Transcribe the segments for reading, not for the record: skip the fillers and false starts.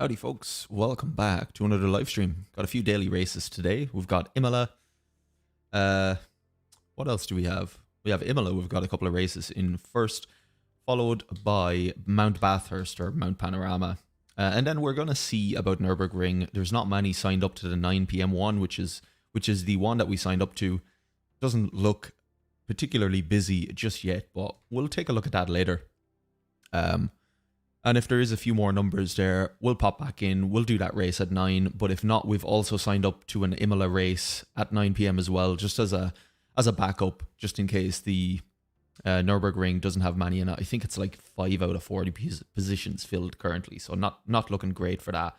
Howdy folks, welcome back to another live stream. Got a few daily races today. We've got Imola. What else do we have? We have Imola. We've got a couple of races in first, followed by Mount Bathurst or Mount Panorama. And then we're going to see about Nurburgring. There's not many signed up to the 9 p.m. one, which is the one that we signed up to. Doesn't look particularly busy just yet, but we'll take a look at that later. And if there is a few more numbers there, we'll pop back in. We'll do that race at 9. But if not, we've also signed up to an Imola race at 9 p.m. as well, just as a backup, just in case the Nurburgring doesn't have many in it. I think it's like 5 out of 40 positions filled currently, so not looking great for that.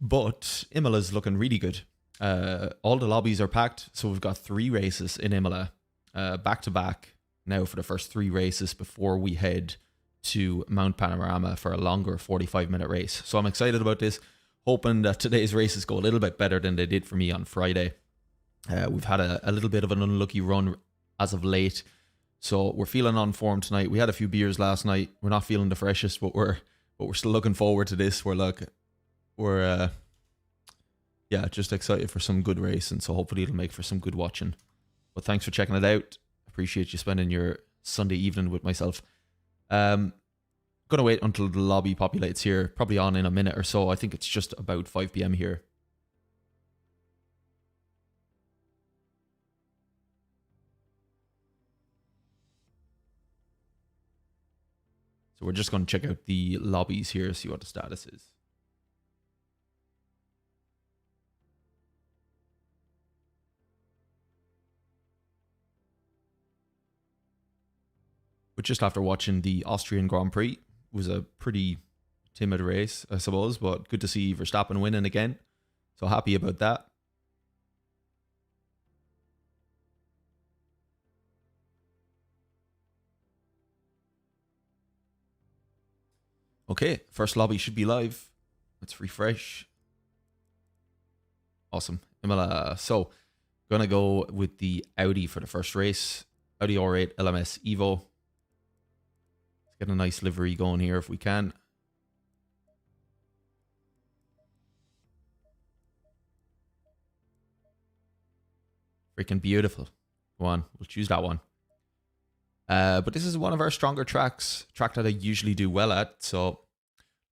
But Imola's looking really good. All the lobbies are packed, so we've got 3 races in Imola, back to back now for the first 3 races before we head to Mount Panorama for a longer 45-minute race. So I'm excited about this, hoping that today's races go a little bit better than they did for me on Friday. We've had a little bit of an unlucky run as of late, so we're feeling on form tonight. We had a few beers last night. We're not feeling the freshest, but we're still looking forward to this. We're just excited for some good racing, so hopefully it'll make for some good watching. But thanks for checking it out. Appreciate you spending your Sunday evening with myself. Gonna wait until the lobby populates here, probably on in a minute or so. I think it's just about 5 p.m. here. So we're just going to check out the lobbies here, see what the status is. But just after watching the Austrian Grand Prix, it was a pretty timid race, I suppose, but good to see Verstappen winning again. So happy about that. Okay, first lobby should be live. Let's refresh. Awesome. Imola. So, gonna go with the Audi for the first race. Audi R8 LMS Evo. Let's get a nice livery going here if we can. Freaking beautiful. Go on, we'll choose that one. But this is one of our stronger tracks, track that I usually do well at, so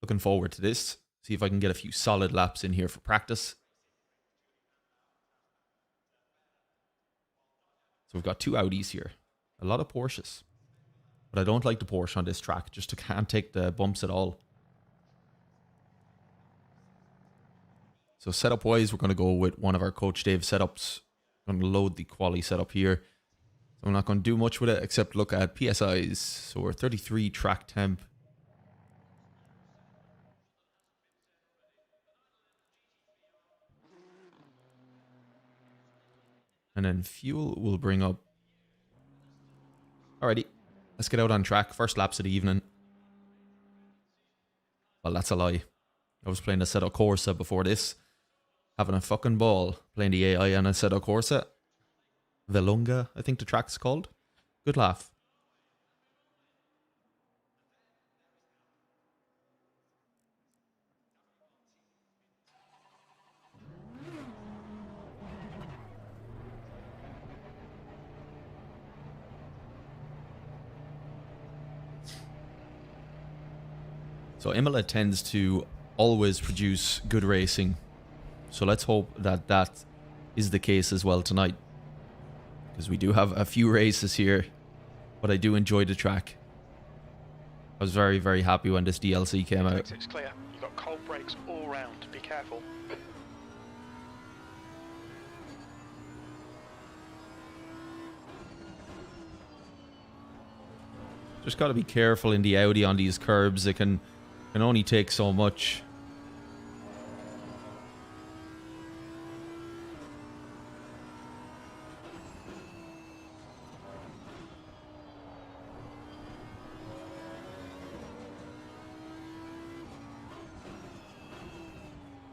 looking forward to this. See if I can get a few solid laps in here for practice. So we've got 2 Audis here, a lot of Porsches, but I don't like the Porsche on this track, just can't take the bumps at all. So setup wise, we're going to go with one of our Coach Dave setups. I'm going to load the quali setup here. I'm not going to do much with it except look at PSIs. So we're 33 track temp. And then fuel will bring up. Alrighty, let's get out on track. First laps of the evening. Well, that's a lie. I was playing Assetto Corsa before this. Having a fucking ball playing the AI on Assetto Corsa. Velunga, I think the track's called. Good laugh. So Imola tends to always produce good racing. So let's hope that that is the case as well tonight. Because we do have a few races here, but I do enjoy the track. I was very, very happy when this DLC came out. It's clear. You've got cold brakes all round. Be careful. Just got to be careful in the Audi on these curbs. It can only take so much.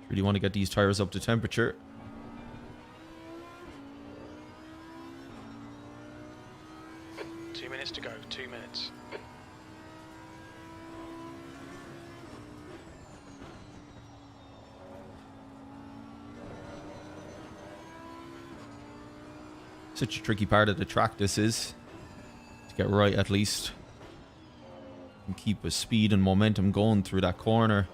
Really want to get these tires up to temperature. To go, 2 minutes. Such a tricky part of the track this is. To get right at least. And keep with speed and momentum going through that corner.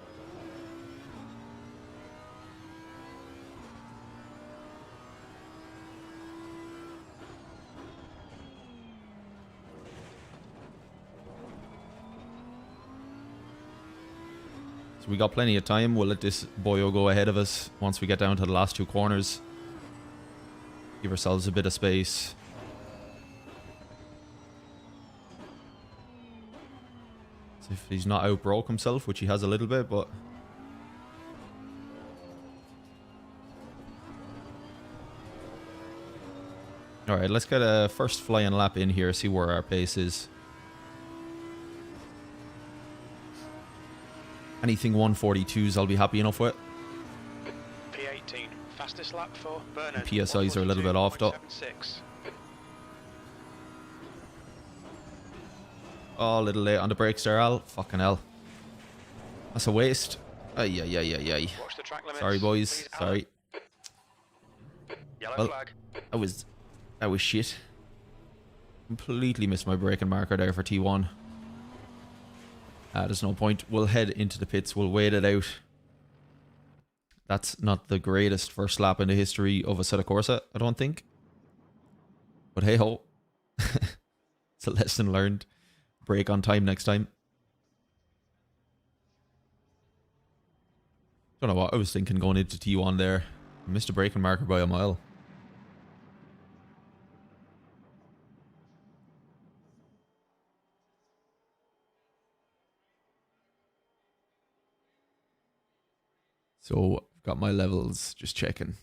So we got plenty of time. We'll let this boyo go ahead of us once we get down to the last 2 corners. Give ourselves a bit of space. See if he's not outbroke himself, which he has a little bit, but... Alright, let's get a first flying lap in here, see where our pace is. Anything 142s I'll be happy enough with. P18, fastest lap for Bernard. PSIs are a little bit off though. 142.76. Oh, a little late on the brakes there, Al. Fucking hell. That's a waste. Ay. Watch the track limits. Sorry, boys. Please, Sorry. Yellow Well, flag. That was shit. Completely missed my braking marker there for T1. There's no point. We'll head into the pits. We'll wait it out. That's not the greatest first lap in the history of Assetto Corsa, I don't think. But hey ho. It's a lesson learned. Brake on time next time. Don't know what I was thinking going into T1 there. I missed a braking marker by a mile. So, I've got my levels, just checking.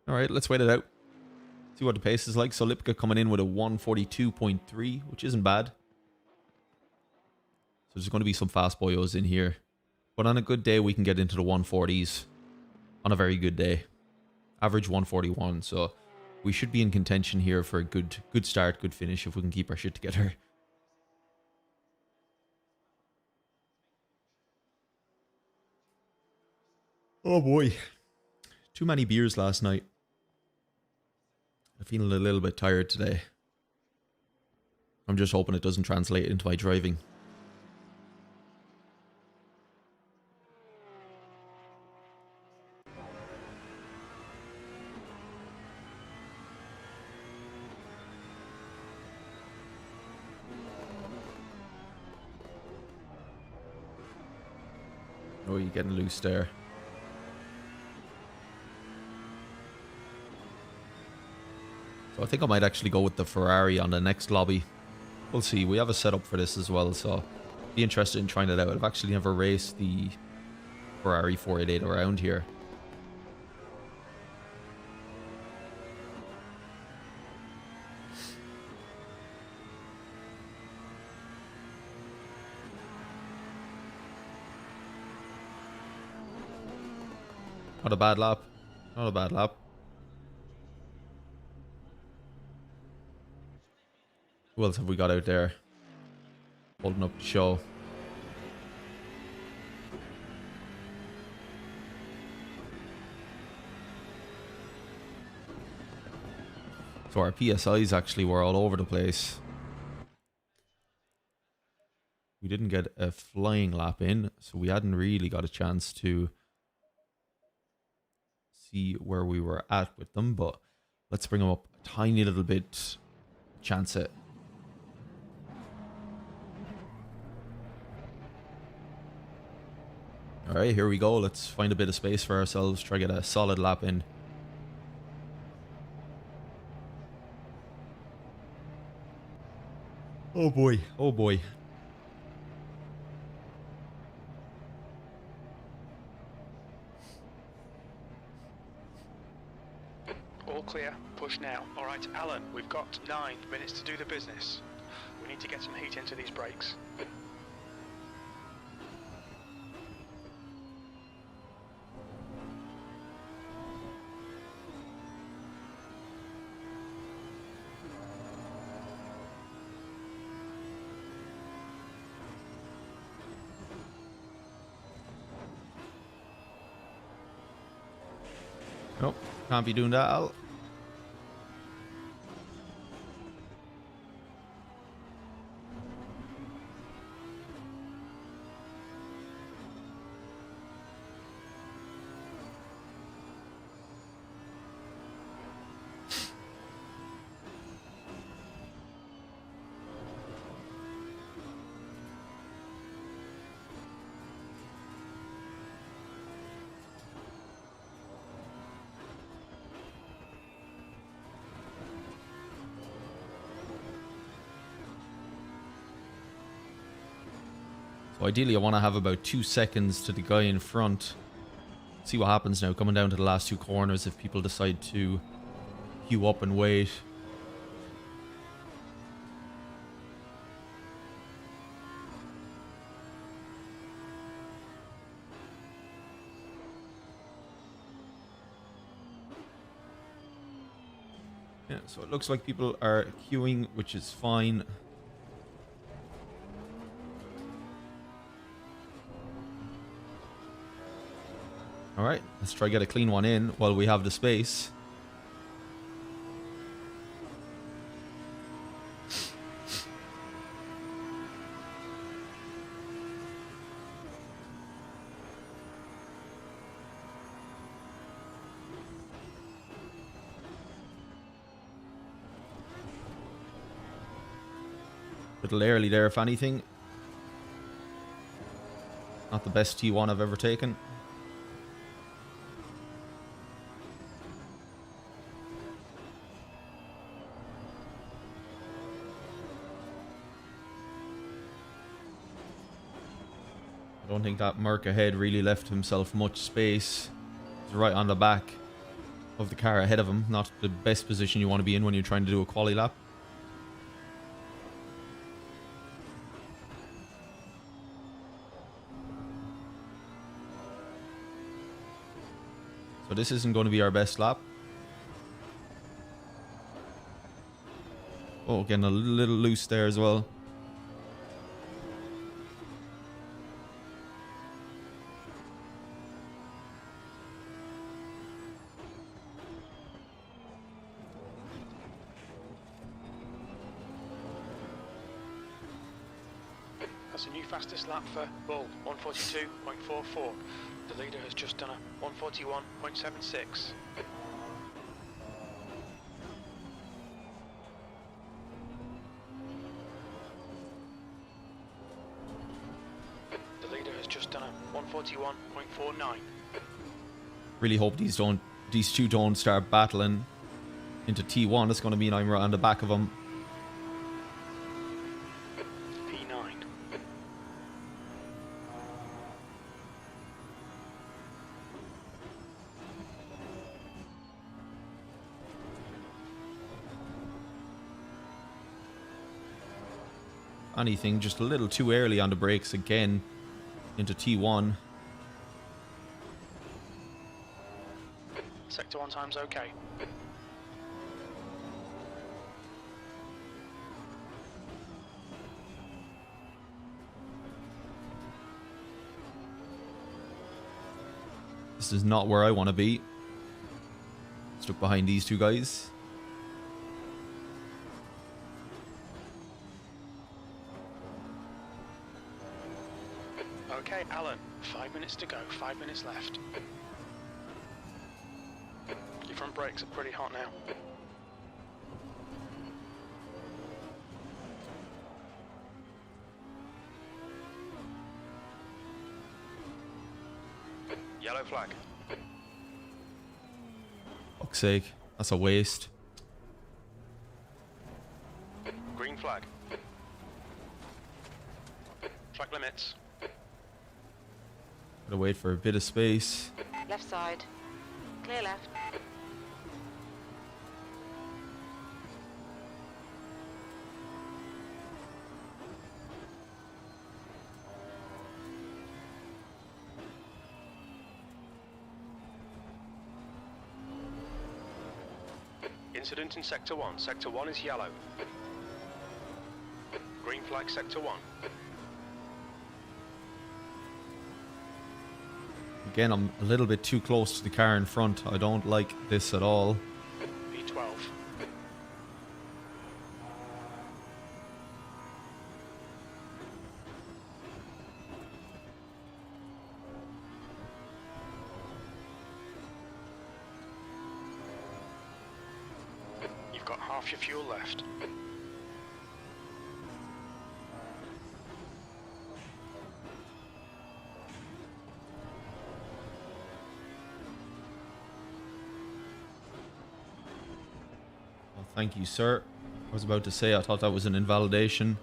Alright, let's wait it out. See what the pace is like. So, Lipka coming in with a 142.3, which isn't bad. So, there's going to be some fast boyos in here. But on a good day, we can get into the 140s. On a very good day. Average 141, so we should be in contention here for a good start, good finish if we can keep our shit together. Oh boy. Too many beers last night. I'm feeling a little bit tired today. I'm just hoping it doesn't translate into my driving. Oh, you're getting loose there. So I think I might actually go with the Ferrari on the next lobby. We'll see. We have a setup for this as well, so be interested in trying it out. I've actually never raced the Ferrari 488 around here. Not a bad lap. Not a bad lap. Who else have we got out there? Holding up the show. So our PSIs actually were all over the place. We didn't get a flying lap in, so we hadn't really got a chance to see where we were at with them, but let's bring them up a tiny little bit. Chance it. Alright, here we go. Let's find a bit of space for ourselves. Try to get a solid lap in. Oh boy. Oh boy. All clear. Push now. All right, Alan, we've got 9 minutes to do the business. We need to get some heat into these brakes. Nope, can't be doing that, Al. So ideally I want to have about 2 seconds to the guy in front. See what happens now coming down to the last 2 corners if people decide to queue up and wait. Yeah, so it looks like people are queuing, which is fine. Alright, let's try get a clean one in while we have the space. Little early there, if anything. Not the best T1 I've ever taken. I don't think that Merc ahead really left himself much space. He's right on the back of the car ahead of him. Not the best position you want to be in when you're trying to do a quali lap. So this isn't going to be our best lap. Oh, getting a little loose there as well. That's a new fastest lap for Bull, 142.44. The leader has just done a 141.76. The leader has just done a 141.49. Really hope these two don't start battling into T1. That's going to mean I'm right on the back of them. Anything just a little too early on the brakes again into T1. Sector 1 time's okay. This is not where I want to be. Stuck behind these two guys. Okay, Alan, 5 minutes to go, 5 minutes left. Your front brakes are pretty hot now. Yellow flag. Fuck's sake, that's a waste. Green flag. Track limits. Gotta wait for a bit of space. Left side. Clear left. Incident in Sector 1. Sector 1 is yellow. Green flag Sector 1. Again, I'm a little bit too close to the car in front. I don't like this at all. P12. You've got half your fuel left. Thank you, sir. I was about to say I thought that was an invalidation.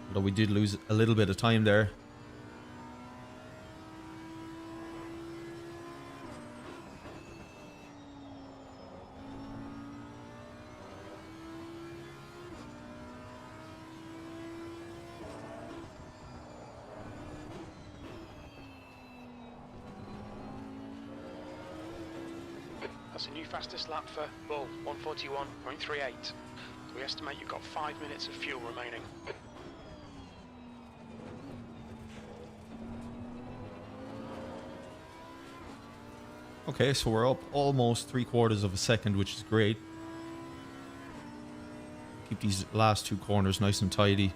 Although we did lose a little bit of time there. That's a new fastest lap for Bull, 141.38. We estimate you've got 5 minutes of fuel remaining. Okay, so we're up almost 3/4 of a second, which is great. Keep these last 2 corners nice and tidy.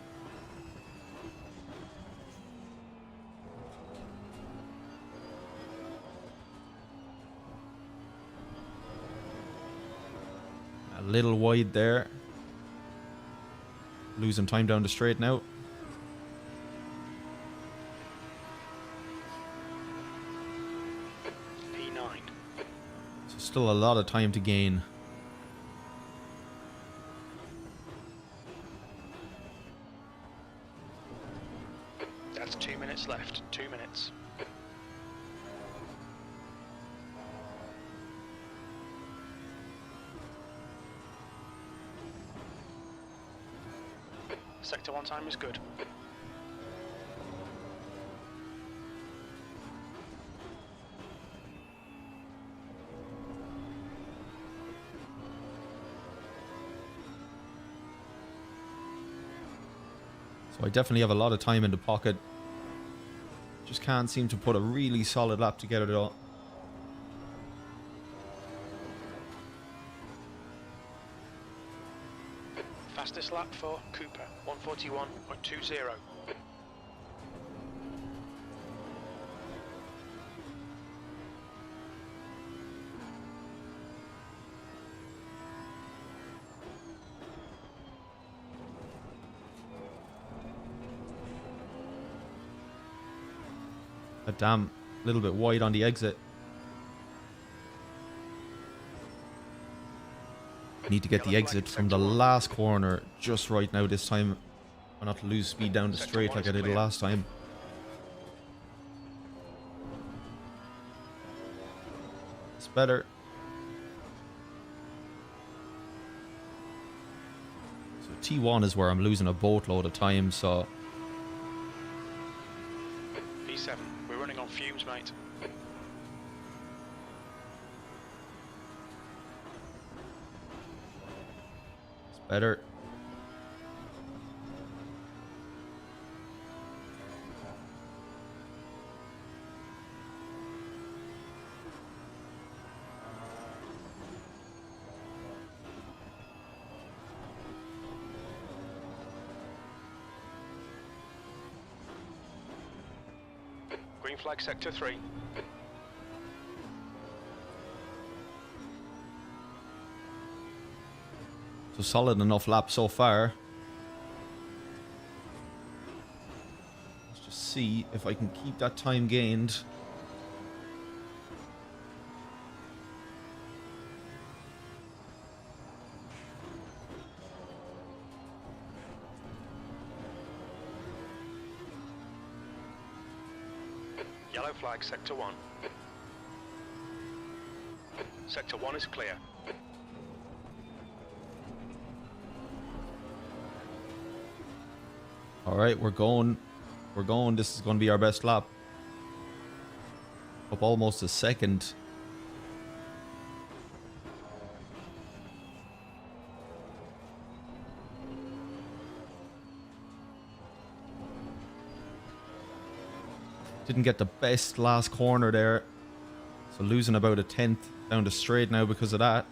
A little wide there. Losing time down the straight now. P9. So still a lot of time to gain. That's 2 minutes left. 2 minutes. Sector 1 time is good. So I definitely have a lot of time in the pocket. Just can't seem to put a really solid lap together though. Fastest lap for Cooper, 141.20. A damn little bit wide on the exit. Need to get the exit from the last corner just right now this time. I'll not lose speed down the straight like I did the last time. It's better. So T1 is where I'm losing a boatload of time, so P7, we're running on fumes, mate. it's better. Green flag sector 3. So solid enough lap so far. Let's just see if I can keep that time gained. Yellow flag sector 1. Sector 1 is clear. Alright, we're going. We're going. This is going to be our best lap. Up almost a second. Didn't get the best last corner there. So losing about a tenth down the straight now because of that,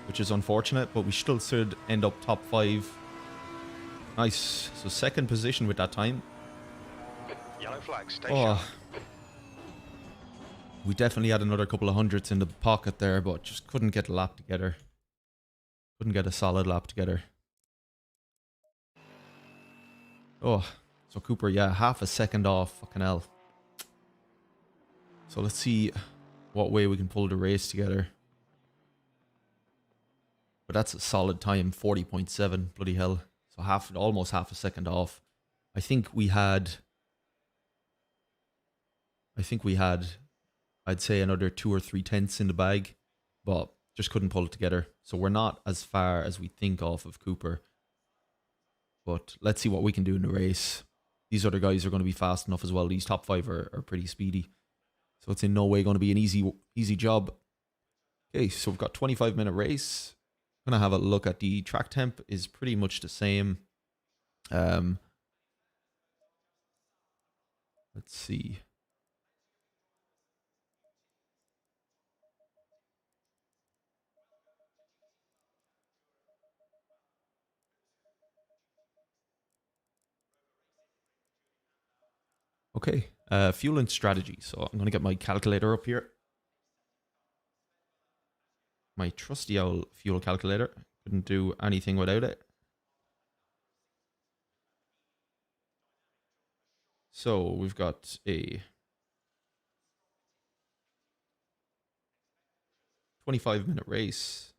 which is unfortunate, but we still should end up top 5. Nice. So second position with that time. Yellow flag, stay sharp. We definitely had another couple of hundreds in the pocket there, but just couldn't get a lap together. Couldn't get a solid lap together. Oh, so Cooper, yeah, half a second off. Fucking hell. So let's see what way we can pull the race together. But that's a solid time, 40.7. Bloody hell. So almost half a second off. I think we had, I'd say another 2 or 3 tenths in the bag, but just couldn't pull it together. So we're not as far as we think off of Cooper. But let's see what we can do in the race. These other guys are going to be fast enough as well. These top 5 are pretty speedy. So it's in no way going to be an easy job. Okay, so we've got 25-minute race. I'm going to have a look at the track temp is pretty much the same. Let's see. Okay, fuel and strategy. So I'm going to get my calculator up here. My trusty old fuel calculator. Couldn't do anything without it. So we've got a 25-minute race.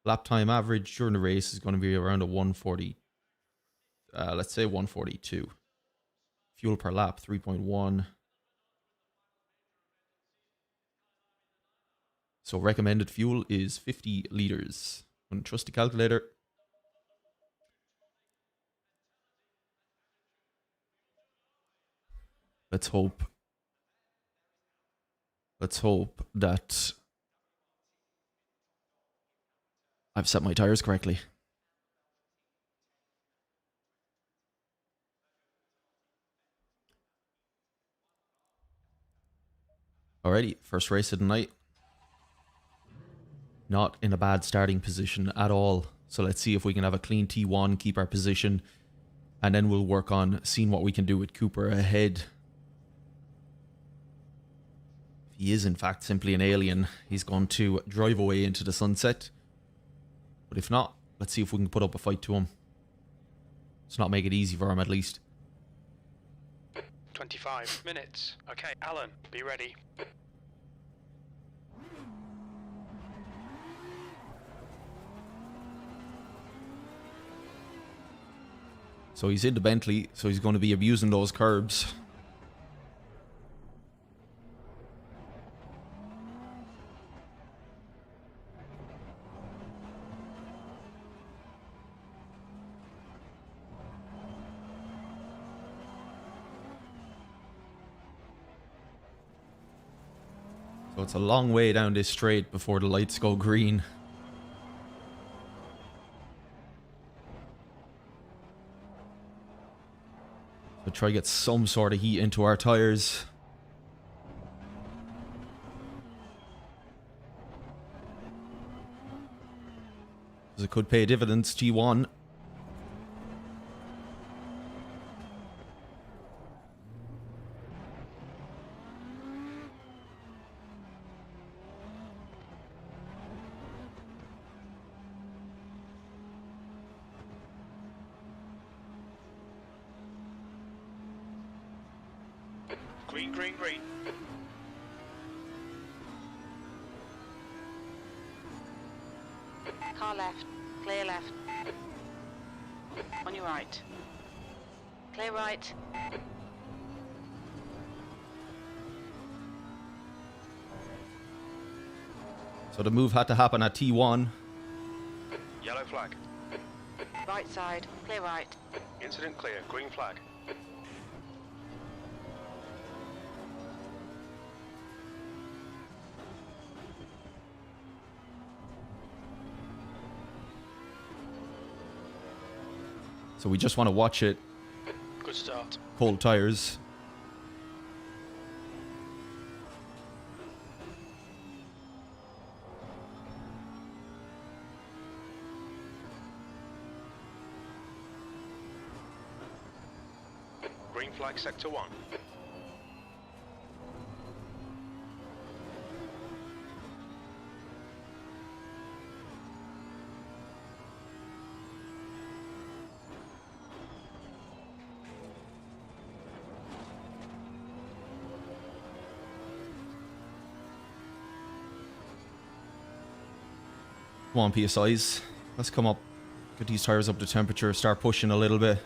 Lap time average during the race is going to be around a 140. Let's say 142. Fuel per lap, 3.1. So recommended fuel is 50 liters. I'm going to trust the calculator. Let's hope that I've set my tires correctly. Alrighty, first race of the night. Not in a bad starting position at all. So let's see if we can have a clean T1, keep our position, and then we'll work on seeing what we can do with Cooper ahead. If he is in fact simply an alien, he's going to drive away into the sunset. But if not, let's see if we can put up a fight to him. Let's not make it easy for him at least. 25 minutes. Okay, Alan, be ready. So he's in the Bentley, so he's going to be abusing those curbs. So it's a long way down this straight before the lights go green. So try to get some sort of heat into our tires. Because it could pay dividends, T1. Green, green, green. Car left. Clear left. On your right. Clear right. So the move had to happen at T1. Yellow flag. Right side. Clear right. Incident clear. Green flag. So we just want to watch it. Good start. Cold tires. Green flag sector 1. Come on, PSIs. Let's come up. Get these tires up to temperature. Start pushing a little bit.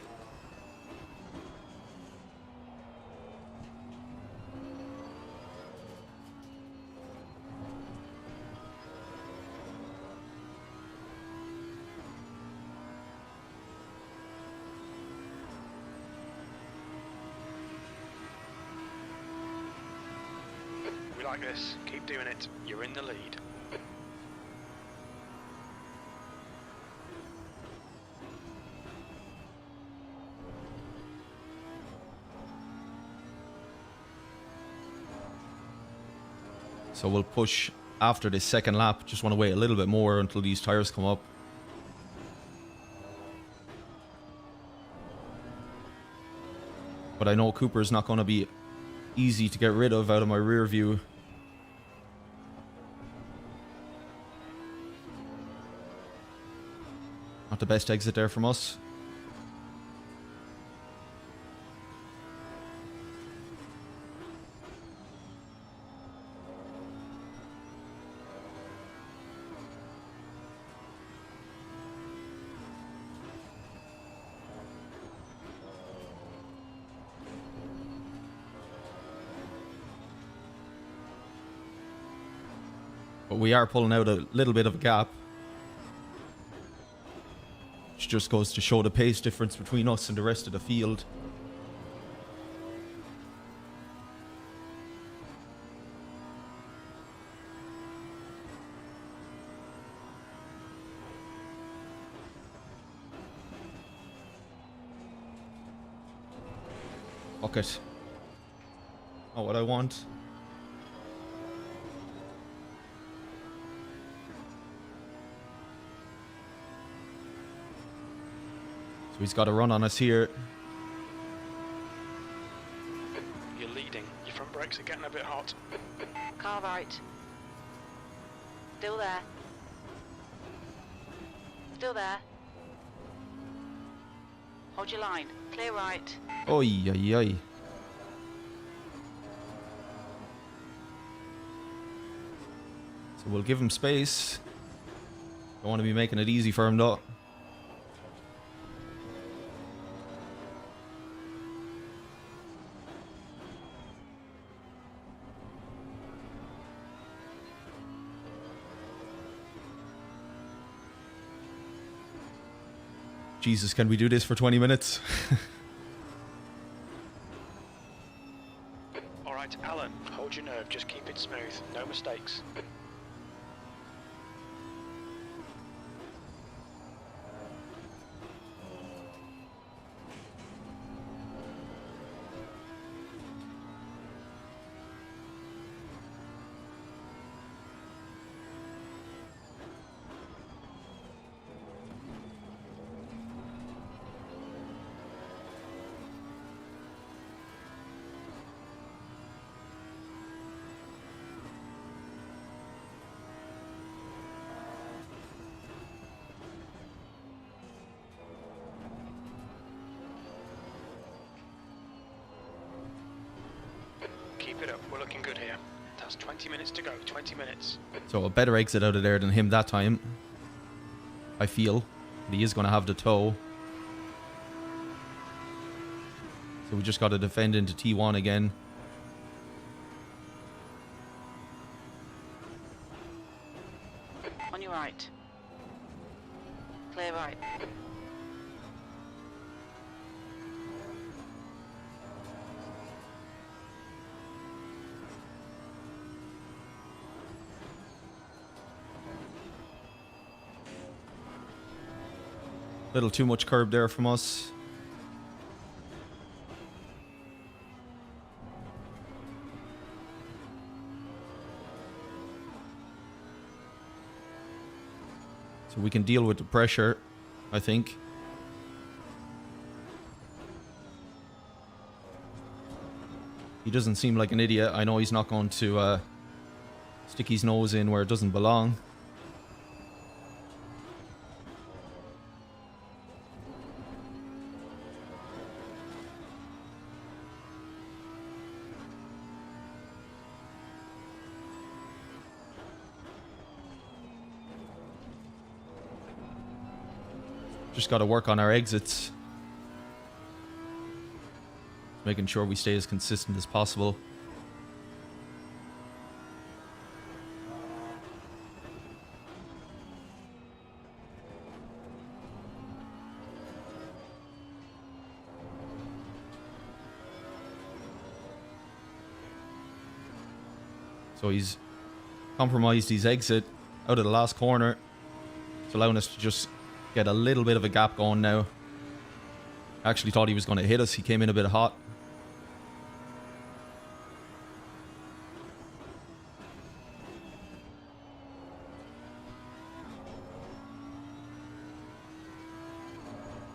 We like this. Keep doing it. You're in the lead. So we'll push after this second lap. Just want to wait a little bit more until these tires come up. But I know Cooper's not going to be easy to get rid of out of my rear view. Not the best exit there from us. But we are pulling out a little bit of a gap. Which just goes to show the pace difference between us and the rest of the field. Fuck it. Not what I want. He's got a run on us here. You're leading. Your front brakes are getting a bit hot. Car right. Still there. Still there. Hold your line. Clear right. Oi, oi, oi. So we'll give him space. Don't want to be making it easy for him though. Jesus, can we do this for 20 minutes? Alright, Alan, hold your nerve, just keep it smooth, no mistakes. Keep it up, we're looking good here. That's 20 minutes to go, 20 minutes. So a better exit out of there than him that time. I feel. But he is going to have the tow. So we just got to defend into T1 again. On your right. Clear right. Little too much curb there from us. So we can deal with the pressure, I think. He doesn't seem like an idiot. I know he's not going to stick his nose in where it doesn't belong. Just got to work on our exits. Making sure we stay as consistent as possible. So he's compromised his exit out of the last corner. It's allowing us to just get a little bit of a gap going now. I actually thought he was going to hit us. He came in a bit hot.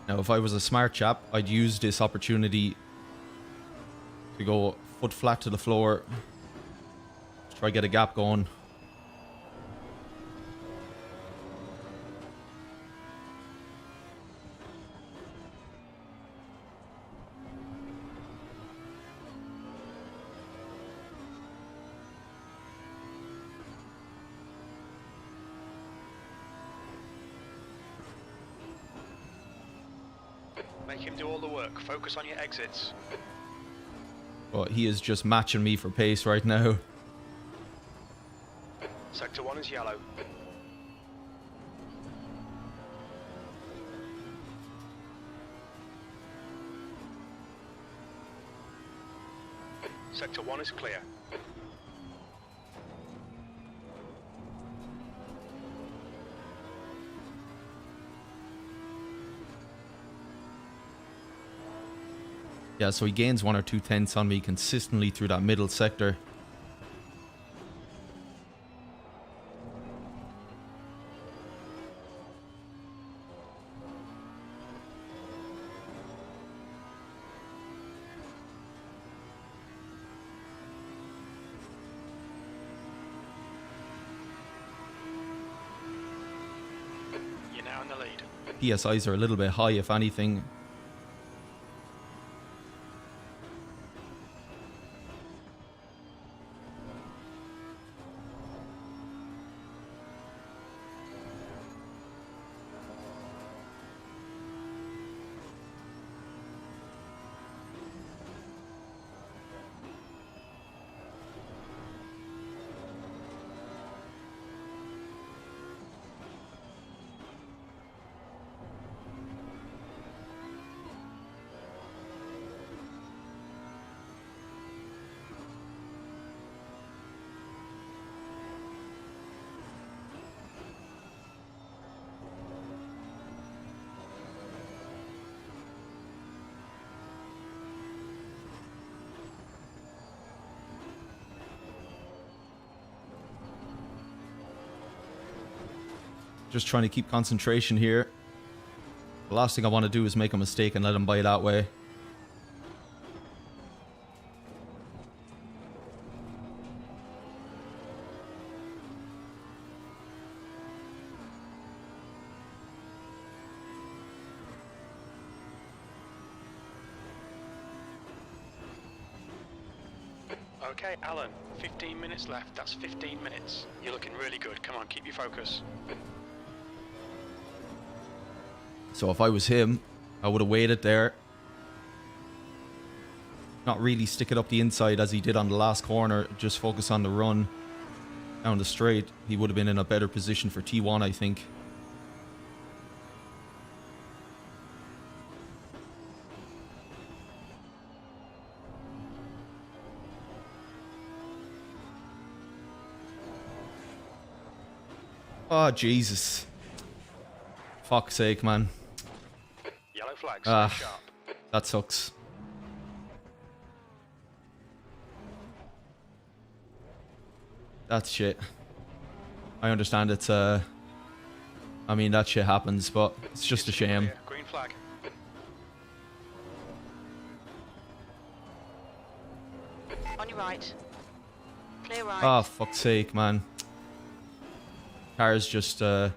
Now, if I was a smart chap, I'd use this opportunity to go foot flat to the floor. Try to get a gap going. Make him do all the work. Focus on your exits. But he is just matching me for pace right now. Sector 1 is yellow. Sector 1 is clear. Yeah, so he gains 1 or 2 tenths on me consistently through that middle sector. You're now in the lead. PSIs are a little bit high, if anything. Just trying to keep concentration here. The last thing I want to do is make a mistake and let him buy that way. Okay, Alan, 15 minutes left. That's 15 minutes. You're looking really good. Come on, keep your focus. So if I was him, I would have waited there. Not really stick it up the inside as he did on the last corner. Just focus on the run down the straight. He would have been in a better position for T1, I think. Oh, Jesus. Fuck's sake, man. flag, stay Ah, sharp. that sucks. That's shit. I understand it's I mean that shit happens, but it's just a shame. Clear. Green flag. On your right. Clear right. Oh, fuck's sake, man. Car's just a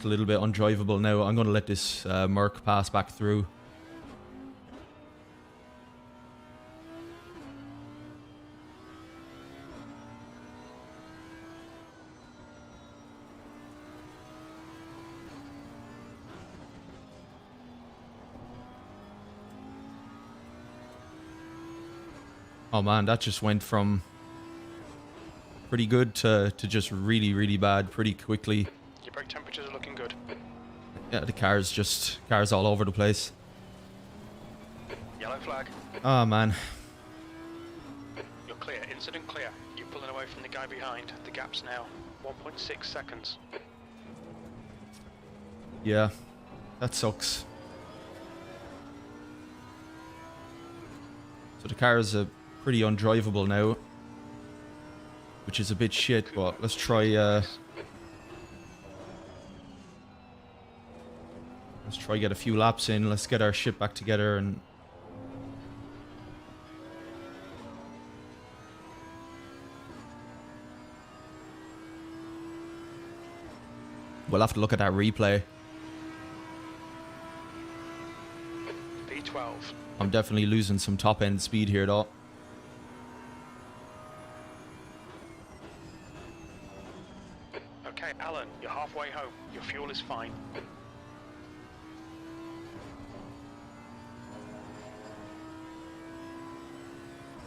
little bit undrivable now. I'm gonna let this Merc pass back through. Oh man, that just went from pretty good to just really, really bad pretty quickly. Your brake temperatures are looking good. Yeah, the car's all over the place. Yellow flag. Oh man. You're clear. Incident clear. You're pulling away from the guy behind. The gap's now 1.6 seconds. Yeah, that sucks. So the car is pretty undrivable now, which is a bit shit, but let's try get a few laps in. Let's get our shit back together and we'll have to look at that replay. P12. I'm definitely losing some top end speed here though. Okay, Alan, you're halfway home. Your fuel is fine.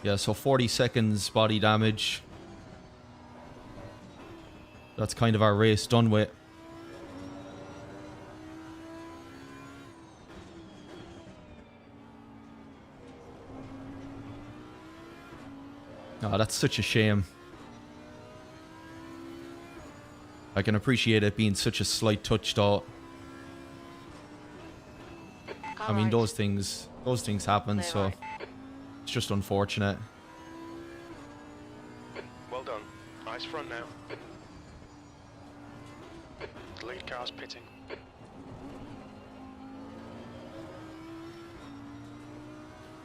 Yeah, so 40 seconds body damage. That's kind of our race done with. Oh, that's such a shame. I can appreciate it being such a slight touch though. I mean, those things happen, so it's just unfortunate. Well done. Nice front now. The lead car's pitting.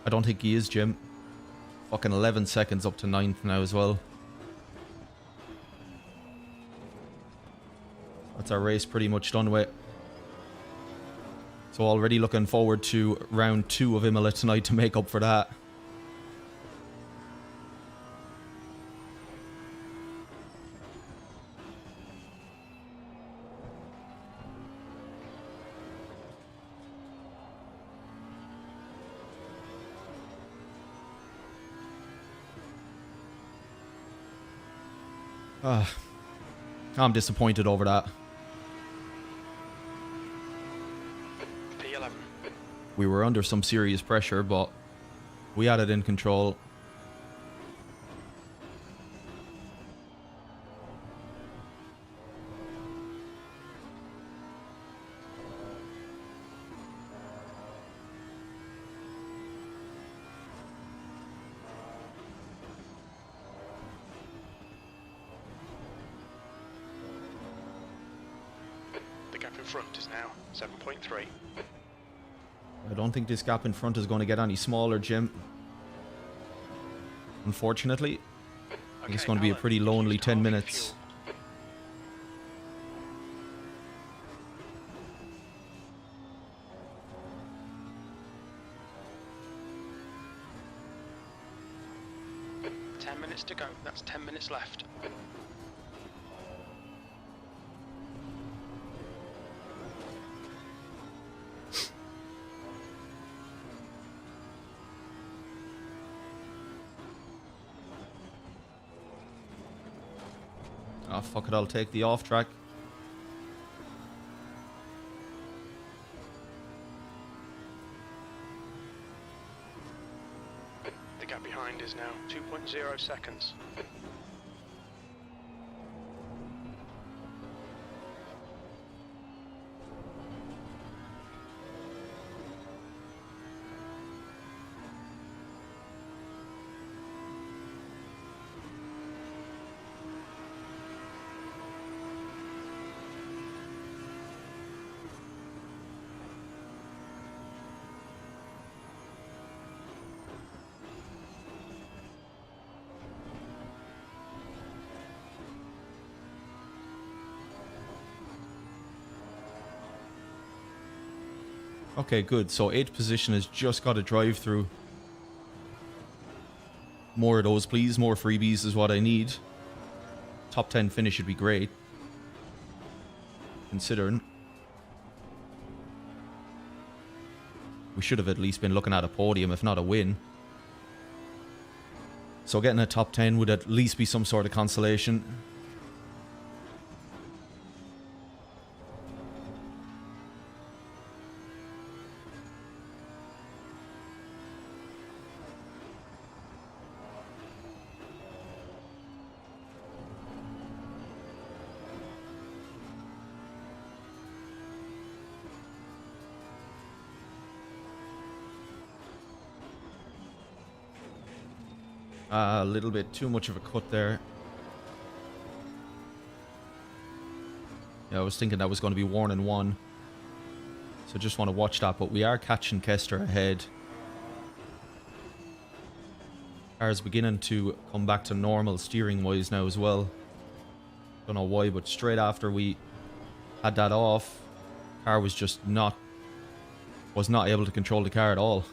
I don't think he is, Jim. Fucking 11 seconds up to 9th now as well. That's our race pretty much done with. So already looking forward to round 2 of Imola tonight to make up for that. I'm disappointed over that. P11. We were under some serious pressure, but we had it in control. The gap in front is now 7.3. I don't think this gap in front is going to get any smaller, Jim. Unfortunately. I think it's going to be a pretty lonely 10 minutes. Fuel. 10 minutes to go. That's 10 minutes left. Oh, fuck it, I'll take the off track. The gap behind is now 2.0 seconds. Okay, good. So 8th position has just got a drive through. More of those, please. More freebies is what I need. Top 10 finish would be great. Considering we should have at least been looking at a podium, if not a win. So getting a top 10 would at least be some sort of consolation. A little bit too much of a cut there. Yeah, I was thinking that was going to be warning 1. So just want to watch that. But we are catching Kester ahead. Car's beginning to come back to normal steering wise now as well. Don't know why, but straight after we had that off, car was just not able to control the car at all.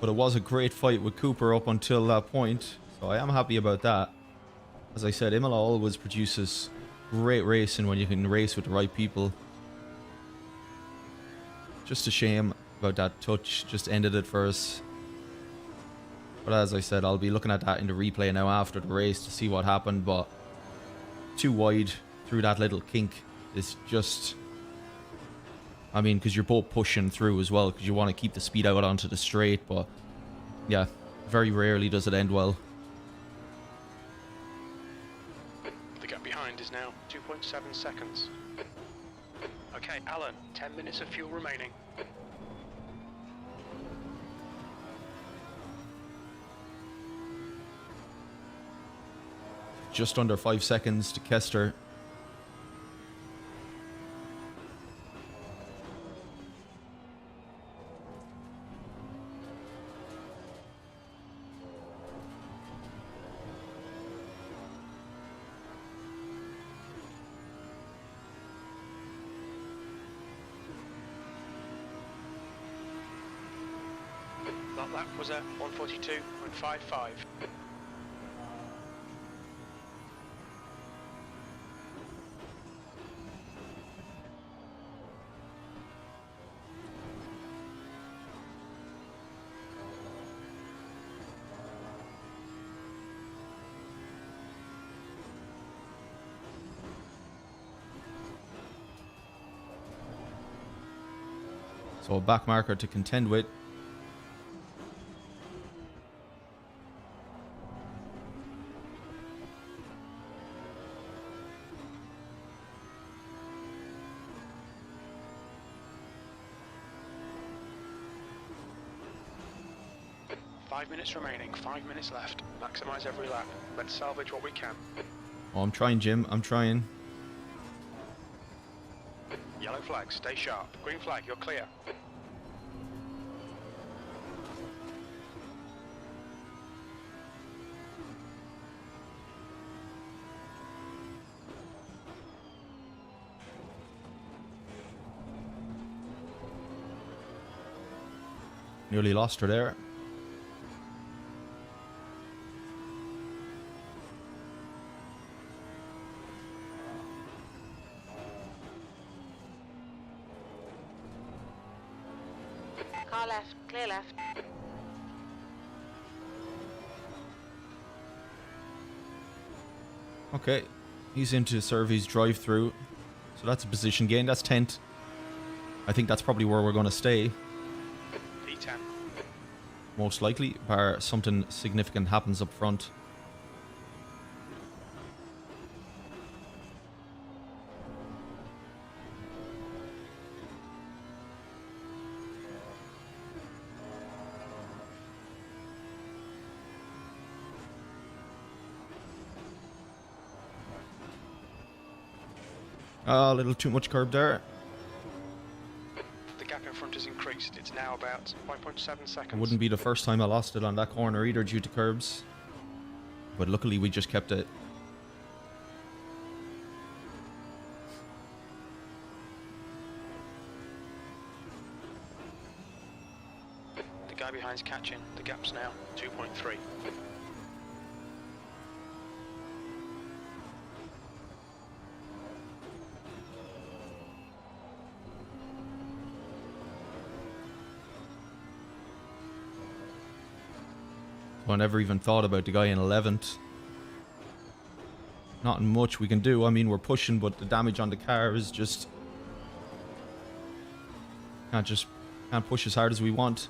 But it was a great fight with Cooper up until that point, so I am happy about that. As I said, Imola always produces great racing when you can race with the right people. Just a shame about that touch, just ended it for us. But as I said, I'll be looking at that in the replay now after the race to see what happened, but too wide through that little kink is just... I mean, because you're both pushing through as well, because you want to keep the speed out onto the straight, but yeah, very rarely does it end well. The gap behind is now 2.7 seconds. Okay, Alan, 10 minutes of fuel remaining. Just under 5 seconds to Kester. That lap was at 142.55. So a back marker to contend with. Five minutes remaining, 5 minutes left. Maximise every lap. Let's salvage what we can. Oh, I'm trying, Jim. I'm trying. Yellow flag, stay sharp. Green flag, you're clear. Nearly lost her there. Car left, clear left. Okay, he's into Survey's drive-through. So that's a position gain. That's 10th. I think that's probably where we're going to stay. P10. Most likely, bar something significant happens up front. A little too much curb there. The gap in front has increased. It's now about 5.7 seconds. It wouldn't be the first time I lost it on that corner either due to curbs. But luckily we just kept it. The guy behind's catching. The gap's now 2.3. I never even thought about the guy in 11th. Not much we can do. I mean, we're pushing, but the damage on the car is just... Can't push as hard as we want.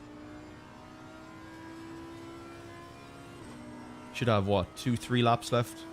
Should have, what, 2-3 laps left?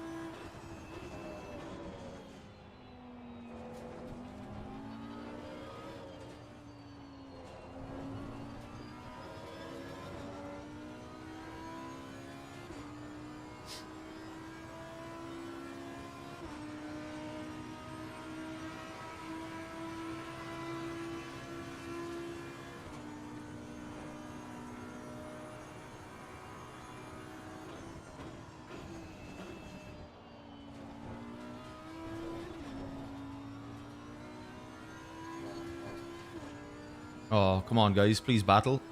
Oh, come on, guys. Please battle.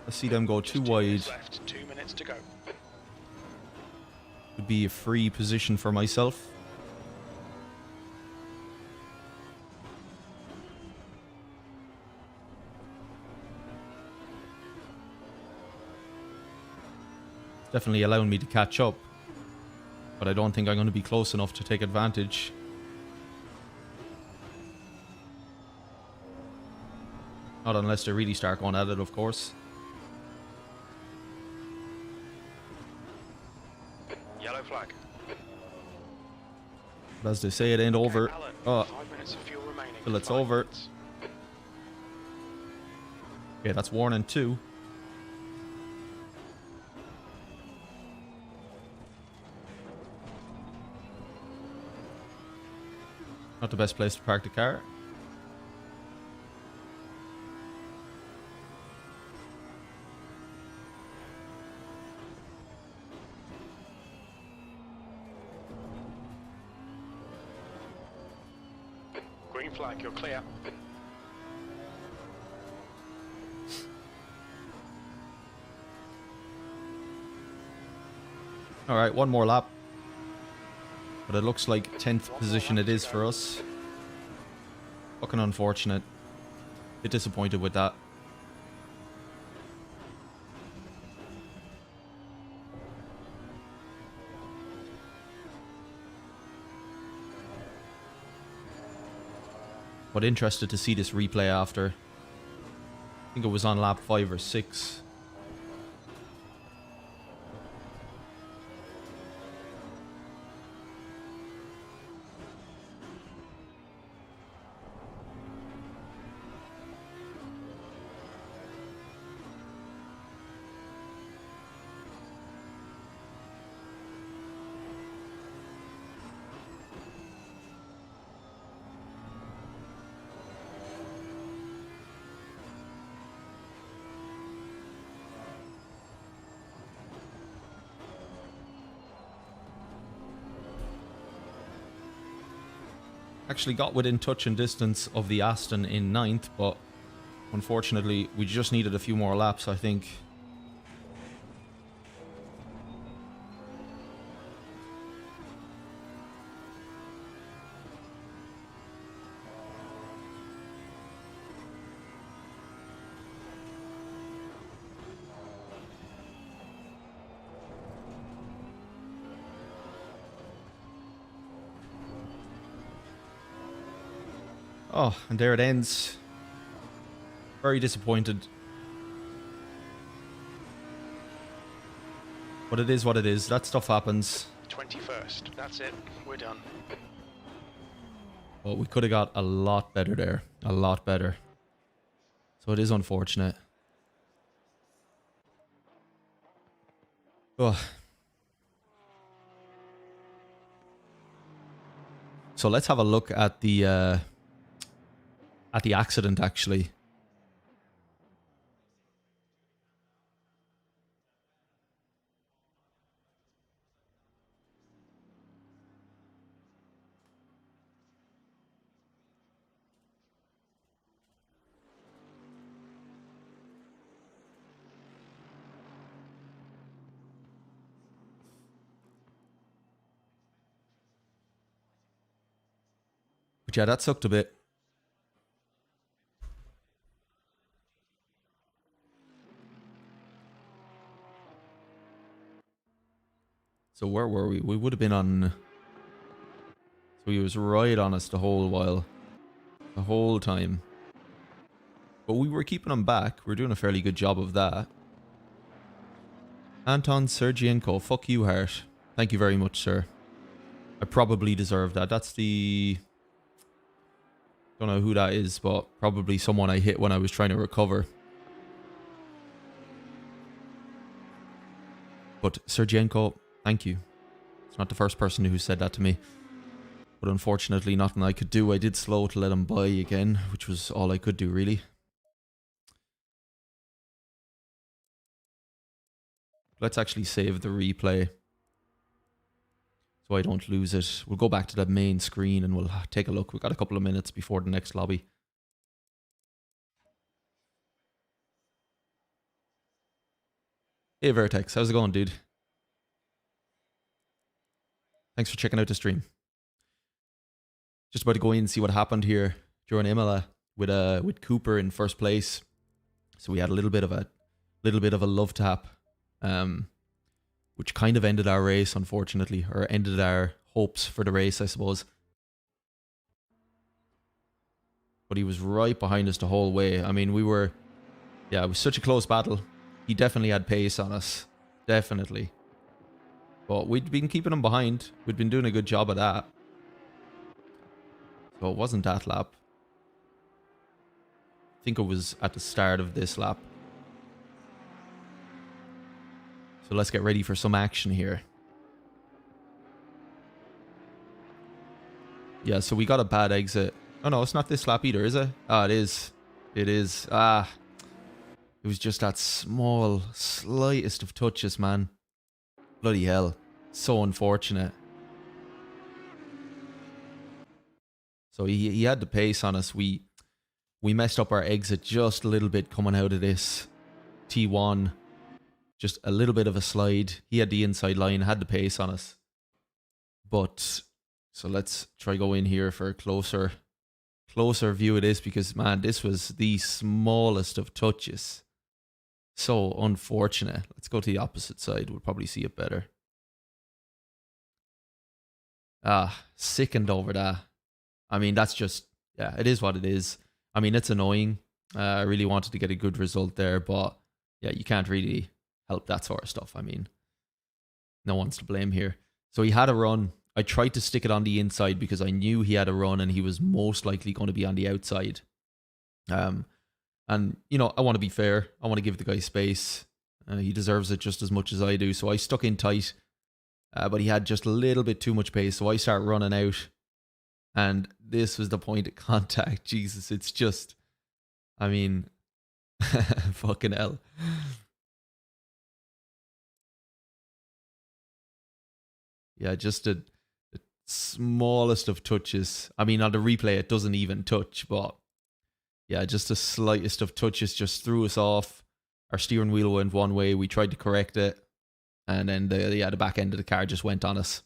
Let's see them go too wide. Left. 2 minutes to go. Would be a free position for myself. It's definitely allowing me to catch up. But I don't think I'm going to be close enough to take advantage. Not unless they really start going at it, of course. Yellow flag. But as they say, it ain't over. Alan, Oh, 5 minutes of fuel remaining. till it's 5 over. minutes. Okay, that's warning 2. Not the best place to park the car. Green flag, you're clear. Alright, one more lap. But it looks like 10th position it is for us. Fucking unfortunate. Bit disappointed with that. But interested to see this replay after. I think it was on lap 5 or 6. Actually got within touch and distance of the Aston in 9th, but unfortunately we just needed a few more laps, I think. Oh, and there it ends. Very disappointed. But it is what it is. That stuff happens. 21st. That's it. We're done. But we could have got a lot better there. A lot better. So it is unfortunate. Oh. So let's have a look at the accident actually. But yeah, that sucked a bit. So where were we? We would have been on... So he was right on us the whole while. The whole time. But we were keeping him back. We're doing a fairly good job of that. Anton Sergienko. Fuck you, Harte. Thank you very much, sir. I probably deserve that. That's the... Don't know who that is, but probably someone I hit when I was trying to recover. But Sergienko, thank you. It's not the first person who said that to me. But unfortunately, nothing I could do. I did slow to let him by again, which was all I could do, really. Let's actually save the replay so I don't lose it. We'll go back to the main screen and we'll take a look. We've got a couple of minutes before the next lobby. Hey Vertex, how's it going, dude? Thanks for checking out the stream. Just about to go in and see what happened here during Imola with Cooper in first place. So we had a little bit of a love tap, which kind of ended our race, unfortunately, or ended our hopes for the race, I suppose. But he was right behind us the whole way. I mean, it was such a close battle. He definitely had pace on us, definitely. But we'd been keeping him behind. We'd been doing a good job of that. So it wasn't that lap. I think it was at the start of this lap. So let's get ready for some action here. Yeah, so we got a bad exit. Oh no, it's not this lap either, is it? Ah, it is. It is. Ah. It was just that small, slightest of touches, man. Bloody hell. So unfortunate. So he had the pace on us. We messed up our exit just a little bit coming out of this T1. Just a little bit of a slide. He had the inside line, had the pace on us. But, so let's try go in here for a closer view of this because, man, this was the smallest of touches. So unfortunate. Let's go to the opposite side. We'll probably see it better. Ah, sickened over that. I mean, that's just, yeah, it is what it is. I mean, it's annoying. I really wanted to get a good result there, but yeah, you can't really help that sort of stuff. I mean, no one's to blame here. So he had a run. I tried to stick it on the inside because I knew he had a run and he was most likely going to be on the outside. And, you know, I want to be fair. I want to give the guy space. He deserves it just as much as I do. So I stuck in tight, but he had just a little bit too much pace. So I start running out. And this was the point of contact. Jesus, it's just, I mean, fucking hell. Yeah, just the smallest of touches. I mean, on the replay, it doesn't even touch, but yeah, just the slightest of touches just threw us off. Our steering wheel went one way. We tried to correct it. And then the back end of the car just went on us.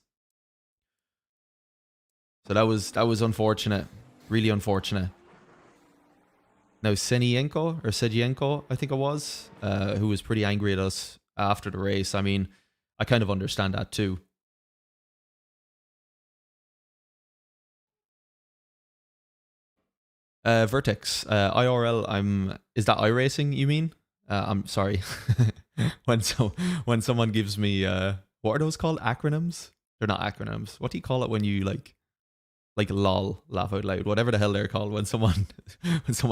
So that was unfortunate. Really unfortunate. Now, Sergienko, I think it was, who was pretty angry at us after the race. I mean, I kind of understand that too. Vertex, IRL, is that iRacing you mean? I'm sorry. when someone gives me, what are those called? Acronyms? They're not acronyms. What do you call it when you like lol, laugh out loud, whatever the hell they're called when someone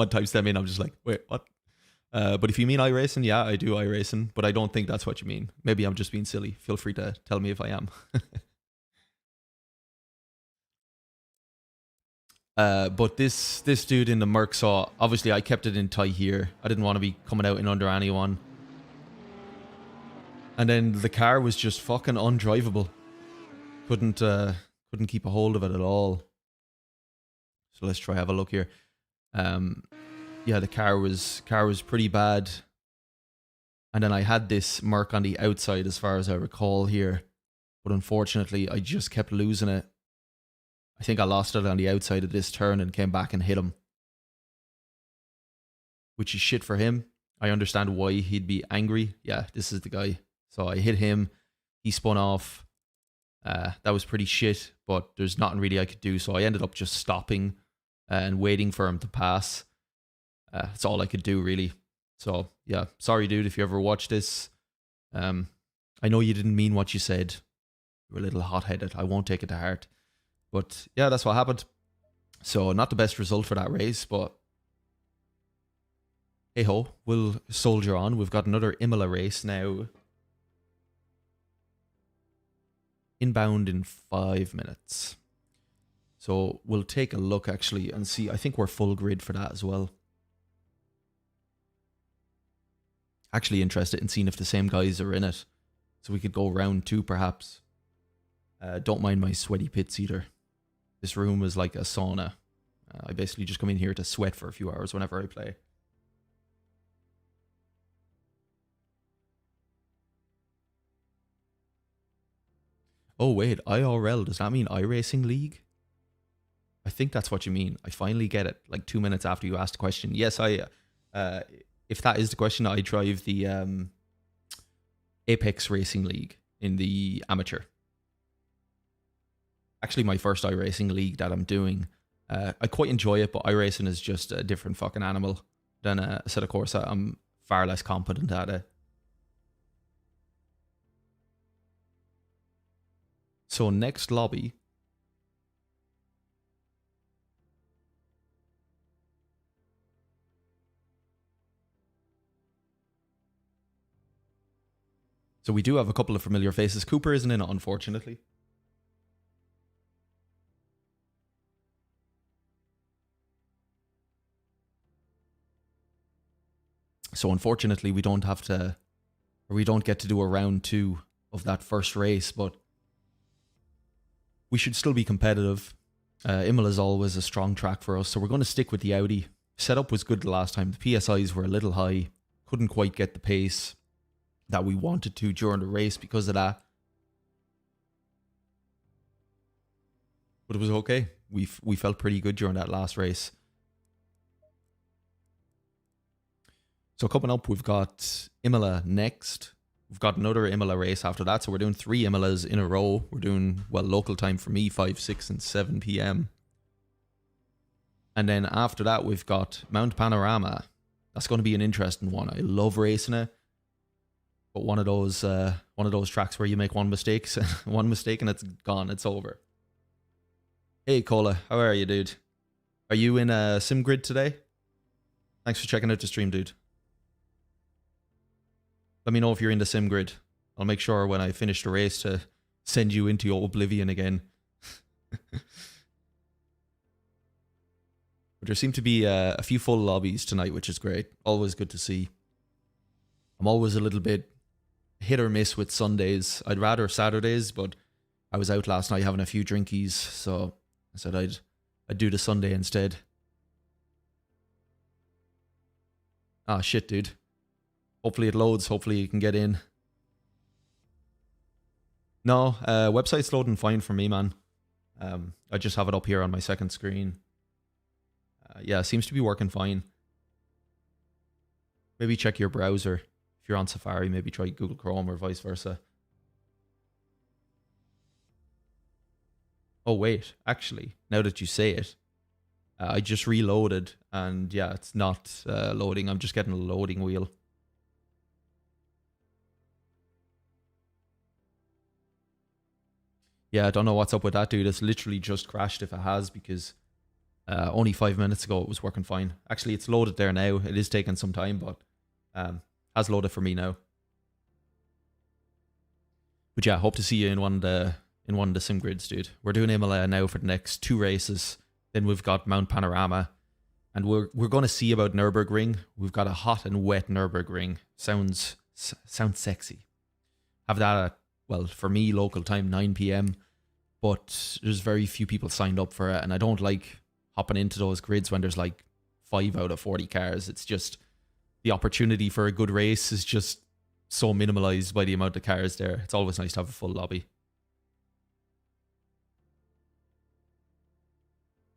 types them in, I'm just like, wait, what? But if you mean iRacing, yeah, I do iRacing, but I don't think that's what you mean. Maybe I'm just being silly. Feel free to tell me if I am. But this dude in the Merc saw, obviously I kept it in tight here. I didn't want to be coming out in under anyone. And then the car was just fucking undrivable. Couldn't keep a hold of it at all. So let's try have a look here. Yeah, the car was pretty bad. And then I had this Merc on the outside as far as I recall here. But unfortunately, I just kept losing it. I think I lost it on the outside of this turn and came back and hit him. Which is shit for him. I understand why he'd be angry. Yeah, this is the guy. So I hit him. He spun off. That was pretty shit, but there's nothing really I could do. So I ended up just stopping and waiting for him to pass. That's all I could do, really. So, yeah, sorry, dude, if you ever watch this. I know you didn't mean what you said. You were a little hot-headed. I won't take it to heart. But, yeah, that's what happened. So, not the best result for that race, but hey-ho, we'll soldier on. We've got another Imola race now. Inbound in 5 minutes. So, we'll take a look, actually, and see. I think we're full grid for that as well. Actually interested in seeing if the same guys are in it. So we could go round 2 perhaps. Don't mind my sweaty pits either. This room is like a sauna. I basically just come in here to sweat for a few hours whenever I play. Oh wait, IRL, does that mean iRacing League? I think that's what you mean. I finally get it, like 2 minutes after you asked the question. Yes, if that is the question, I drive the Apex Racing League in the amateur. Actually, my first iRacing league that I'm doing. I quite enjoy it, but iRacing is just a different fucking animal than Assetto Corsa. I'm far less competent at it. So next lobby. So we do have a couple of familiar faces. Cooper isn't in it, unfortunately. So unfortunately, we don't have to, or we don't get to do a round 2 of that first race, but we should still be competitive. Imola is always a strong track for us, so we're going to stick with the Audi. Setup was good the last time. The PSIs were a little high. Couldn't quite get the pace that we wanted to during the race because of that. But it was okay. We felt pretty good during that last race. So coming up, we've got Imola next. We've got another Imola race after that. So we're doing 3 Imolas in a row. We're doing, well, local time for me, 5, 6, and 7 p.m. And then after that, we've got Mount Panorama. That's going to be an interesting one. I love racing it. But one of those tracks where you make one mistake and it's gone, it's over. Hey Cola, how are you, dude? Are you in SimGrid today? Thanks for checking out the stream, dude. Let me know if you're in the SimGrid. I'll make sure when I finish the race to send you into your oblivion again. But there seem to be a few full lobbies tonight, which is great. Always good to see. I'm always a little bit hit or miss with Sundays. I'd rather Saturdays, but I was out last night having a few drinkies, so I said I'd do the Sunday instead. Ah, shit, dude. Hopefully it loads. Hopefully you can get in. No, website's loading fine for me, man. I just have it up here on my second screen. Yeah, it seems to be working fine. Maybe check your browser. If you're on Safari, maybe try Google Chrome or vice versa. Oh, wait. Actually, now that you say it, I just reloaded and yeah, it's not loading. I'm just getting a loading wheel. Yeah, I don't know what's up with that, dude. It's literally just crashed if it has, because only 5 minutes ago it was working fine. Actually, it's loaded there now. It is taking some time, but has loaded for me now. But yeah, hope to see you in one of the sim grids, dude. We're doing Imola now for the next 2 races. Then we've got Mount Panorama. And we're going to see about Nurburgring. We've got a hot and wet Nurburgring. Sounds sexy. Have that at, well, for me, local time, 9 p.m. But there's very few people signed up for it. And I don't like hopping into those grids when there's like 5 out of 40 cars. It's just the opportunity for a good race is just so minimalized by the amount of cars there. It's always nice to have a full lobby.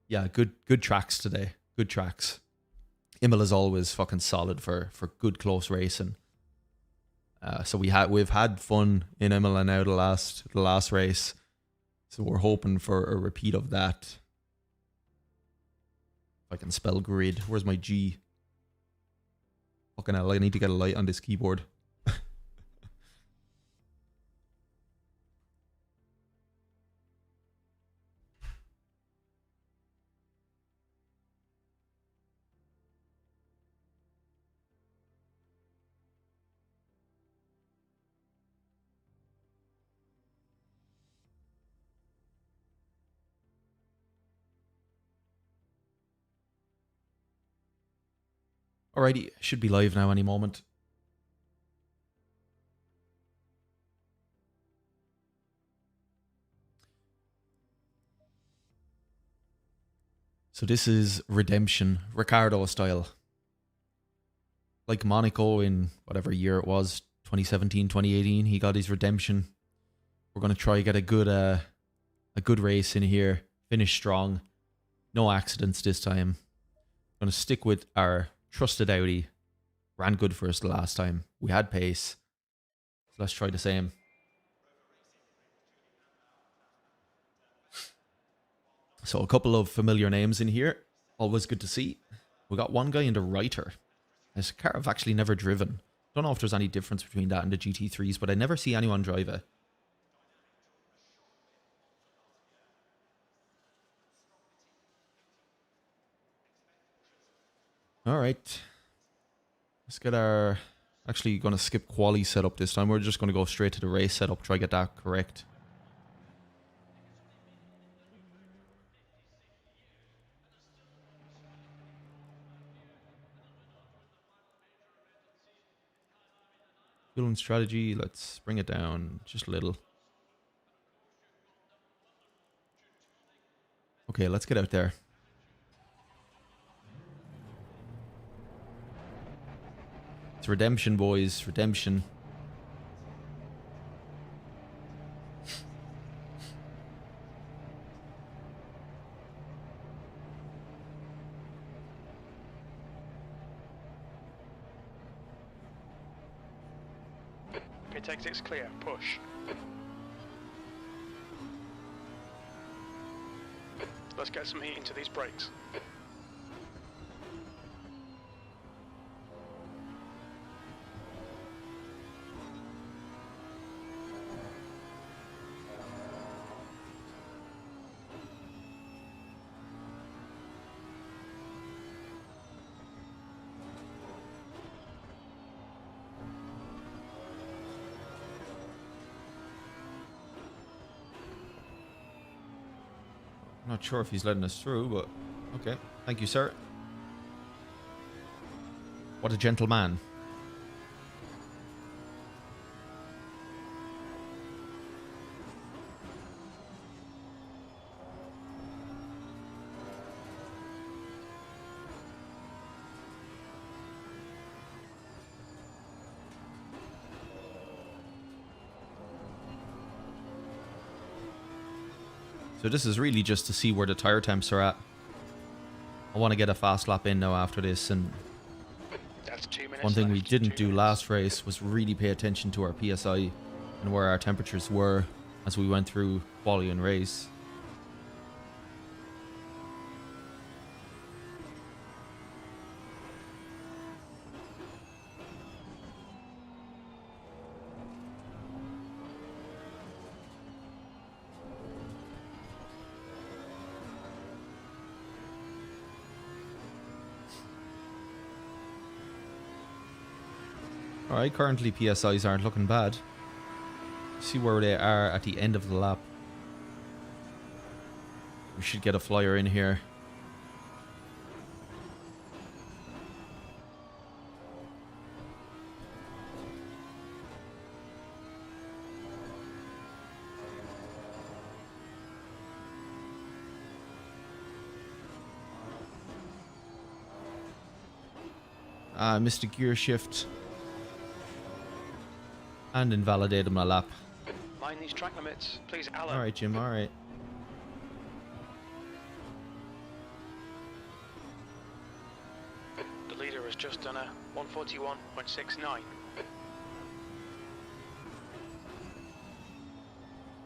Yeah, good tracks today. Good tracks. Imola's always fucking solid for good close racing. So we've had fun in Imola now the last race. So we're hoping for a repeat of that. If I can spell grid. Where's my G? Fucking hell, I need to get a light on this keyboard. Alrighty, should be live now any moment. So this is Redemption, Ricciardo style. Like Monaco in whatever year it was, 2017, 2018, he got his redemption. We're going to try get a good race in here, finish strong. No accidents this time. Going to stick with our trusted Audi. Ran good for us the last time. We had pace. So let's try the same. So a couple of familiar names in here. Always good to see. We got one guy in the Writer. It's a car I've actually never driven. Don't know if there's any difference between that and the GT3s, but I never see anyone drive it. Alright. Let's get our... Actually going to skip quali setup this time. We're just going to go straight to the race setup. Try to get that correct. Fueling strategy. Let's bring it down just a little. Okay, let's get out there. It's redemption, boys. Redemption. Pit exit's clear. Push. Let's get some heat into these brakes. Not sure if he's letting us through, but okay. Thank you, sir. What a gentleman. So this is really just to see where the tire temps are at. I want to get a fast lap in now after this, and That's 2 minutes one thing we left. didn't 2 do minutes. last race was really pay attention to our PSI and where our temperatures were as we went through quali and race. Alright, currently PSIs aren't looking bad. See where they are at the end of the lap. We should get a flyer in here. I missed a gear shift. And invalidated my lap. Mind these track limits, please, Alan. Alright, Jim, alright. The leader has just done a 141.69.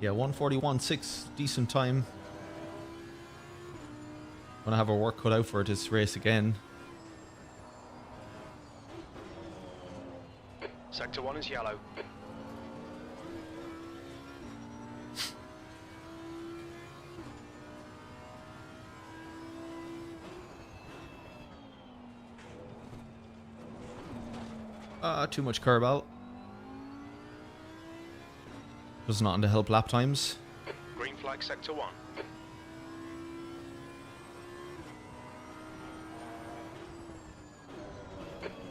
Yeah, 141.6, decent time. Gonna have our work cut out for this race again. Sector 1 is yellow. Too much curb out. Does nothing to help lap times. Green flag sector 1.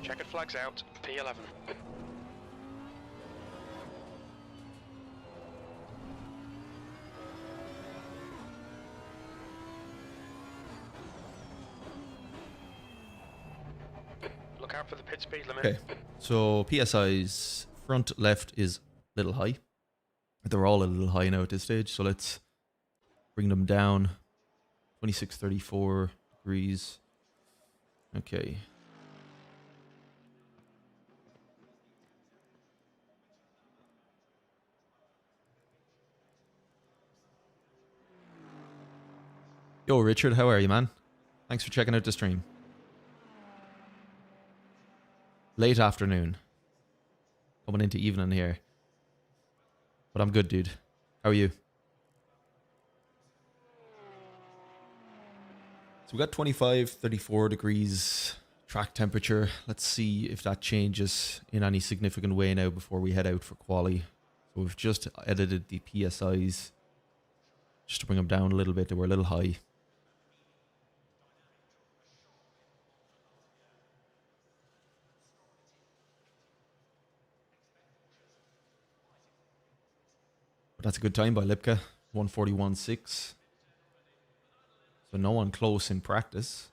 Checkered flags out, P11. Look out for the pit speed limit. Okay, so PSI's front left is a little high. They're all a little high now at this stage, so let's bring them down. 2634 degrees. Okay. Yo, Richard, how are you, man? Thanks for checking out the stream. Late afternoon. Coming into evening here. But I'm good, dude. How are you? So we got 25, 34 degrees track temperature. Let's see if that changes in any significant way now before we head out for quali. So we've just edited the PSIs just to bring them down a little bit. They were a little high. But that's a good time by Lipka. 141.6. So no one close in practice.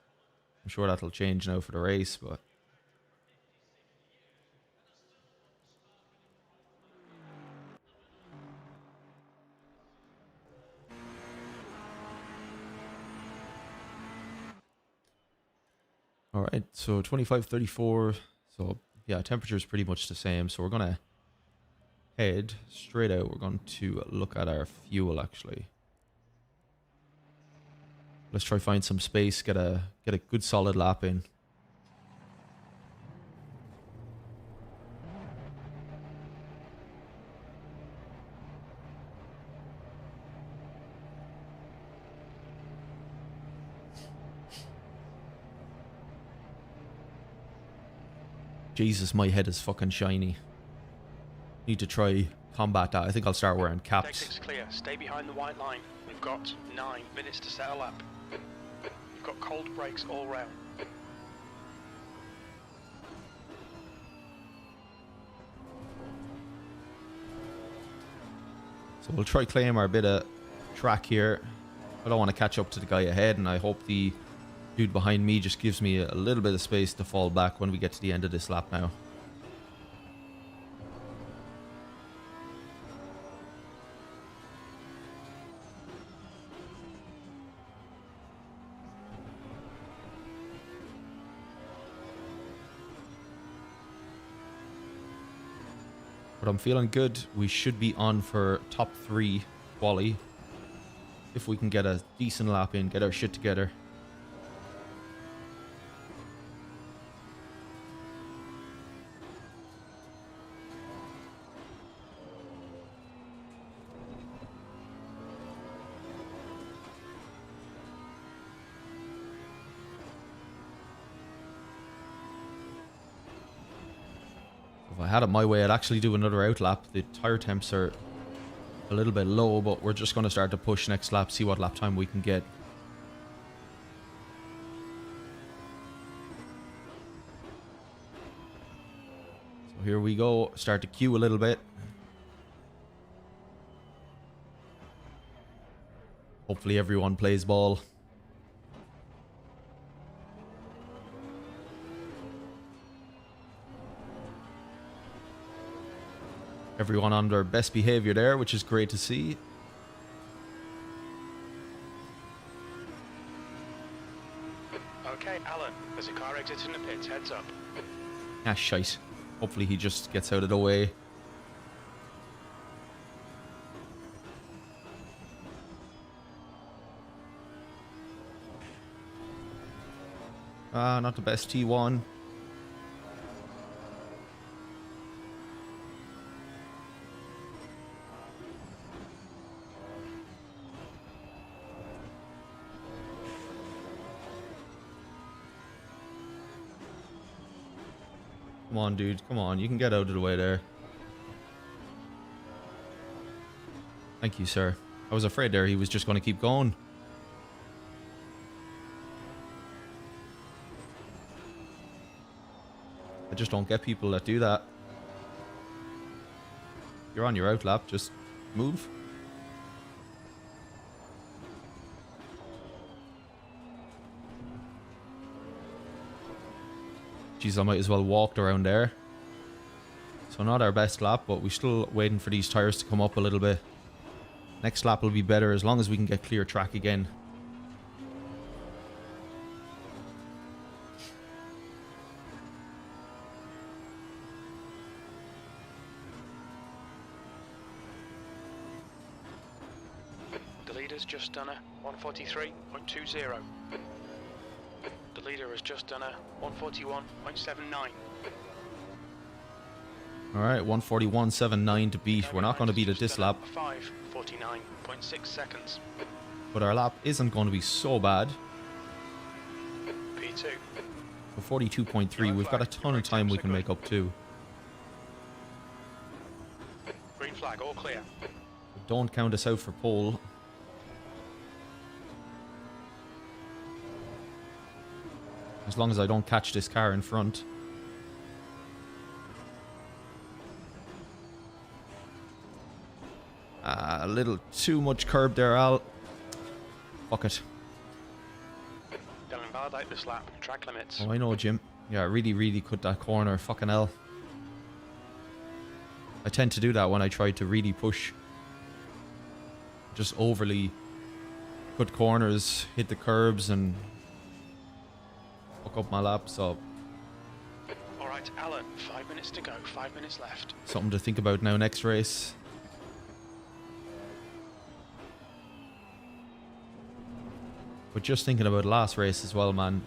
I'm sure that'll change now for the race, but all right, so 25:34. So yeah, temperature is pretty much the same. So we're gonna head straight out. We're going to look at our fuel actually. Let's try find some space, get a good solid lap in. Jesus, my head is fucking shiny. Need to try combat that. I think I'll start wearing caps. Exit's clear. Stay behind the white line. We've got 9 minutes to settle up. We've got cold brakes all round. So we'll try claim our bit of track here. I don't want to catch up to the guy ahead, and I hope the dude behind me just gives me a little bit of space to fall back when we get to the end of this lap now. But I'm feeling good. We should be on for top 3 quali. If we can get a decent lap in, get our shit together. If I had it my way, I'd actually do another outlap. The tire temps are a little bit low, but we're just going to start to push next lap, see what lap time we can get. So here we go. Start to queue a little bit. Hopefully everyone plays ball. Everyone on their best behavior there, which is great to see. Okay, Alan, there's a car exiting the pits. Heads up. Ah, shite. Hopefully he just gets out of the way. Ah, not the best T1. Come on, dude. Come on. You can get out of the way there. Thank you, sir. I was afraid there he was just going to keep going. I just don't get people that do that. You're on your out lap. Just move. Jeez, I might as well walked around there. So not our best lap, but we're still waiting for these tires to come up a little bit. Next lap will be better as long as we can get clear track again. The leader's just done a 143.20. The leader has just done a 141.79. Alright, 141.79 to beat. We're not going to beat it this lap. 5:49.6 seconds. But our lap isn't going to be so bad. P2. For 42.3, we've got a ton of time we can make up to. Green flag, all clear. Don't count us out for pole. As long as I don't catch this car in front. A little too much curb there, Al. Fuck it. They'll invalidate this lap. Track limits. Oh, I know, Jim. Yeah, I really cut that corner. Fucking hell. I tend to do that when I try to really push. Just overly cut corners, hit the curbs, and fuck up my lap, so... Alright, Alan, 5 minutes to go. 5 minutes left. Something to think about now next race. But just thinking about last race as well, man.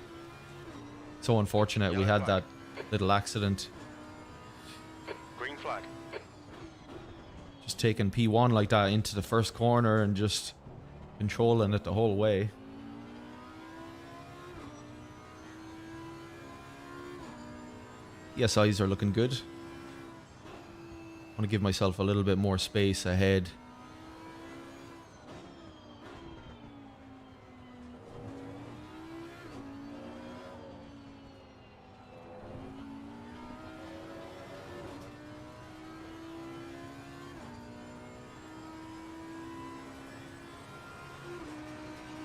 So unfortunate we had that little accident. Green flag. Just taking P1 like that into the first corner and just controlling it the whole way. ESIs are looking good. I want to give myself a little bit more space ahead.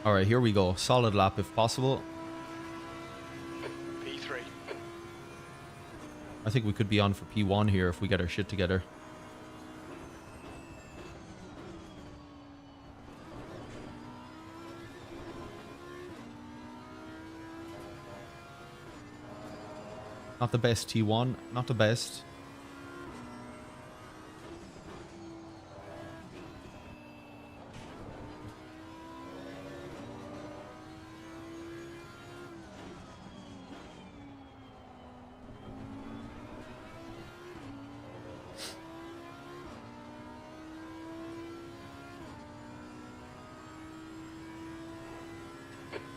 Alright, here we go. Solid lap if possible. P3. I think we could be on for P1 here if we get our shit together. Not the best T1, not the best.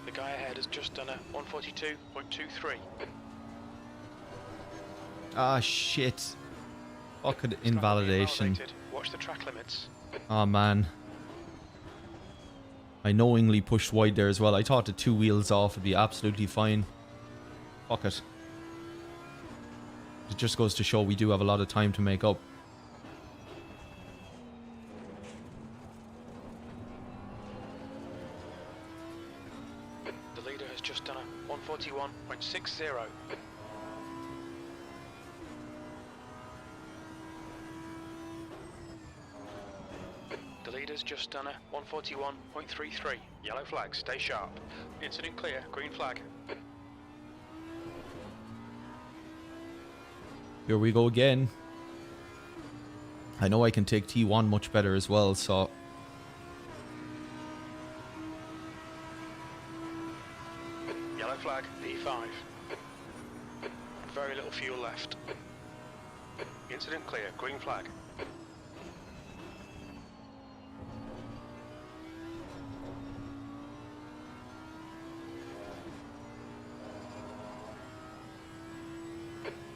The guy ahead has just done a 142.23. Ah, shit. Fucking invalidation. Watch the track limits. Oh, man. I knowingly pushed wide there as well. I thought the two wheels off would be absolutely fine. Fuck it. It just goes to show we do have a lot of time to make up. The leader has just done a 141.60. just done a 141.33. Yellow flag, stay sharp. Incident clear, green flag. Here we go again. I know I can take T1 much better as well, so... Yellow flag, P5. Very little fuel left. Incident clear, green flag.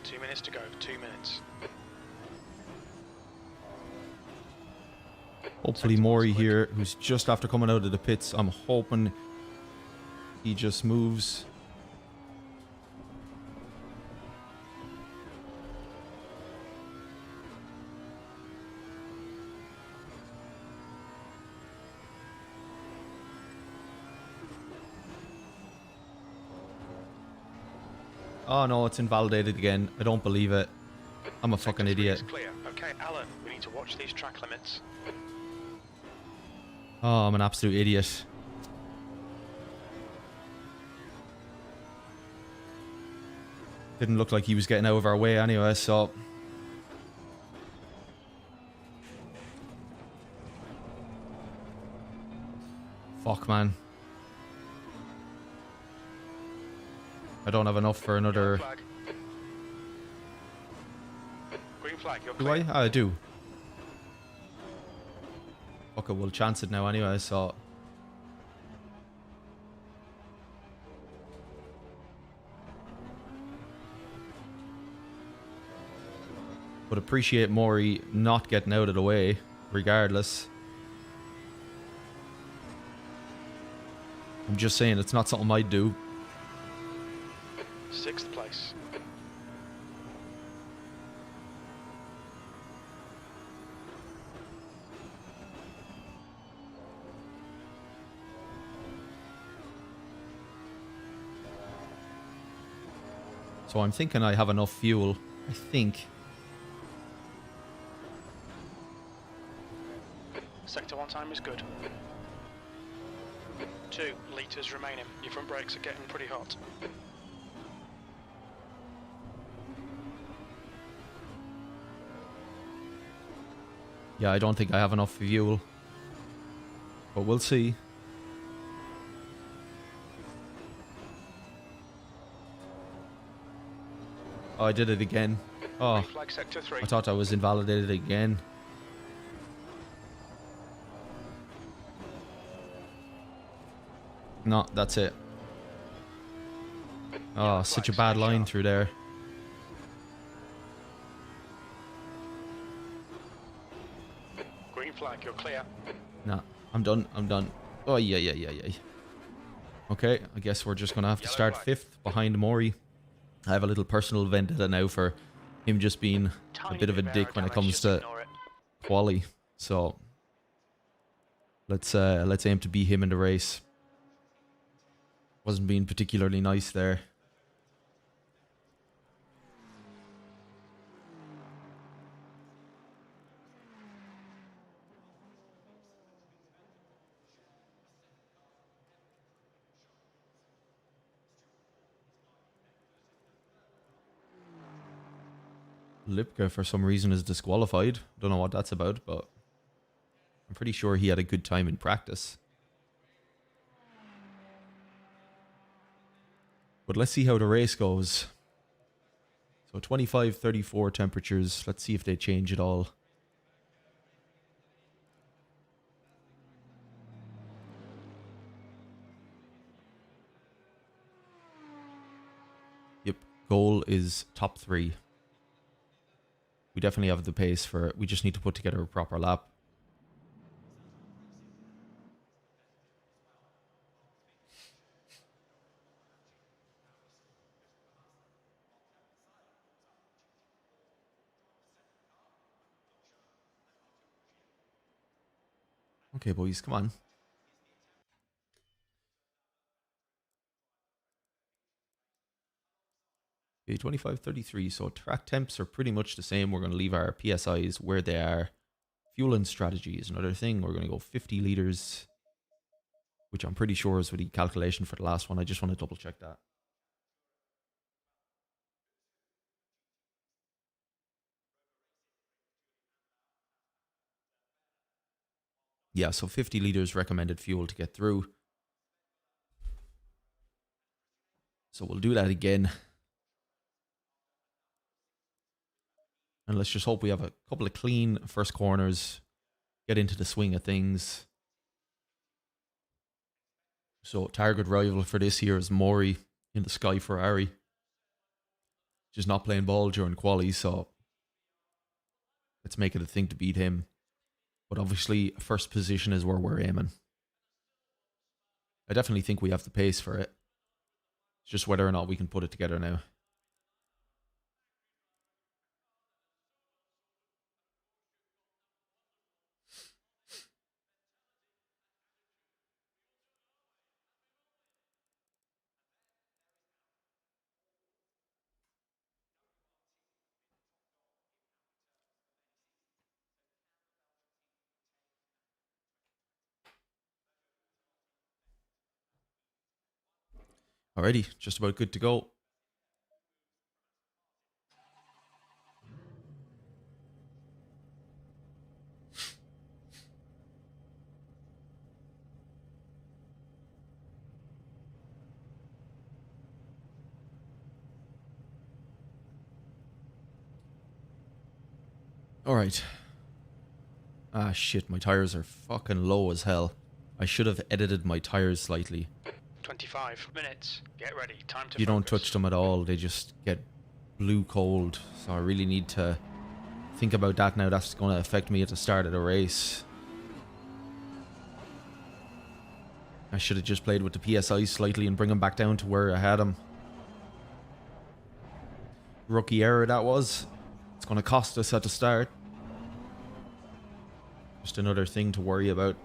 Two minutes to go, 2 minutes. Hopefully Maury here, who's just after coming out of the pits, I'm hoping he just moves. Oh no, it's invalidated again. I don't believe it. I'm a fucking idiot. Clear. Okay, Alan, we need to watch these track limits. Oh, I'm an absolute idiot. Didn't look like he was getting out of our way anyway, so... Fuck, man. I don't have enough for another... Green flag, you're Do clear. I? I do. Fuck it, we'll chance it now anyway, so... But appreciate Maury not getting out of the way, regardless. I'm just saying, it's not something I'd do. 6th place. So I'm thinking I have enough fuel. I think. Sector 1 time is good. 2 litres remaining. Your front brakes are getting pretty hot. Yeah, I don't think I have enough fuel. But we'll see. Oh, I did it again. Oh, Green flag sector 3. I thought I was invalidated again. No, that's it. Oh, such a bad line through there. Green flag, you're clear. Nah, I'm done. I'm done. Oh, yeah. Okay, I guess we're just going to have to start 5th behind Maury. I have a little personal vendetta now for him just being a bit of a dick when it comes to quali. So let's aim to beat him in the race. Wasn't being particularly nice there. Lipka, for some reason, is disqualified. Don't know what that's about, but I'm pretty sure he had a good time in practice. But let's see how the race goes. So 25, 34 temperatures. Let's see if they change at all. Yep, goal is top 3. We definitely have the pace for it. We just need to put together a proper lap. Okay, boys, come on. Okay, 25, 33. So track temps are pretty much the same. We're going to leave our PSIs where they are. Fueling strategy is another thing. We're going to go 50 litres, which I'm pretty sure is with the calculation for the last one. I just want to double check that. Yeah, so 50 litres recommended fuel to get through. So we'll do that again. And let's just hope we have a couple of clean first corners, get into the swing of things. So target rival for this year is Mori in the Sky Ferrari. Just not playing ball during quali, so let's make it a thing to beat him. But obviously, first position is where we're aiming. I definitely think we have the pace for it. It's just whether or not we can put it together now. Alrighty, just about good to go. Alright. Ah shit, my tires are fucking low as hell. I should have edited my tires slightly. 25 minutes. Get ready. Time to You don't focus. touch them at all, they just get blue cold. So I really need to think about that now. That's going to affect me at the start of the race. I should have just played with the PSI slightly and bring them back down to where I had them. Rookie error that was. It's going to cost us at the start. Just another thing to worry about.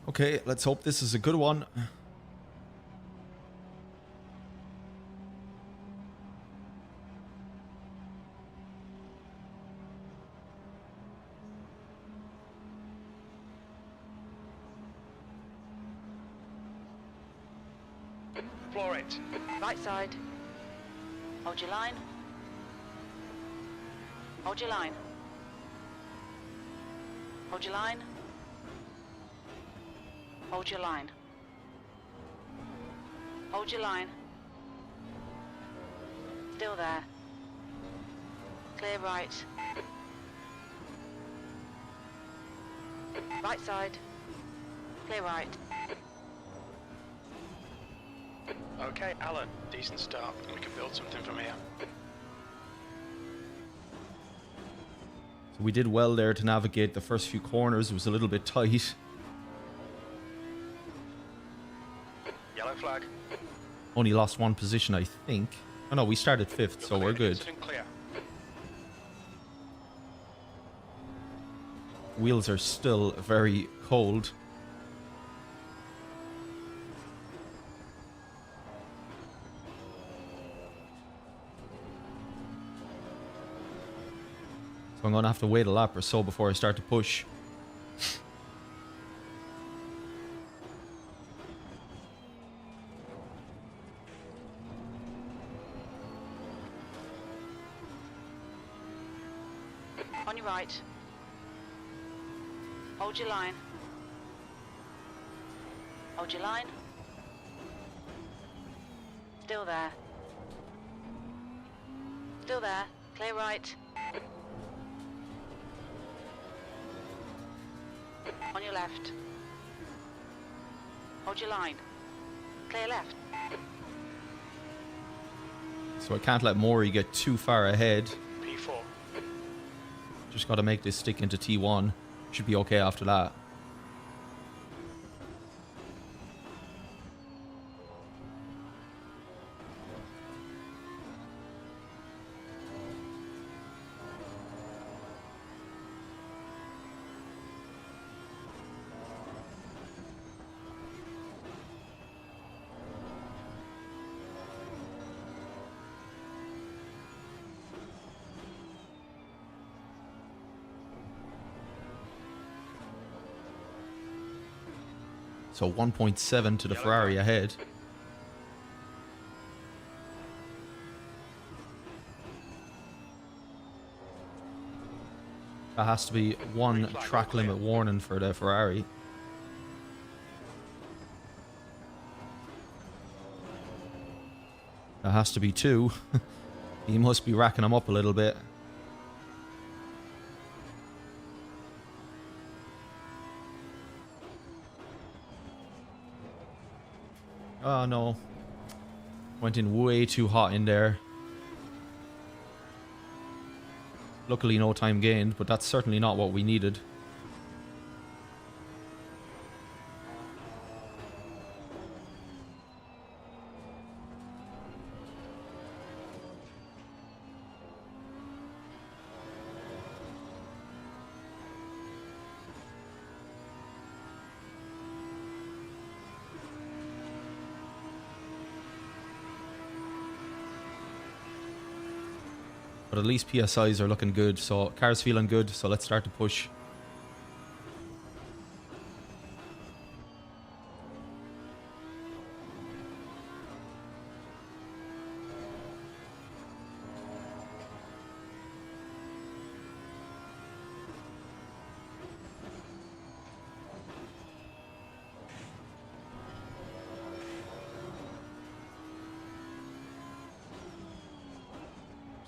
Okay, let's hope this is a good one. Floor it. Right side. Hold your line. Hold your line. Hold your line. Hold your line. Hold your line. Still there. Clear right. Right side. Clear right. Okay, Alan. Decent start. We can build something from here. So we did well there to navigate the first few corners. It was a little bit tight. Yellow flag. Only lost one position, I think. Oh no, we started 5th, so we're good. Clear. Wheels are still very cold. So I'm going to have to wait a lap or so before I start to push. On your right. Hold your line. Hold your line. Still there. Still there. Clear right. On your left. Hold your line. Clear left. So I can't let Mori get too far ahead. P4. Just got to make this stick into T1. Should be okay after that. So 1.7 to the Ferrari ahead. That has to be one track limit warning for the Ferrari. That has to be two. He must be racking them up a little bit. Oh no. Went in way too hot in there. Luckily no time gained, but that's certainly not what we needed. But at least PSIs are looking good, so car's feeling good, so let's start to push.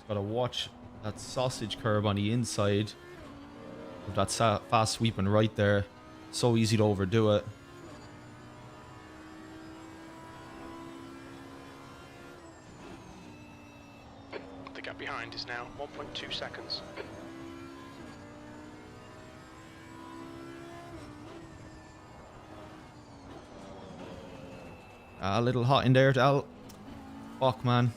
Gotta watch that sausage curve on the inside with that fast sweeping right there. So easy to overdo it. The gap behind is now 1.2 seconds. A little hot in there, Dal. Fuck, man.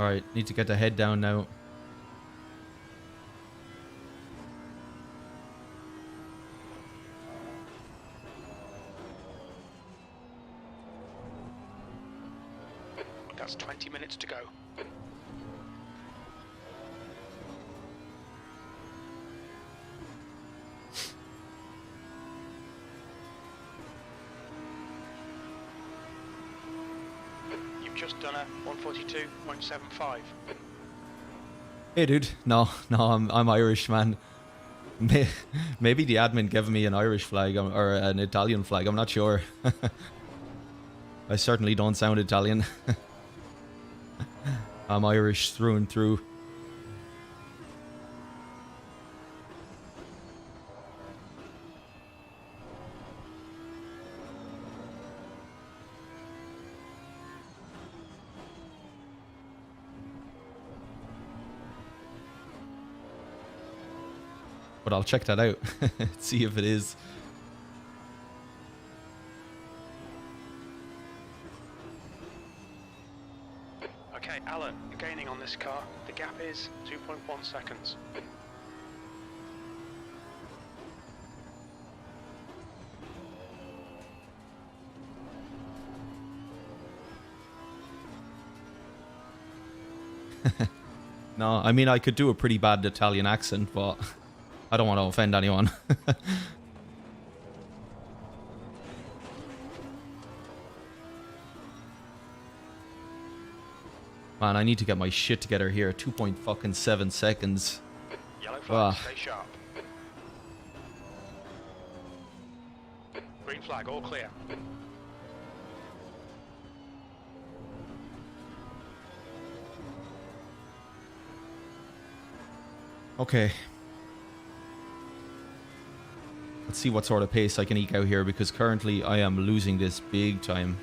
Alright, need to get the head down now. That's 20 minutes to go. Just done a 142.75. Hey dude, no, I'm Irish, man. Maybe the admin gave me an Irish flag or an Italian flag, I'm not sure. I certainly don't sound Italian. I'm Irish through and through. But I'll check that out. See if it is. Okay, Alan, you're gaining on this car. The gap is 2.1 seconds. No, I mean, I could do a pretty bad Italian accent, but I don't want to offend anyone. Man, I need to get my shit together here. 2.7 seconds. Yellow flag, stay sharp. Green flag, all clear. Okay. Let's see what sort of pace I can eke out here, because currently I am losing this big time.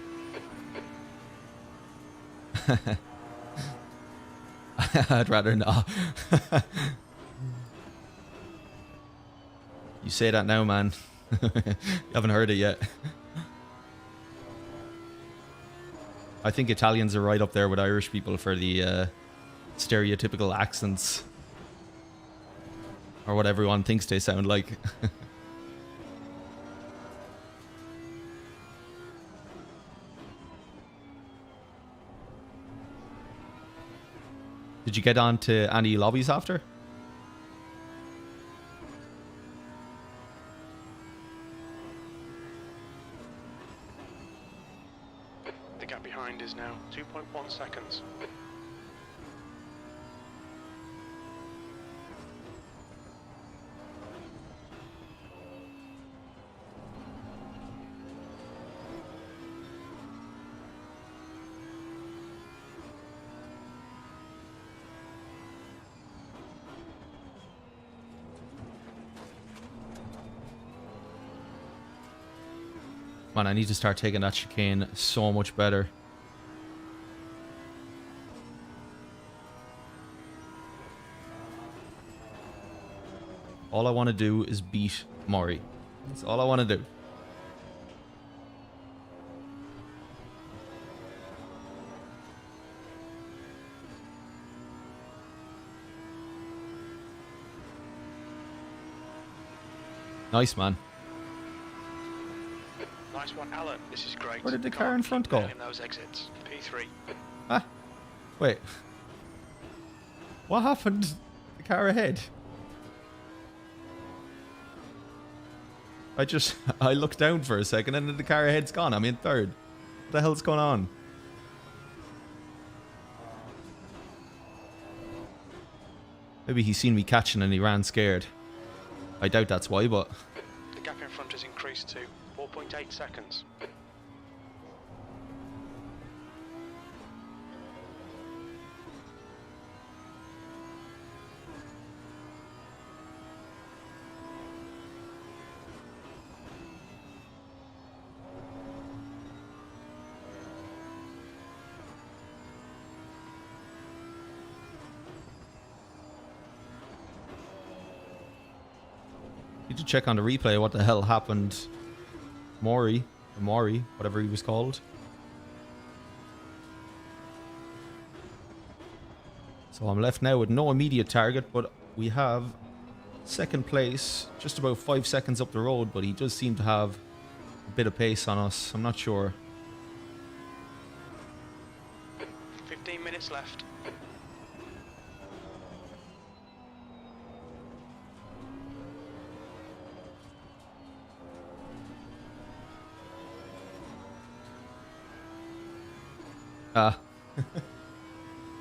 I'd rather not. You say that now, man. You haven't heard it yet. I think Italians are right up there with Irish people for the stereotypical accents. Or what everyone thinks they sound like. Did you get on to any lobbies after? The gap behind is now 2.1 seconds. Man, I need to start taking that chicane so much better. All I want to do is beat Maury. That's all I want to do. Nice, man. Nice one, Alan. This is great. Where did the car in front go? In those exits. P3. Ah, wait. What happened? The car ahead. I looked down for a second and then the car ahead's gone. I'm in third. What the hell's going on? Maybe he's seen me catching and he ran scared. I doubt that's why, but... The gap in front has increased to 4.8 seconds. Need to check on the replay what the hell happened. Maury, whatever he was called. So I'm left now with no immediate target, but we have second place, just about 5 seconds up the road, but he does seem to have a bit of pace on us. I'm not sure. 15 minutes left.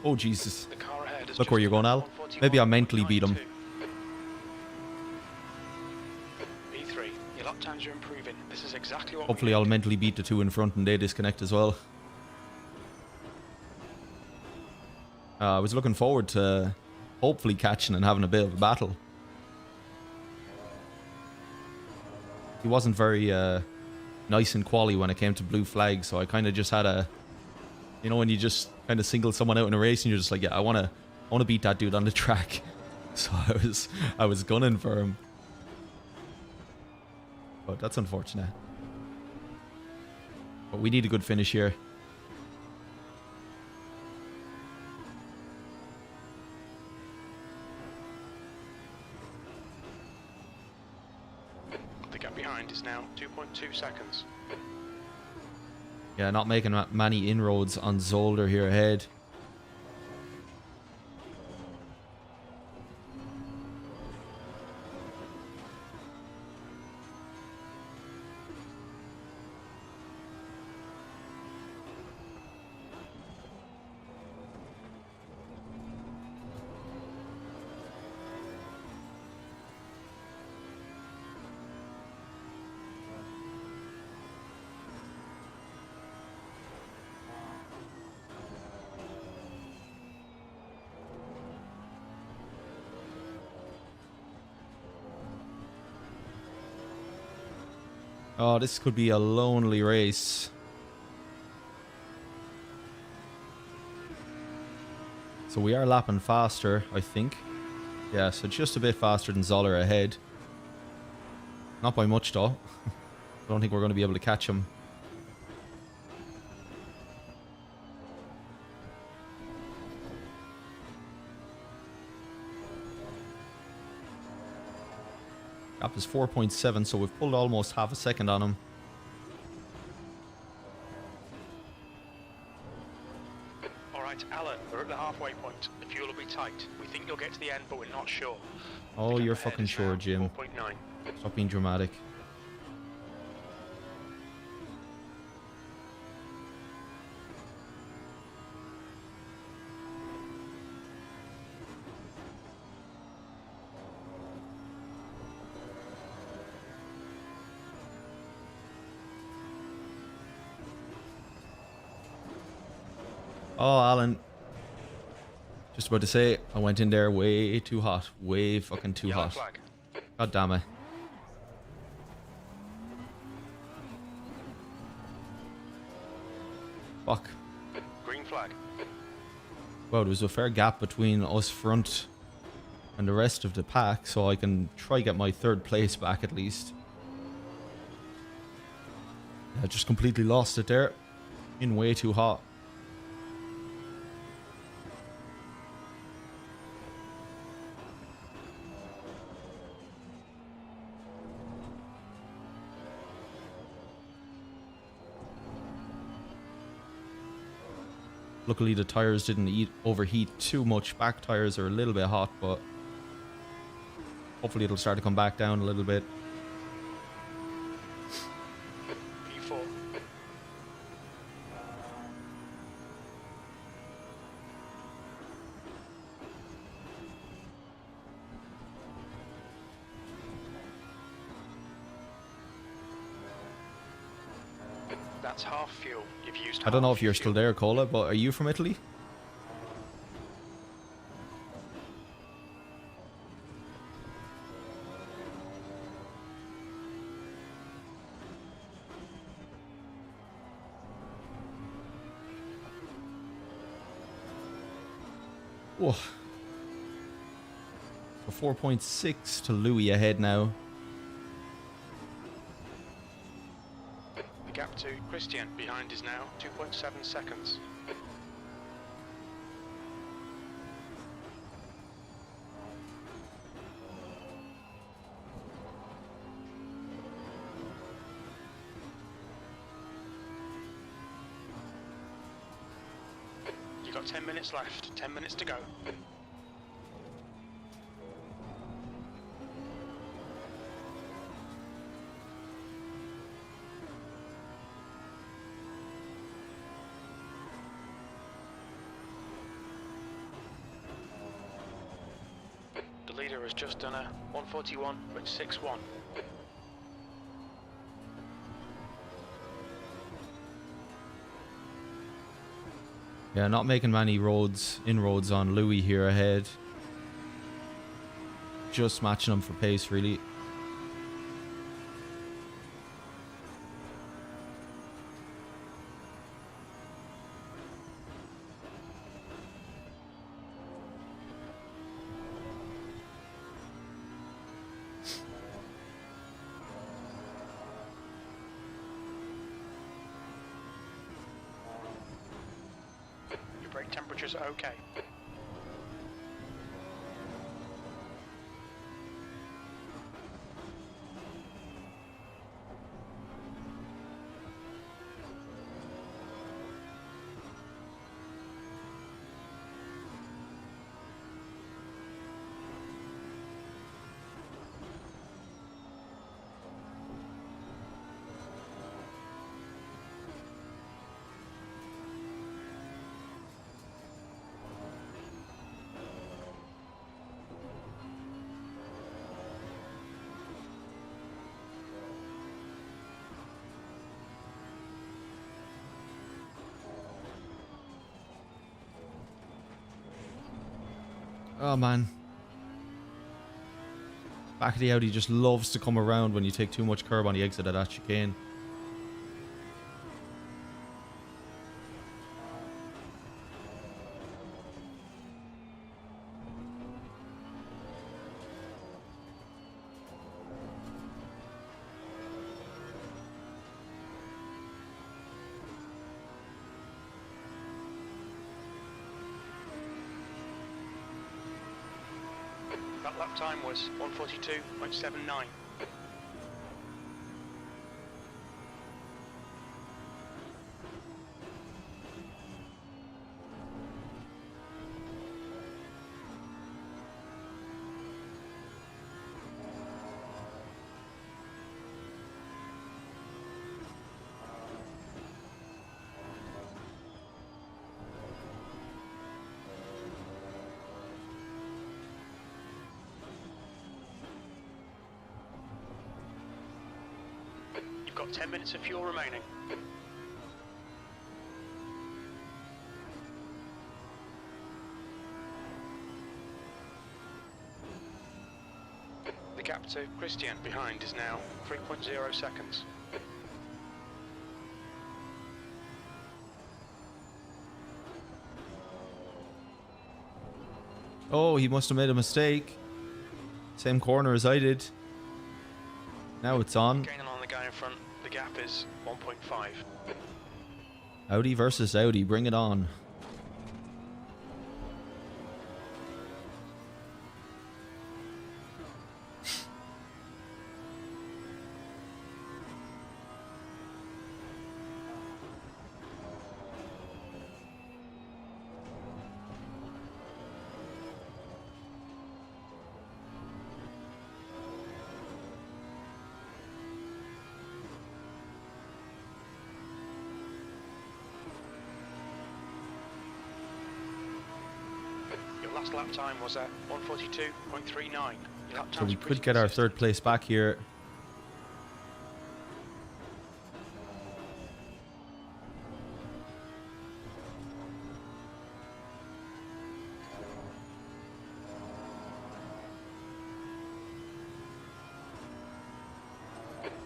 Oh, Jesus. The car ahead has Look where you're going, Al. Maybe I mentally beat him. P3, your lap times are improving. This is exactly what Hopefully I'll mentally beat the two in front and they disconnect as well. I was looking forward to hopefully catching and having a bit of a battle. He wasn't very nice and quali when it came to blue flag, so I kind of just had a... You know, when you just kind of single someone out in a race and you're just like, yeah, I want to beat that dude on the track. So I was gunning for him. But that's unfortunate. But we need a good finish here. The gap behind is now 2.2 seconds. Yeah, not making many inroads on Zolder here ahead. Oh, this could be a lonely race. So we are lapping faster, I think. Yeah, so just a bit faster than Zoller ahead. Not by much though. I don't think we're going to be able to catch him. Gap is 4.7, so we've pulled almost half a second on him. Alright, Alan, we're at the halfway point. The fuel will be tight. We think you'll get to the end, but we're not sure. Oh, you're fucking sure, Jim. 4.9. Stop being dramatic. Oh, Alan. Just about to say, I went in there way too hot. Way fucking too Yellow hot. flag. God damn it. Fuck. Green flag. Well, there was a fair gap between us front and the rest of the pack, so I can try get my third place back at least. I just completely lost it there. In way too hot. Luckily the tires didn't overheat too much. Back tires are a little bit hot, but hopefully it'll start to come back down a little bit. P4. That's half fuel. You've used I don't know half if you're your still fuel. there, Cola, but are you from Italy? Whoa. So 4.6 to Louis ahead now. The gap to Christian behind is now 2.7 seconds. You've got 10 minutes left, 10 minutes to go. The leader has just done a 141.61. Yeah, not making many inroads on Louis here ahead. Just matching him for pace, really. Your brake temperatures are okay. Oh man. Back of the Audi just loves to come around when you take too much curb on the exit of that chicane. That lap time was 1:42.79. You've got 10 minutes of fuel remaining. The gap to Christian behind is now 3.0 seconds. Oh, he must have made a mistake. Same corner as I did. Now it's on. Gaining on the guy in front, the gap is 1.5. Audi versus Audi, bring it on. Your last lap time was at 1:42.39. Your lap So time's we pretty could get our consistent. third place back here.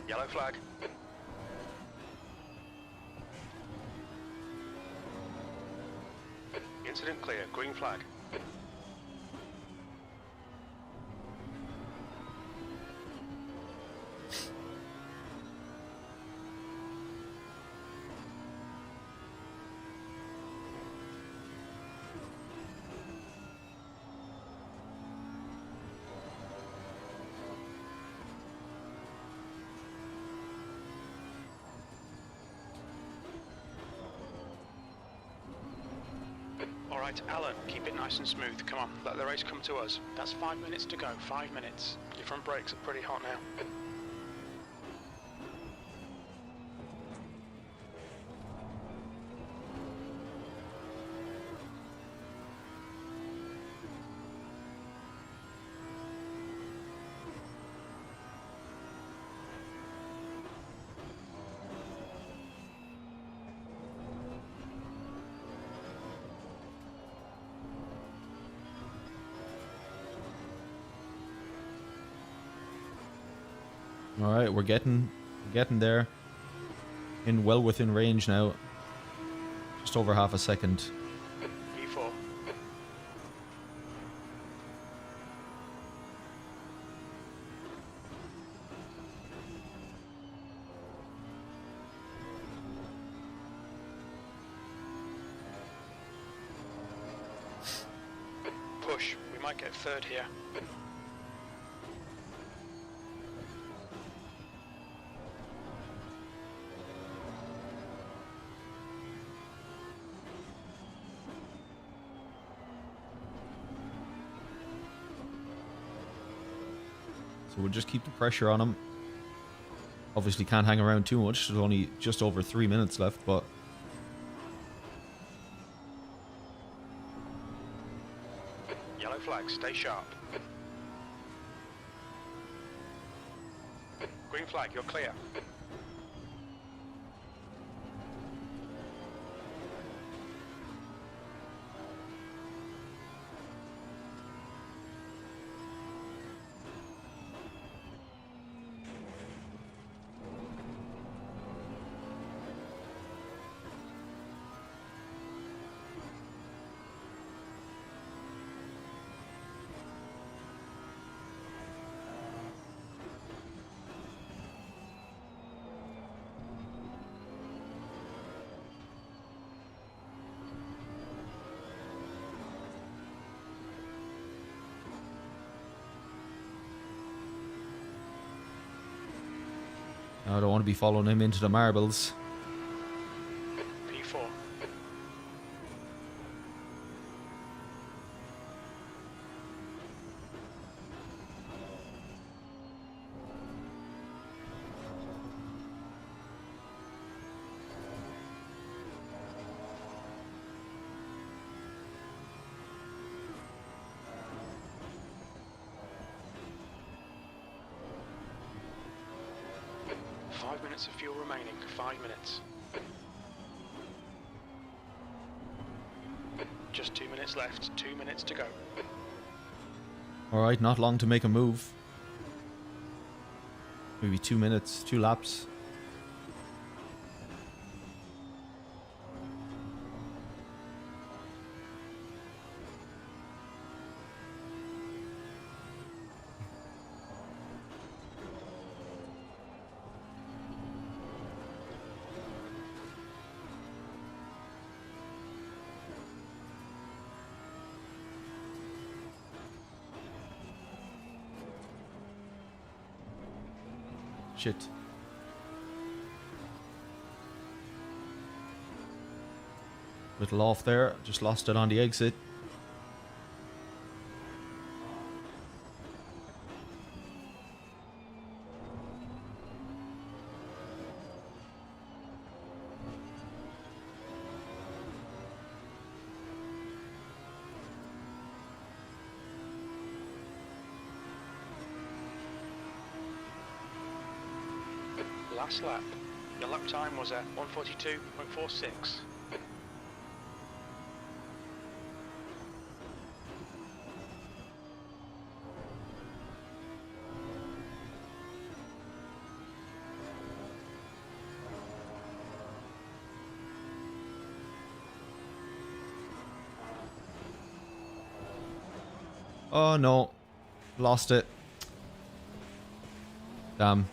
Yellow flag. Incident clear, green flag. Alright, Alan, keep it nice and smooth. Come on, let the race come to us. That's 5 minutes to go, 5 minutes. Your front brakes are pretty hot now. All right, we're getting there. In well within range now. Just over half a second. E4. Push, we might get third here. So we'll just keep the pressure on him. Obviously can't hang around too much. There's only just over 3 minutes left, but Yellow flag, stay sharp. Green flag, you're clear. I don't want to be following him into the marbles. P4. Five minutes of fuel remaining. 5 minutes. Just 2 minutes left. 2 minutes to go. Alright, not long to make a move. Maybe 2 minutes, 2 laps. Shit. Little off there, just lost it on the exit. Last lap. Your lap time was at 1:42.46. Oh no. Lost it. Damn.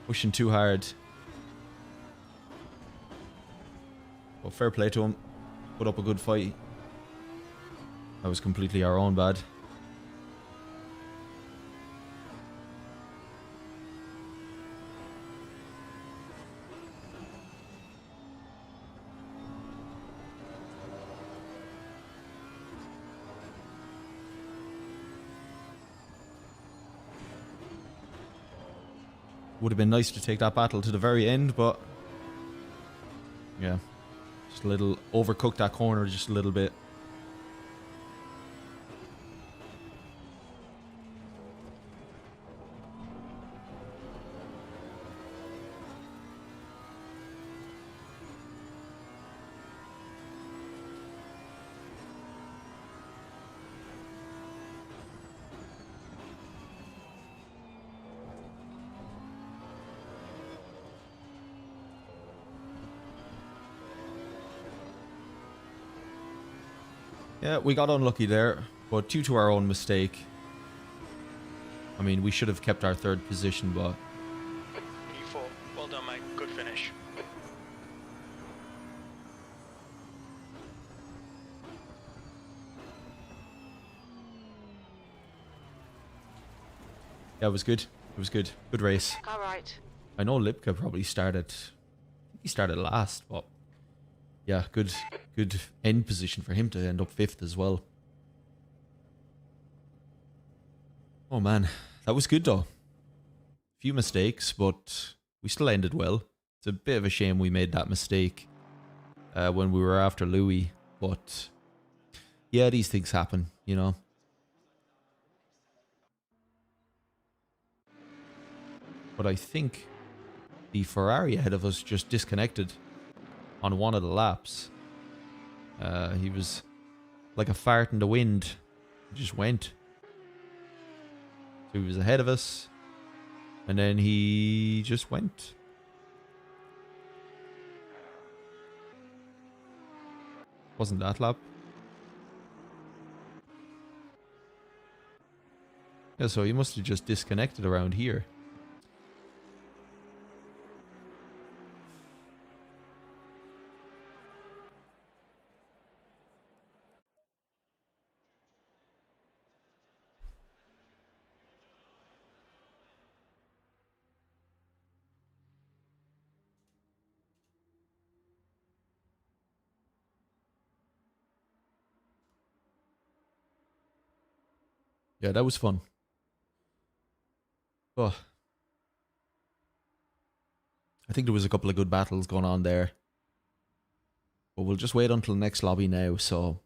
Pushing too hard. Well, fair play to him. Put up a good fight. That was completely our own bad. Would have been nice to take that battle to the very end, but yeah, just a little overcooked that corner just a little bit. Yeah, we got unlucky there, but due to our own mistake. I mean, we should have kept our third position, but P4. Well done, mate. Good finish. yeah, it was good. It was good. Good race. All right. I know Lipka probably started. He started last, but yeah, good end position for him to end up 5th as well. Oh man, that was good though. Few mistakes, but we still ended well. It's a bit of a shame we made that mistake when we were after Louis, but yeah, these things happen, you know. But I think the Ferrari ahead of us just disconnected on one of the laps. He was like a fart in the wind. He just went. So he was ahead of us. And then he just went. Wasn't that lap? Yeah, so he must have just disconnected around here. Yeah, that was fun. Oh, I think there was a couple of good battles going on there. But we'll just wait until the next lobby now, so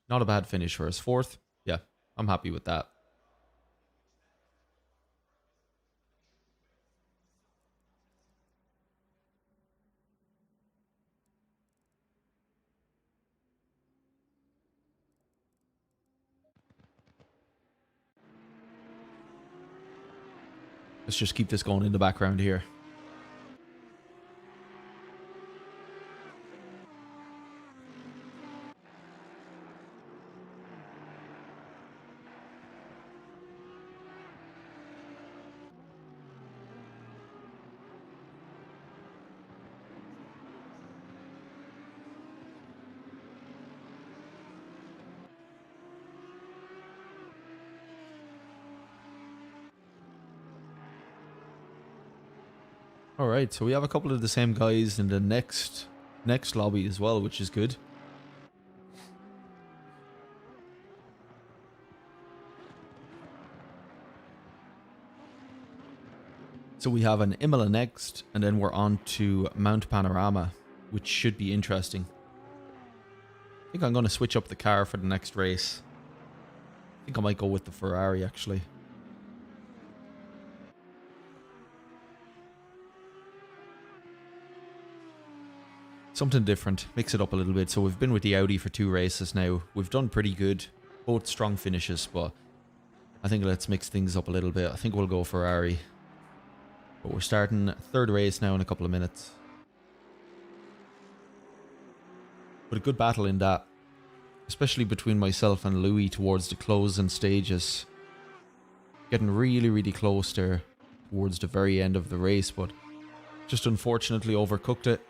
not a bad finish for us. 4th, yeah, I'm happy with that. Let's just keep this going in the background here. All right, so we have a couple of the same guys in the next lobby as well, which is good. So we have an Imola next, and then we're on to Mount Panorama, which should be interesting. I think I'm going to switch up the car for the next race. I think I might go with the Ferrari, actually. Something different, mix it up a little bit. So we've been with the Audi for 2 races now. We've done pretty good, both strong finishes, but I think let's mix things up a little bit. I think we'll go Ferrari. But we're starting 3rd race now in a couple of minutes. But a good battle in that, especially between myself and Louis towards the closing stages. Getting really, really close there towards the very end of the race, but just unfortunately overcooked it.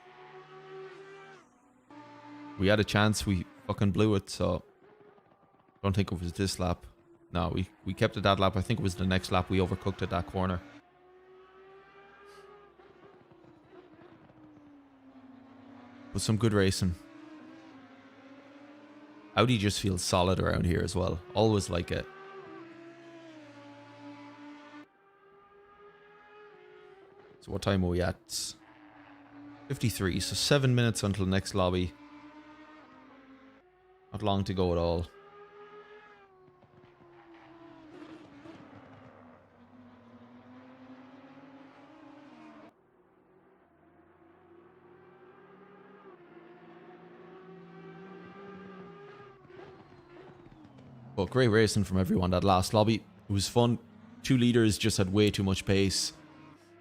We had a chance, we fucking blew it, so I don't think it was this lap. No, we kept it that lap. I think it was the next lap we overcooked at that corner. But some good racing. Audi just feels solid around here as well. Always like it. So what time are we at? 53, so 7 minutes until next lobby. Not long to go at all. But great racing from everyone that last lobby. It was fun. 2 leaders just had way too much pace.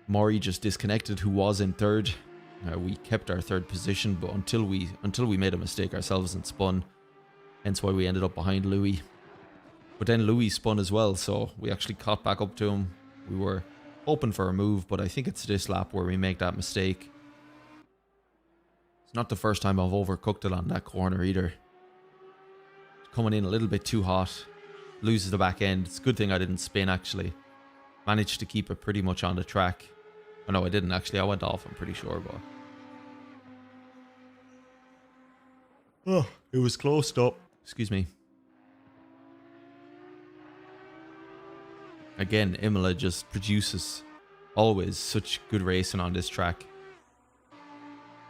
Maury just disconnected, who was in 3rd. We kept our 3rd position, but until we made a mistake ourselves and spun. Hence why we ended up behind Louis. But then Louis spun as well, so we actually caught back up to him. We were hoping for a move, but I think it's this lap where we make that mistake. It's not the first time I've overcooked it on that corner either. Coming in a little bit too hot. Loses the back end. It's a good thing I didn't spin, actually. Managed to keep it pretty much on the track. Oh no, I didn't actually. I went off, I'm pretty sure, but... Oh, it was close up. Excuse me. Again, Imola just produces always such good racing on this track.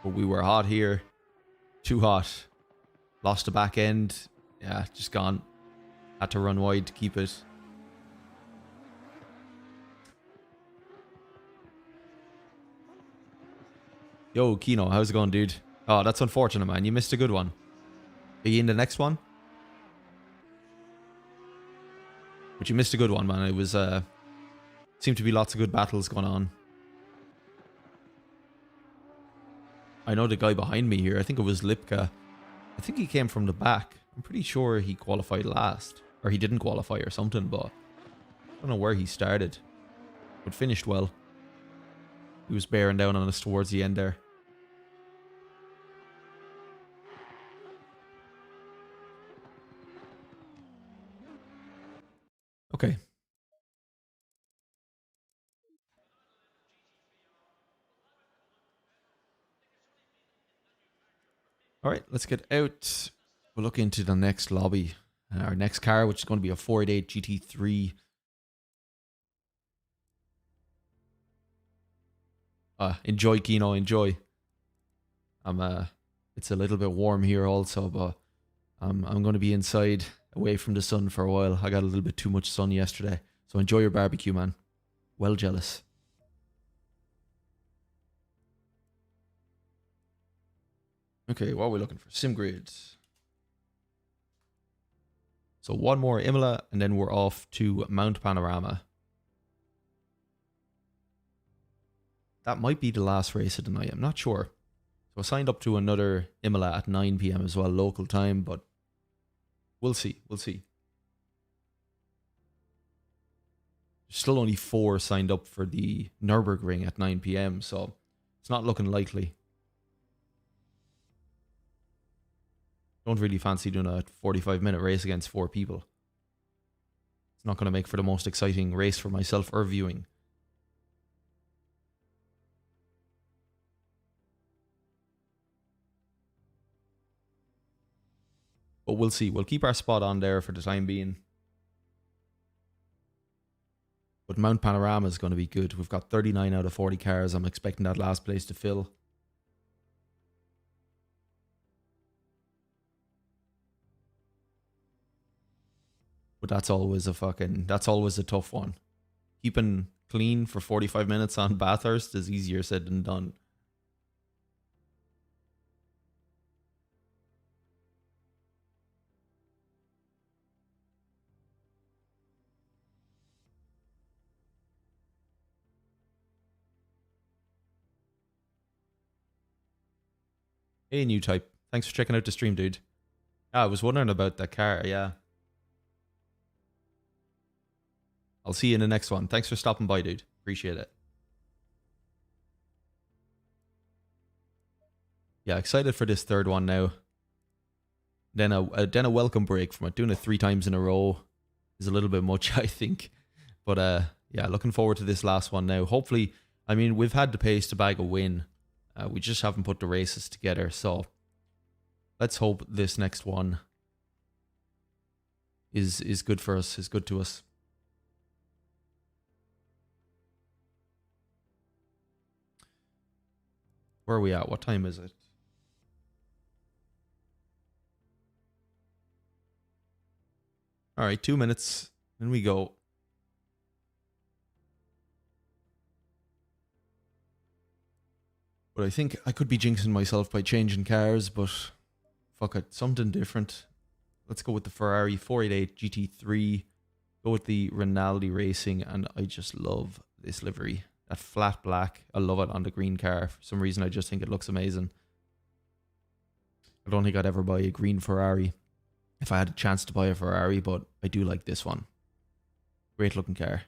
But we were hot here. Too hot. Lost the back end. Yeah, just gone. Had to run wide to keep it. Yo, Kino, how's it going, dude? Oh, that's unfortunate, man. You missed a good one. Are you in the next one? But you missed a good one, man. It was, seemed to be lots of good battles going on. I know the guy behind me here. I think it was Lipka. I think he came from the back. I'm pretty sure he qualified last. Or he didn't qualify or something, but I don't know where he started. But finished well. He was bearing down on us towards the end there. Okay. All right, let's get out. We'll look into the next lobby. Our next car, which is going to be a 488 GT3. Enjoy, Kino, enjoy. It's a little bit warm here also, but I'm going to be inside away from the sun for a while. I got a little bit too much sun yesterday. So enjoy your barbecue, man. Well jealous. Okay, what are we looking for? Sim grids. So one more Imola, and then we're off to Mount Panorama. That might be the last race of the night. I'm not sure. So I signed up to another Imola at 9 p.m. as well, local time, but we'll see. We'll see. There's still only 4 signed up for the Nurburgring at 9 p.m., so it's not looking likely. Don't really fancy doing a 45-minute race against 4 people. It's not going to make for the most exciting race for myself or viewing. But we'll see. We'll keep our spot on there for the time being. But Mount Panorama is going to be good. We've got 39 out of 40 cars. I'm expecting that last place to fill. But that's always a tough one. Keeping clean for 45 minutes on Bathurst is easier said than done. Hey, new type. Thanks for checking out the stream, dude. I was wondering about that car, yeah. I'll see you in the next one. Thanks for stopping by, dude. Appreciate it. Yeah, excited for this third one now. Then a welcome break from it. Doing it 3 times in a row is a little bit much, I think. But yeah, looking forward to this last one now. Hopefully, I mean, we've had the pace to bag a win. We just haven't put the races together. So let's hope this next one is good for us, is good to us. Where are we at? What time is it? All right, 2 minutes. Then we go. But I think I could be jinxing myself by changing cars, but fuck it. Something different. Let's go with the Ferrari 488 GT3. Go with the Rinaldi Racing, and I just love this livery. That flat black. I love it on the green car. For some reason, I just think it looks amazing. I don't think I'd ever buy a green Ferrari if I had a chance to buy a Ferrari, but I do like this one. Great looking car.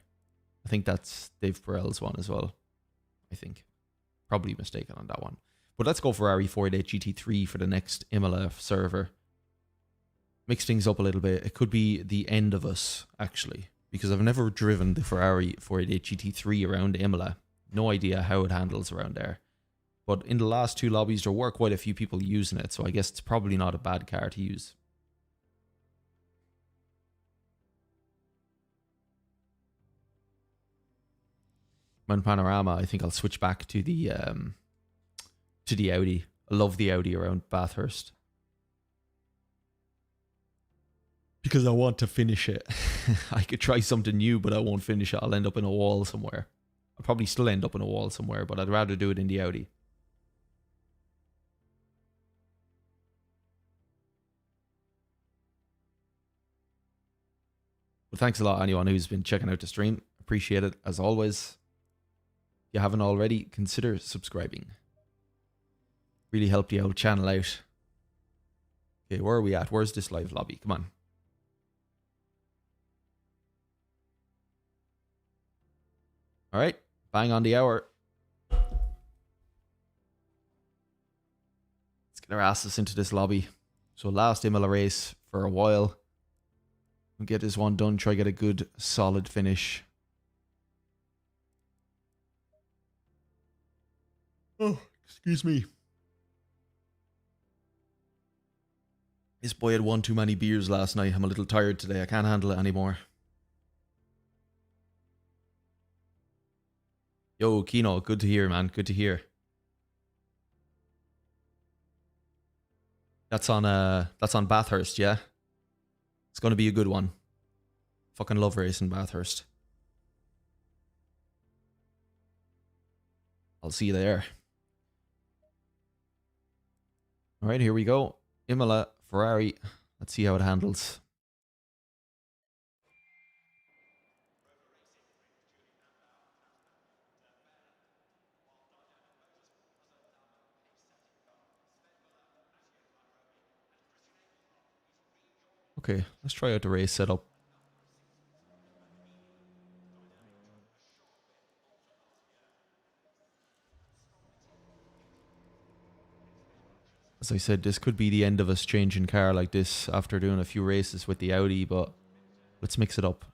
I think that's Dave Perel's one as well. I think. Probably mistaken on that one. But let's go Ferrari 488 GT3 for the next Imola server. Mix things up a little bit. It could be the end of us, actually, because I've never driven the Ferrari 488 GT3 around Imola. No idea how it handles around there. But in the last 2 lobbies, there were quite a few people using it, so I guess it's probably not a bad car to use. Mount Panorama, I think I'll switch back to the Audi. I love the Audi around Bathurst. Because I want to finish it. I could try something new, but I won't finish it. I'll end up in a wall somewhere. I'll probably still end up in a wall somewhere, but I'd rather do it in the Audi. But thanks a lot, anyone who's been checking out the stream. Appreciate it, as always. If you haven't already, consider subscribing. Really help the old channel out. Okay, where are we at? Where's this live lobby? Come on. All right, bang on the hour. Let's get our asses into this lobby. So last Imola race for a while. We'll get this one done, try to get a good solid finish. Oh, excuse me. This boy had one too many beers last night. I'm a little tired today. I can't handle it anymore. Yo, Kino, good to hear, man. Good to hear. That's on Bathurst, yeah? It's gonna be a good one. Fucking love racing Bathurst. I'll see you there. Alright, here we go. Imola, Ferrari. Let's see how it handles. Okay, let's try out the race setup. As I said, this could be the end of us changing car like this after doing a few races with the Audi, but let's mix it up.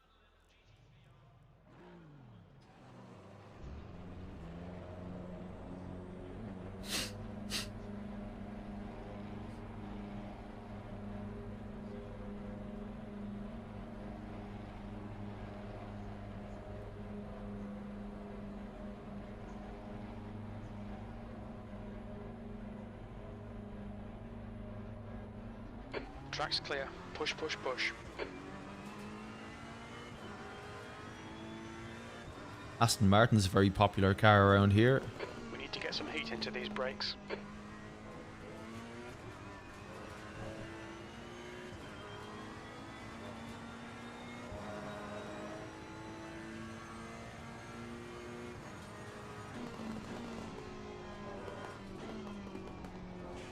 Track's clear. Push, push, push. Aston Martin's a very popular car around here. We need to get some heat into these brakes.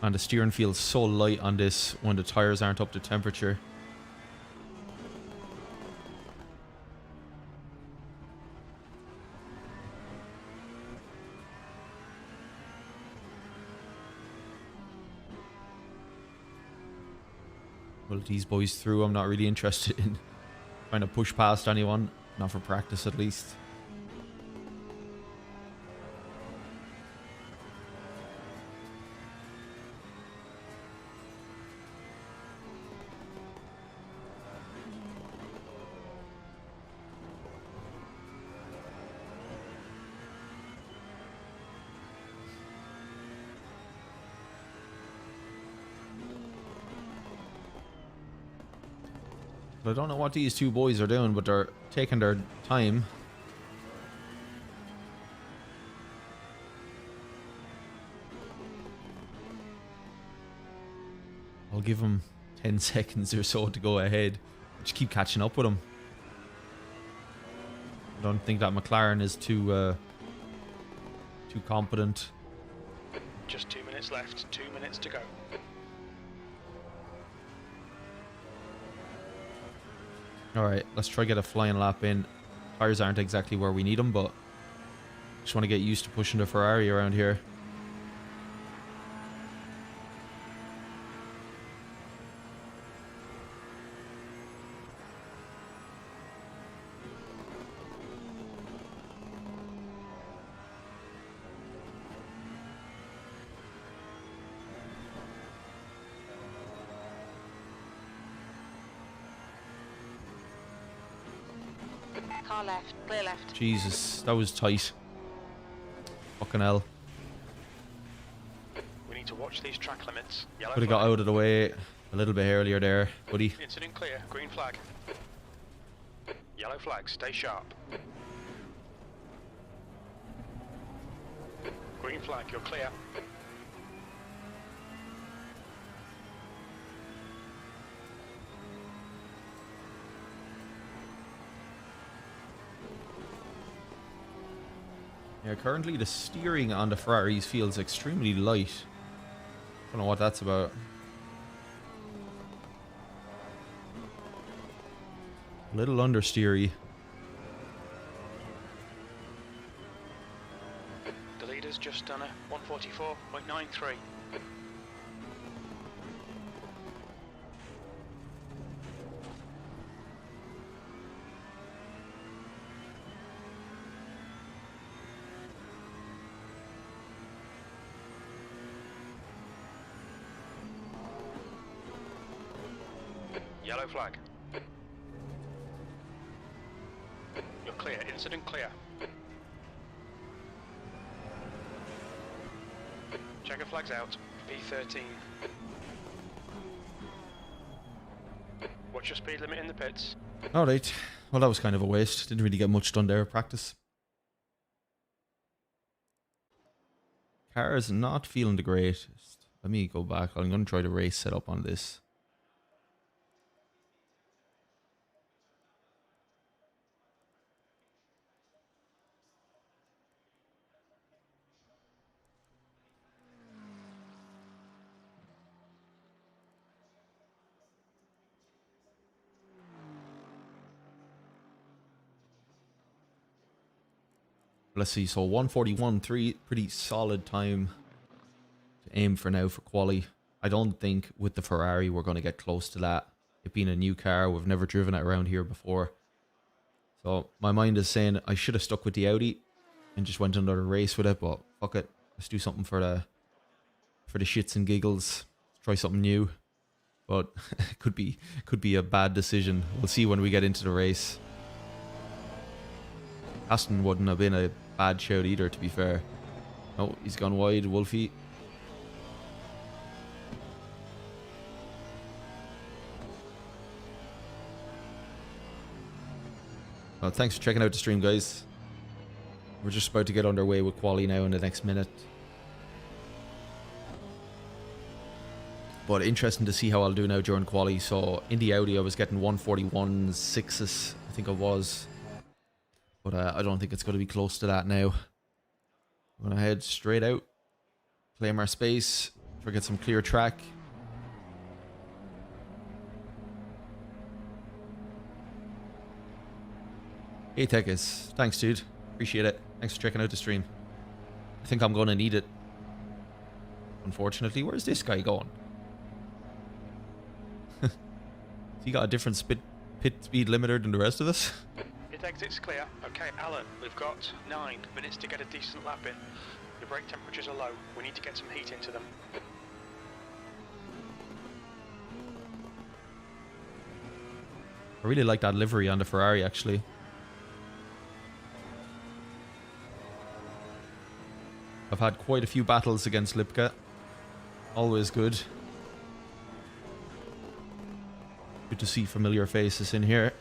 And the steering feels so light on this when the tires aren't up to temperature. Well, these boys through, I'm not really interested in trying to push past anyone. Not for practice, at least. I don't know what these two boys are doing, but they're taking their time. I'll give them 10 seconds or so to go ahead. Just keep catching up with them. I don't think that McLaren is too competent. Just 2 minutes left. 2 minutes to go. Alright, let's try get a flying lap in. Tires aren't exactly where we need them, but just want to get used to pushing the Ferrari around here. Car left, clear left. Jesus, that was tight. Fucking hell. We need to watch these track limits. Yellow Could have got flag. out of the way a little bit earlier there, buddy. Incident clear. Green flag. Yellow flag. Stay sharp. Green flag. You're clear. Yeah, currently the steering on the Ferraris feels extremely light. Don't know what that's about. A little understeery. The leader's just done a 144.93. Yellow flag. You're clear. Incident clear. Checker flags out. V13. What's your speed limit in the pits? Alright. Well, that was kind of a waste. Didn't really get much done there at practice. Car is not feeling the greatest. Let me go back. I'm going to try the race setup on this. Let's see, so 1:41.3, pretty solid time to aim for now for quali. I don't think with the Ferrari we're going to get close to that. It being a new car, we've never driven it around here before. So my mind is saying I should have stuck with the Audi and just went another race with it, but fuck it. Let's do something for the shits and giggles. Let's try something new. But it could be a bad decision. We'll see when we get into the race. Aston wouldn't have been a bad shout either, to be fair. Oh, he's gone wide, Wolfie. Well, thanks for checking out the stream, guys. We're just about to get underway with quali now in the next minute. But interesting to see how I'll do now during quali. So in the Audi I was getting 1:41.6, I think it was. But I don't think it's going to be close to that now. I'm going to head straight out. Claim our space. Try to get some clear track. Hey Tekis. Thanks, dude. Appreciate it. Thanks for checking out the stream. I think I'm going to need it. Unfortunately. Where's this guy going? He got a different pit speed limiter than the rest of us? Pit exit's clear. Okay, Alan, we've got 9 minutes to get a decent lap in. The brake temperatures are low. We need to get some heat into them. I really like that livery on the Ferrari, actually. I've had quite a few battles against Lipka. Always good. Good to see familiar faces in here.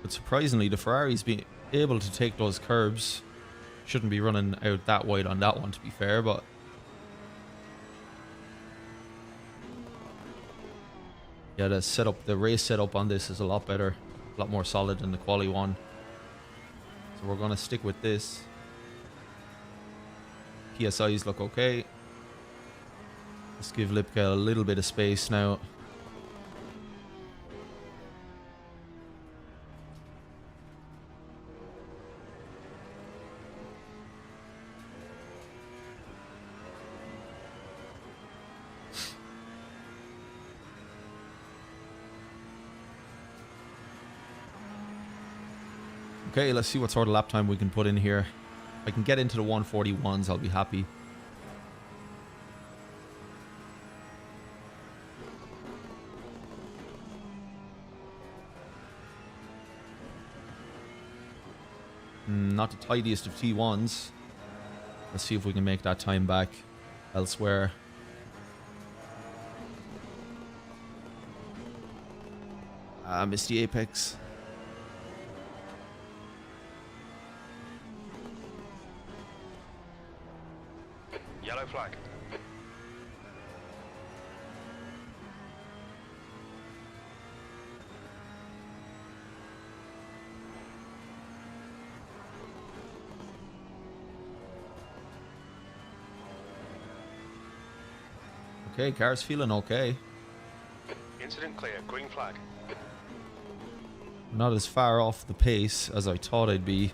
But surprisingly, the Ferrari's been able to take those curbs. Shouldn't be running out that wide on that one, to be fair, but yeah, the race setup on this is a lot better, a lot more solid than the quali one. So we're gonna stick with this. PSIs look okay. Let's give Lipka a little bit of space now. Okay, let's see what sort of lap time we can put in here. If I can get into the 1:41s, I'll be happy. Not the tidiest of T1s. Let's see if we can make that time back elsewhere. Missed the apex. Yellow flag. Okay, car's feeling okay. Incident clear. Green flag. Not as far off the pace as I thought I'd be.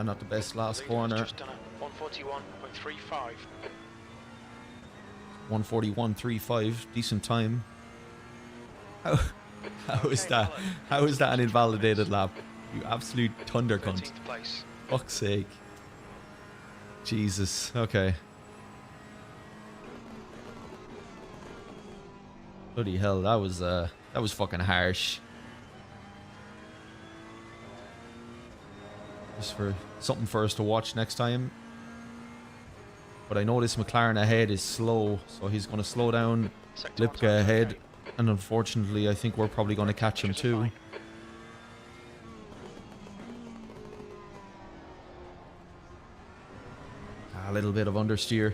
Not the best last corner. Just done a 141.35. 141.35, decent time. How is that? How is that an invalidated lap? You absolute thunder cunt. 13th place. Fuck's sake. Jesus. Okay. Bloody hell, that was fucking harsh. Just for something for us to watch next time. But I know this McLaren ahead is slow, so he's going to slow down. Sector one Lipka time's ahead, okay. and unfortunately I think we're probably going to catch him Just too. fine. A little bit of understeer.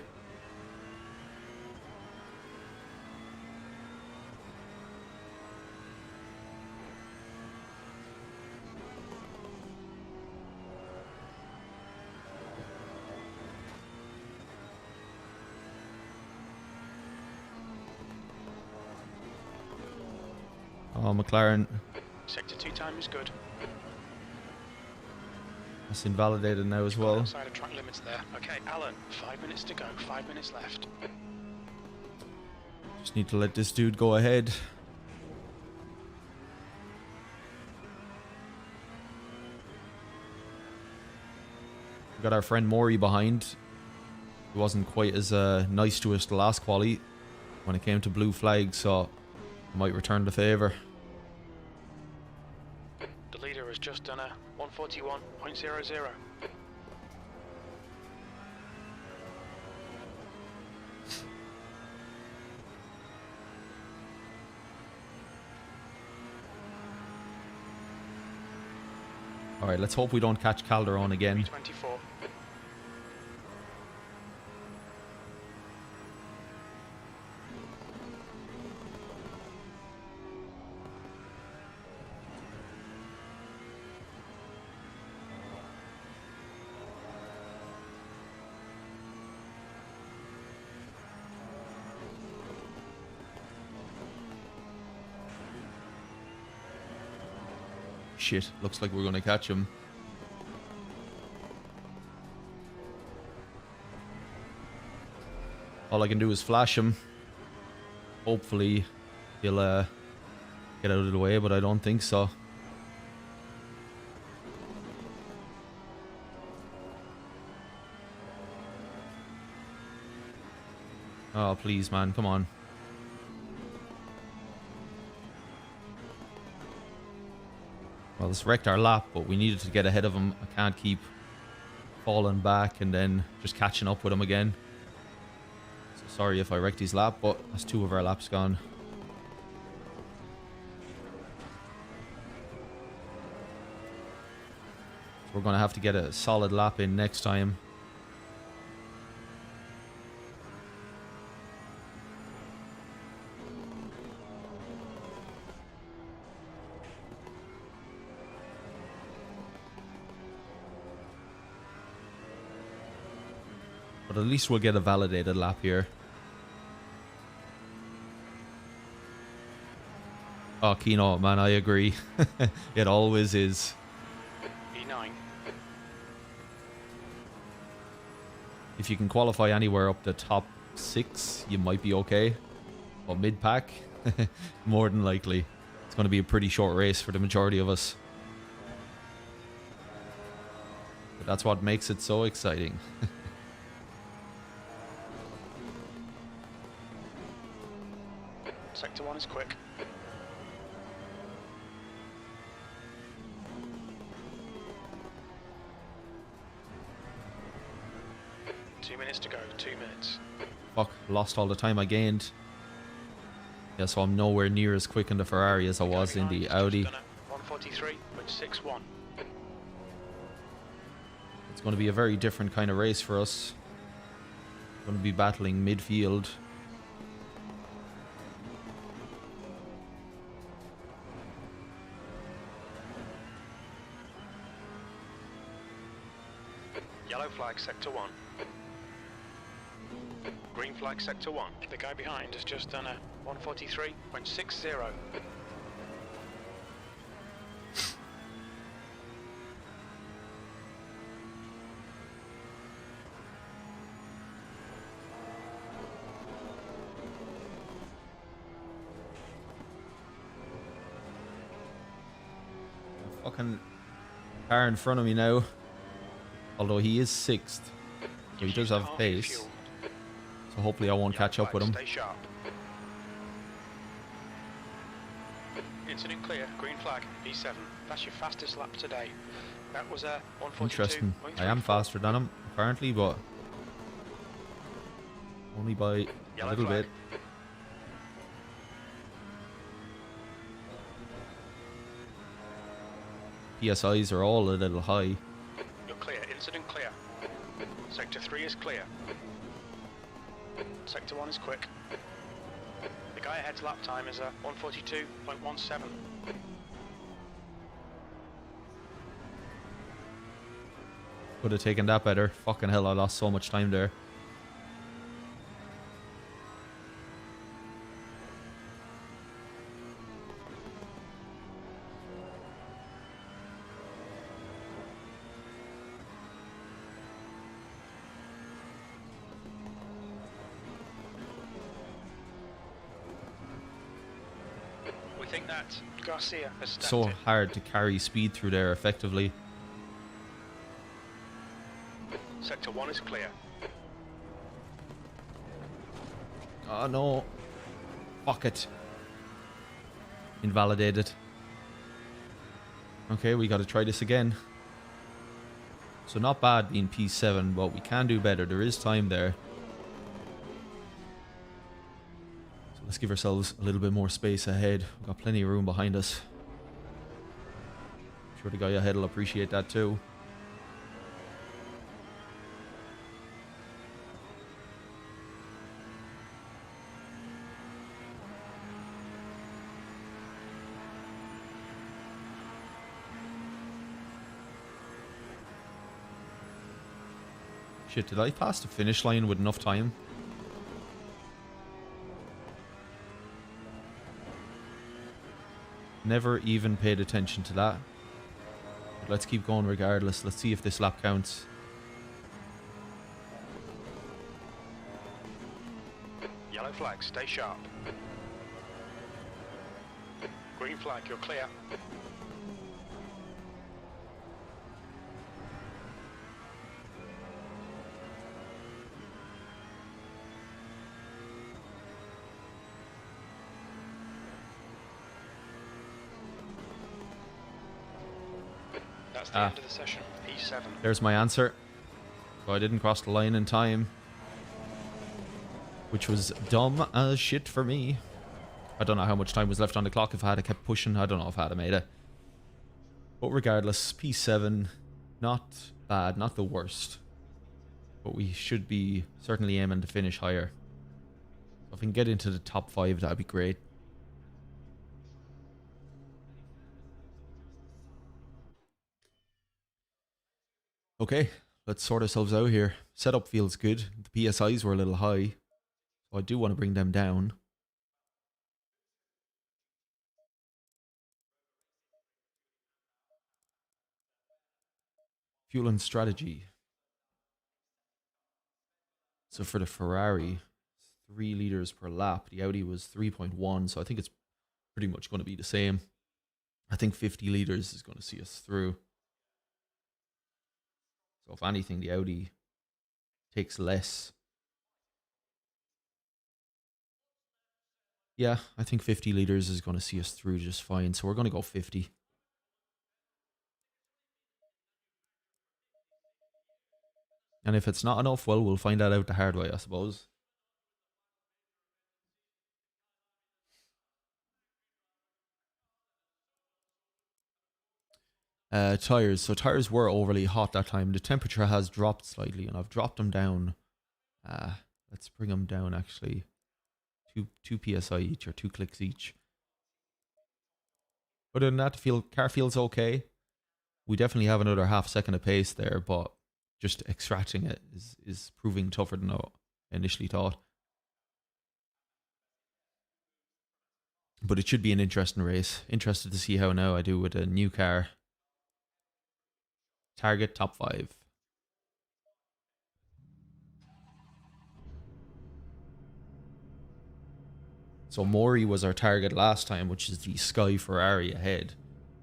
Oh, McLaren. Sector 2 time is good. That's invalidated now as well. Outside of track limits there. Okay, Alan, 5 minutes to go. 5 minutes left. Just need to let this dude go ahead. We got our friend Maury behind. He wasn't quite as nice to us the last quali when it came to blue flag, so I might return the favour. The leader has just done a 141.00. Alright, let's hope we don't catch Calderon again. 24. Shit, looks like we're going to catch him. All I can do is flash him. Hopefully he'll get out of the way, but I don't think so. Oh, please, man, come on. Well, this wrecked our lap, but we needed to get ahead of him. I can't keep falling back and then just catching up with him again. So sorry if I wrecked his lap, but that's 2 of our laps gone. So we're going to have to get a solid lap in next time. But at least we'll get a validated lap here. Oh, Keno, man, I agree. It always is. E9. If you can qualify anywhere up the top 6, you might be okay. But mid-pack, more than likely. It's going to be a pretty short race for the majority of us. But that's what makes it so exciting. Sector 1 is quick. Two minutes to go, 2 minutes. Fuck, lost all the time I gained. Yeah, so I'm nowhere near as quick in the Ferrari as I was in the Audi. Just done 143.61. It's going to be a very different kind of race for us. Going to be battling midfield. Yellow flag sector 1. Green flag sector 1. The guy behind has just done a 143.60. Fucking car in front of me now. Although he is 6th. So he does have pace. So hopefully I won't catch up with him. Stay sharp. Incident clear. Green flag. B7. That's your fastest lap today. That was a 142. Interesting. I am faster than him apparently, but only by a little bit. PSIs are all a little high. You're clear. Incident clear. Sector 3 is clear. Sector 1 is quick. The guy ahead's lap time is a 142.17. Could have taken that better. Fucking hell, I lost so much time there. We think that Garcia has stacked So it. hard to carry speed through there effectively. Sector 1 is clear. Oh no. Fuck it. Invalidated. Okay, we gotta try this again. So not bad being P7, but we can do better. There is time there. So let's give ourselves a little bit more space ahead. We've got plenty of room behind us. I'm sure the guy ahead will appreciate that too. Shit, did I pass the finish line with enough time? Never even paid attention to that. But let's keep going regardless. Let's see if this lap counts. Yellow flag, stay sharp. Green flag, you're clear. That's the end of the session. P7. There's my answer. So I didn't cross the line in time. Which was dumb as shit for me. I don't know how much time was left on the clock. If I had kept pushing, I don't know if I had made it. But regardless, P7, not bad, not the worst. But we should be certainly aiming to finish higher. So if we can get into the top 5, that'd be great. Okay, let's sort ourselves out here. Setup feels good. The PSIs were a little high. So I do want to bring them down. Fuel and strategy. So for the Ferrari, 3 liters per lap. The Audi was 3.1, so I think it's pretty much going to be the same. I think 50 liters is going to see us through. So if anything, the Audi takes less. Yeah, I think 50 liters is going to see us through just fine. So we're going to go 50. And if it's not enough, well, we'll find that out the hard way, I suppose. Tires. So tires were overly hot that time. The temperature has dropped slightly, and I've dropped them down. Let's bring them down actually. Two psi each, or 2 clicks each. Other than that, car feels okay. We definitely have another half second of pace there, but just extracting it is proving tougher than I initially thought. But it should be an interesting race. Interested to see how now I do with a new car. Target top 5. So Mori was our target last time, which is the Sky Ferrari ahead.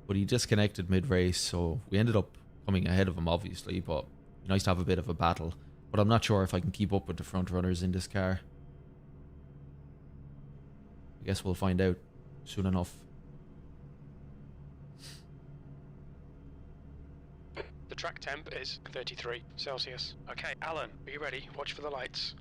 But he disconnected mid-race, so we ended up coming ahead of him, obviously. But nice to have a bit of a battle. But I'm not sure if I can keep up with the front runners in this car. I guess we'll find out soon enough. The track temp is 33 Celsius. Okay, Alan, are you ready? Watch for the lights.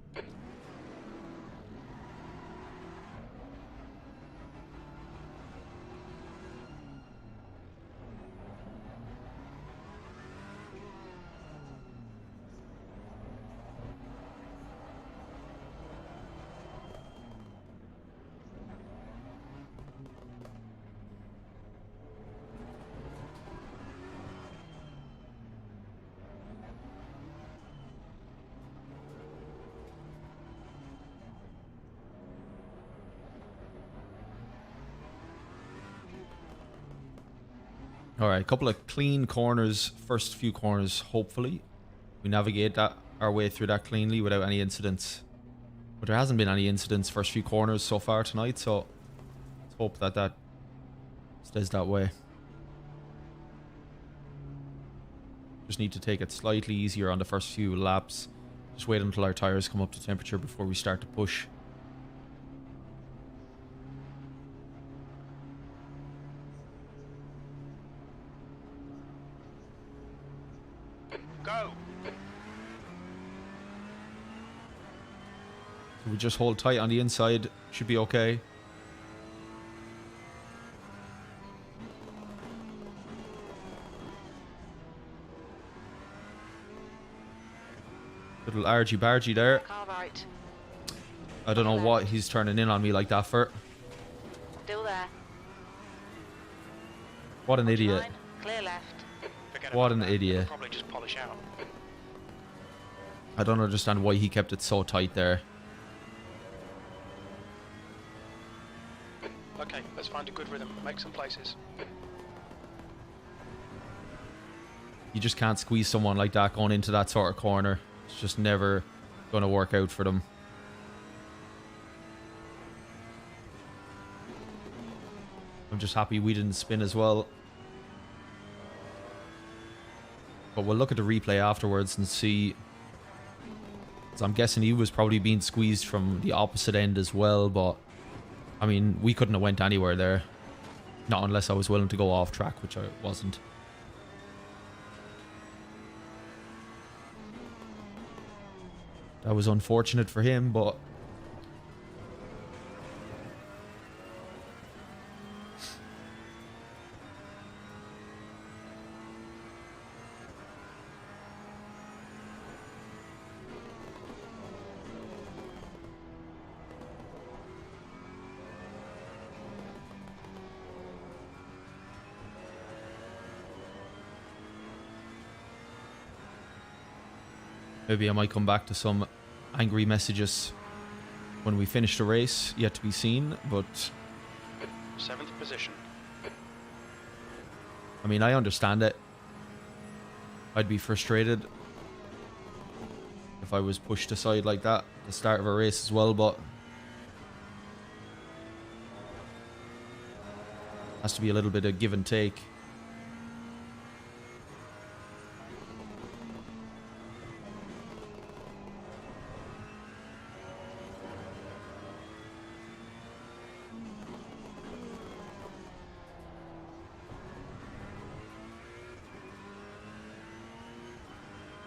Alright, a couple of clean corners, first few corners, hopefully. We navigate our way through that cleanly without any incidents. But there hasn't been any incidents first few corners so far tonight, so let's hope that stays that way. Just need to take it slightly easier on the first few laps. Just wait until our tires come up to temperature before we start to push. Go! So we just hold tight on the inside, should be okay. Little argy-bargy there. Car right. I don't know what he's turning in on me like that for. Still there. What an Watch idiot. line. Clear left. Forget What about an that. idiot. Probably just polish out. I don't understand why he kept it so tight there. Okay, let's find a good rhythm. Make some places. You just can't squeeze someone like that going into that sort of corner. It's just never going to work out for them. I'm just happy we didn't spin as well. But we'll look at the replay afterwards and see. So I'm guessing he was probably being squeezed from the opposite end as well, but I mean, we couldn't have went anywhere there. Not unless I was willing to go off track, which I wasn't. That was unfortunate for him, but maybe I might come back to some angry messages when we finish the race, yet to be seen, but 7th position. I mean, I understand it. I'd be frustrated if I was pushed aside like that at the start of a race as well, but has to be a little bit of give and take.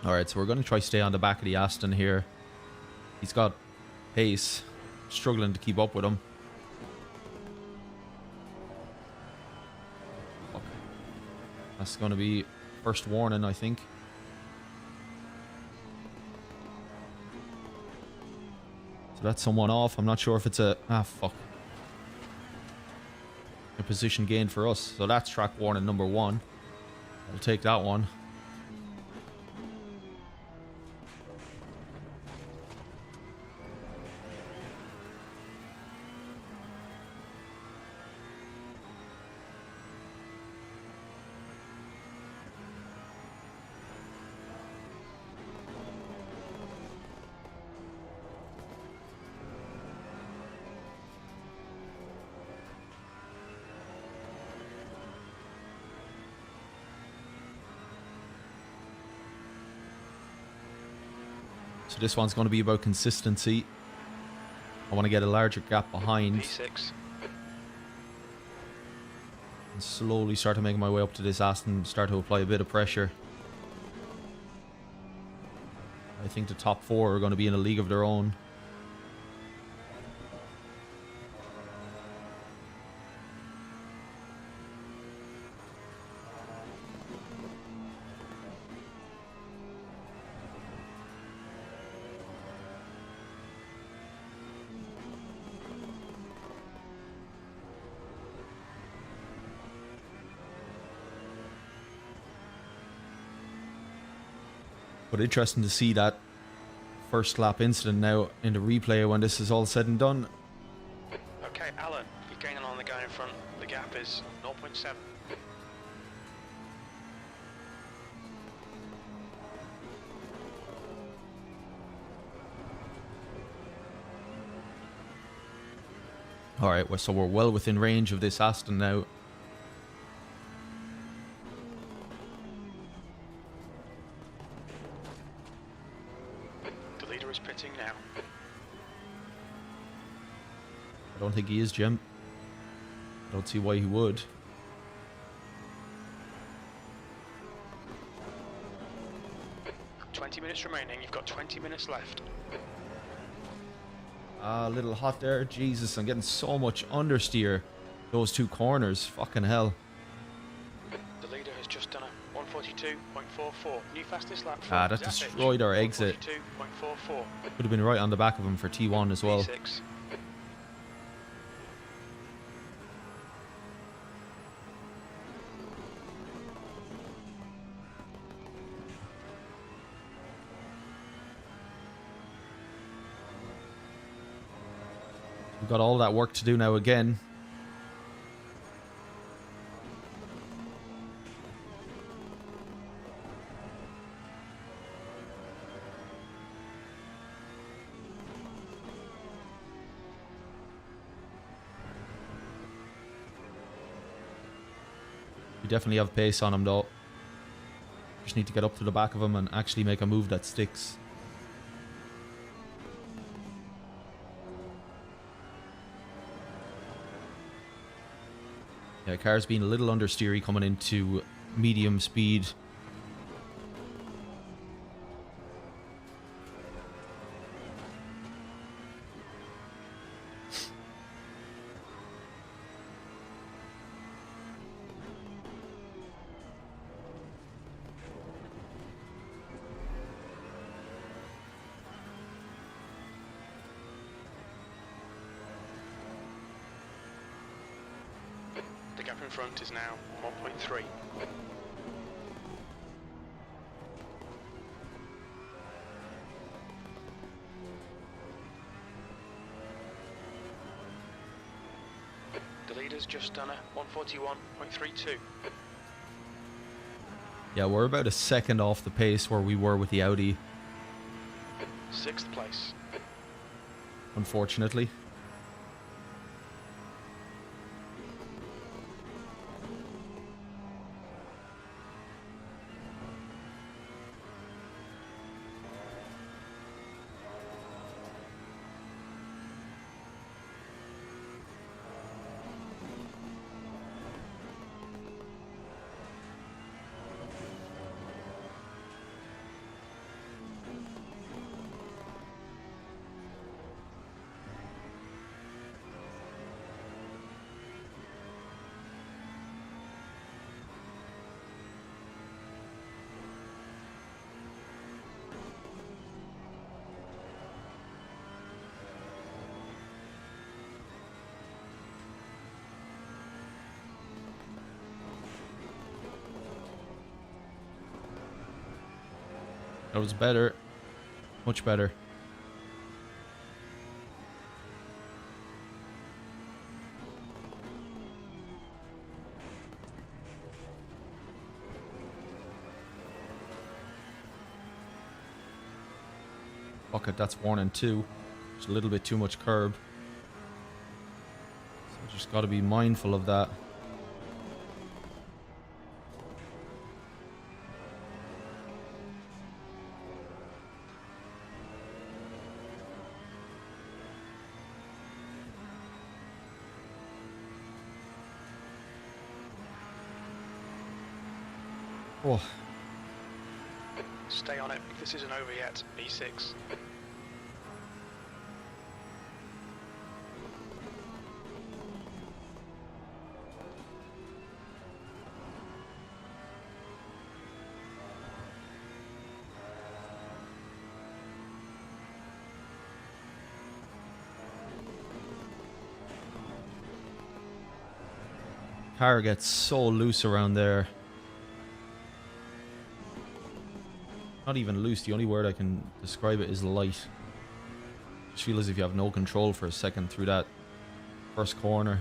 Alright, so we're going to try stay on the back of the Aston here. He's got pace. Struggling to keep up with him. Fuck. That's going to be first warning, I think. So that's someone off. I'm not sure if it's a... Ah, fuck. A position gain for us. So that's track warning number 1. I'll take that one. So this one's going to be about consistency. I want to get a larger gap behind. P6. And slowly start to make my way up to this Aston and start to apply a bit of pressure. I think the top 4 are going to be in a league of their own. But interesting to see that first lap incident now in the replay when this is all said and done. Okay, Alan, you're gaining on the guy in front. The gap is 0.7. Alright, so we're well within range of this Aston now. Now. I don't think he is, Jim. I don't see why he would. Minutes remaining. You've got 20 minutes left. Ah, a little hot there. Jesus, I'm getting so much understeer. Those 2 corners. Fucking hell. The leader has just done a 142.44. New fastest lap. Ah, that destroyed our exit. 142.44. Could have been right on the back of him for T1 as well. P6. We've got all that work to do now again. We definitely have pace on him though. Just need to get up to the back of him and actually make a move that sticks. Yeah, car's been a little understeery coming into medium speed. The gap in front is now 1.3. The leader's just done a 141.32. Yeah, we're about a second off the pace where we were with the Audi, 6th place. unfortunately. That was better. Much better. Fuck it, that's 1 and 2. It's a little bit too much curb. So just got to be mindful of that. Oh. Stay on it. This isn't over yet. E6. Car gets so loose around there. Not even loose, the only word I can describe it is light. Just feel as if you have no control for a second through that first corner.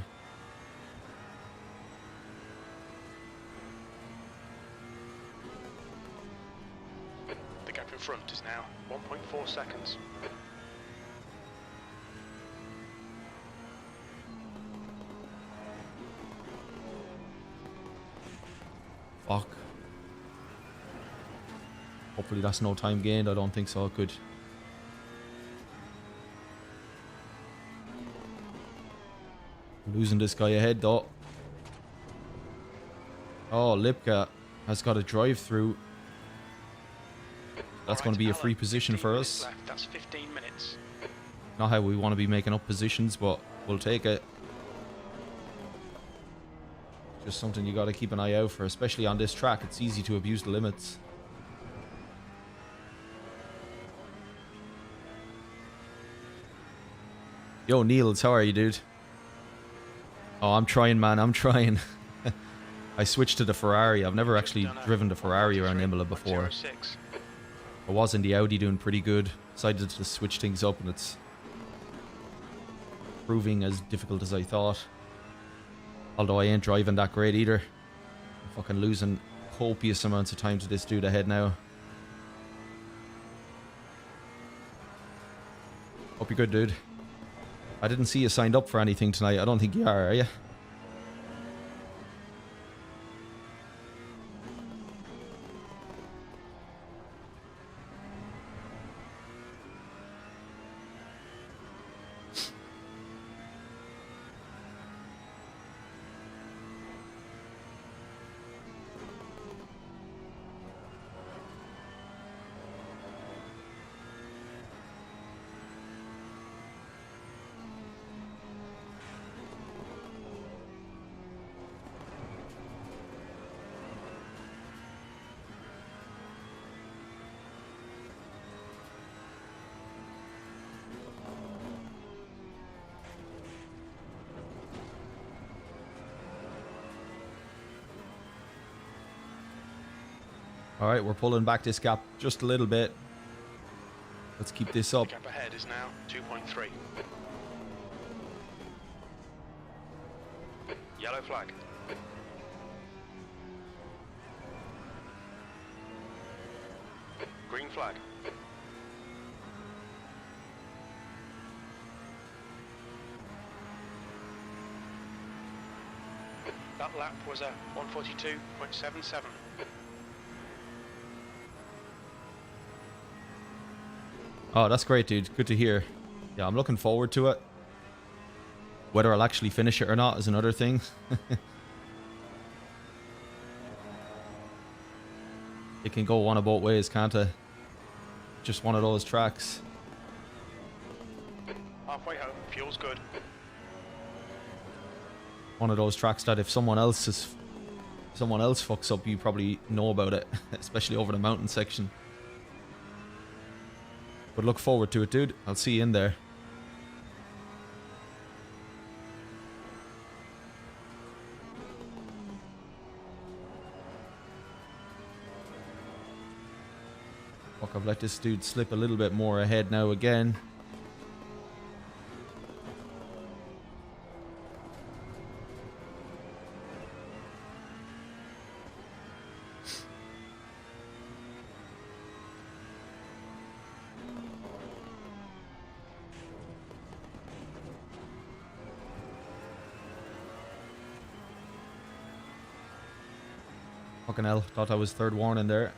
The gap in front is now 1.4 seconds. Fuck. Hopefully that's no time gained. I don't think so. Good. Losing this guy ahead though. Oh, Lipka has got a drive through. That's going to be a free position for us. Left. That's 15 minutes. Not how we want to be making up positions, but we'll take it. Just something you got to keep an eye out for, especially on this track. It's easy to abuse the limits. Yo, Niels, how are you, dude? Oh, I'm trying, man. I'm trying. I switched to the Ferrari. I've never actually driven the Ferrari around Imola before. I was in the Audi doing pretty good. Decided to switch things up, and it's proving as difficult as I thought. Although I ain't driving that great either. I'm fucking losing copious amounts of time to this dude ahead now. Hope you're good, dude. I didn't see you signed up for anything tonight. I don't think you are you? Alright, we're pulling back this gap just a little bit. Let's keep this up. The gap ahead is now 2.3. Yellow flag. Green flag. That lap was a 142.77. Oh, that's great, dude. Good to hear. Yeah, I'm looking forward to it. Whether I'll actually finish it or not is another thing. It can go one of both ways, can't it? Just one of those tracks. Halfway home, fuel's good. One of those tracks that if someone else fucks up, you probably know about it, especially over the mountain section. But look forward to it, dude. I'll see you in there. Fuck, I've let this dude slip a little bit more ahead now again. Fucking hell, thought I was third warning there.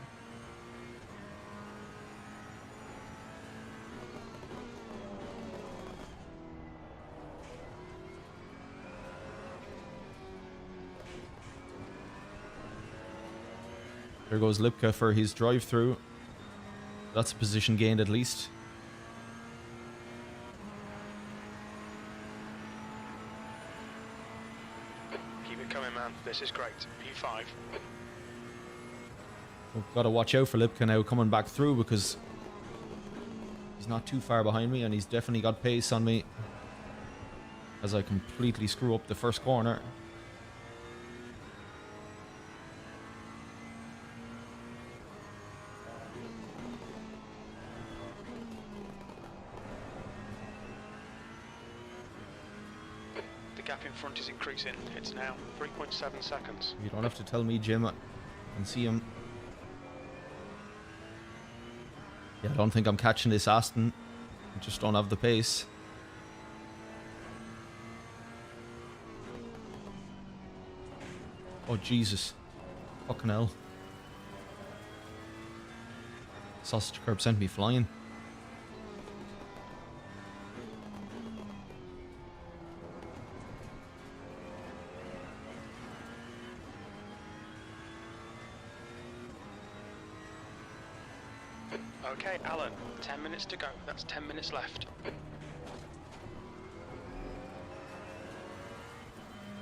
There goes Lipka for his drive through. That's a position gained at least. Keep it coming, man. This is great. P5. We've got to watch out for Lipka now coming back through because he's not too far behind me and he's definitely got pace on me as I completely screw up the first corner. The gap in front is increasing. It's now 3.7 seconds. You don't have to tell me, Jim. I can see him. Yeah, I don't think I'm catching this Aston. I just don't have the pace. Oh, Jesus. Fucking hell. Sausage curb sent me flying. Okay, Alan, 10 minutes to go. That's 10 minutes left.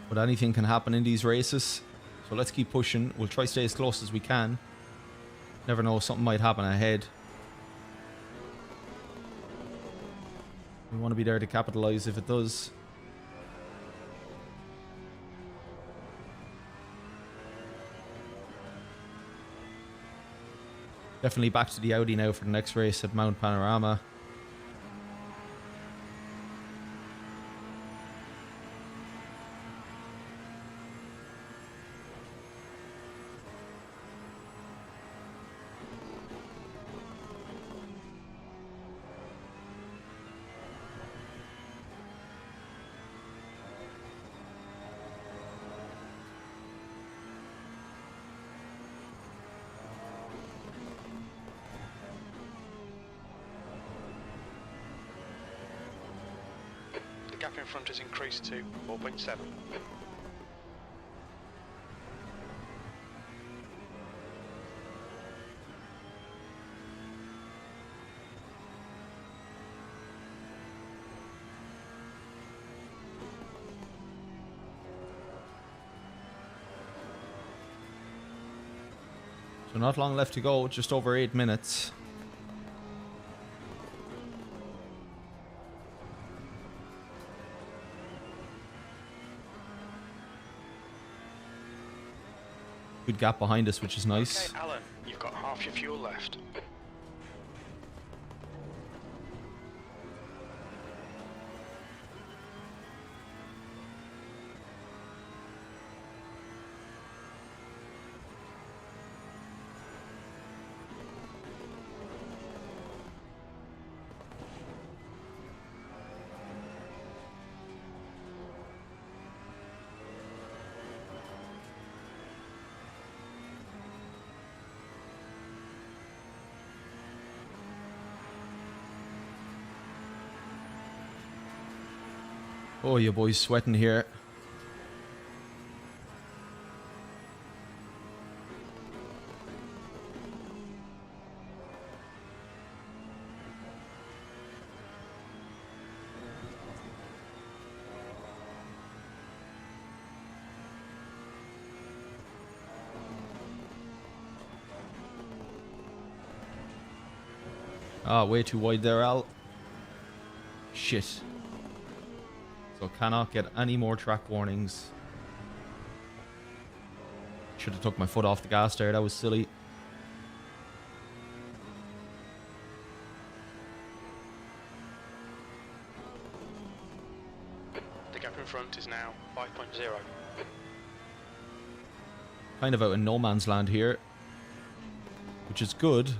But anything can happen in these races. So let's keep pushing. We'll try to stay as close as we can. Never know, something might happen ahead. We want to be there to capitalize if it does. Definitely back to the Audi now for the next race at Mount Panorama. The gap in front has increased to 4.7. So not long left to go, just over 8 minutes. Good gap behind us, which is nice. Okay, Alan, you've got half your fuel left. Oh, your boy's sweating here. Ah, way too wide there, Al. Shit. So cannot get any more track warnings. Should have took my foot off the gas there, that was silly. gap in front is now 5.0. Kind of out in no man's land here, which is good.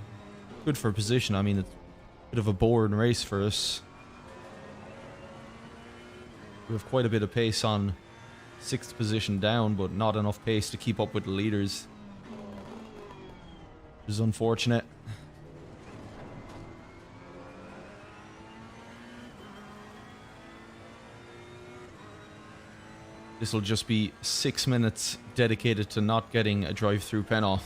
Good for position. I mean, it's a bit of a boring race for us. We have quite a bit of pace on 6th position down, but not enough pace to keep up with the leaders, which is unfortunate. This will just be 6 minutes dedicated to not getting a drive-through penalty.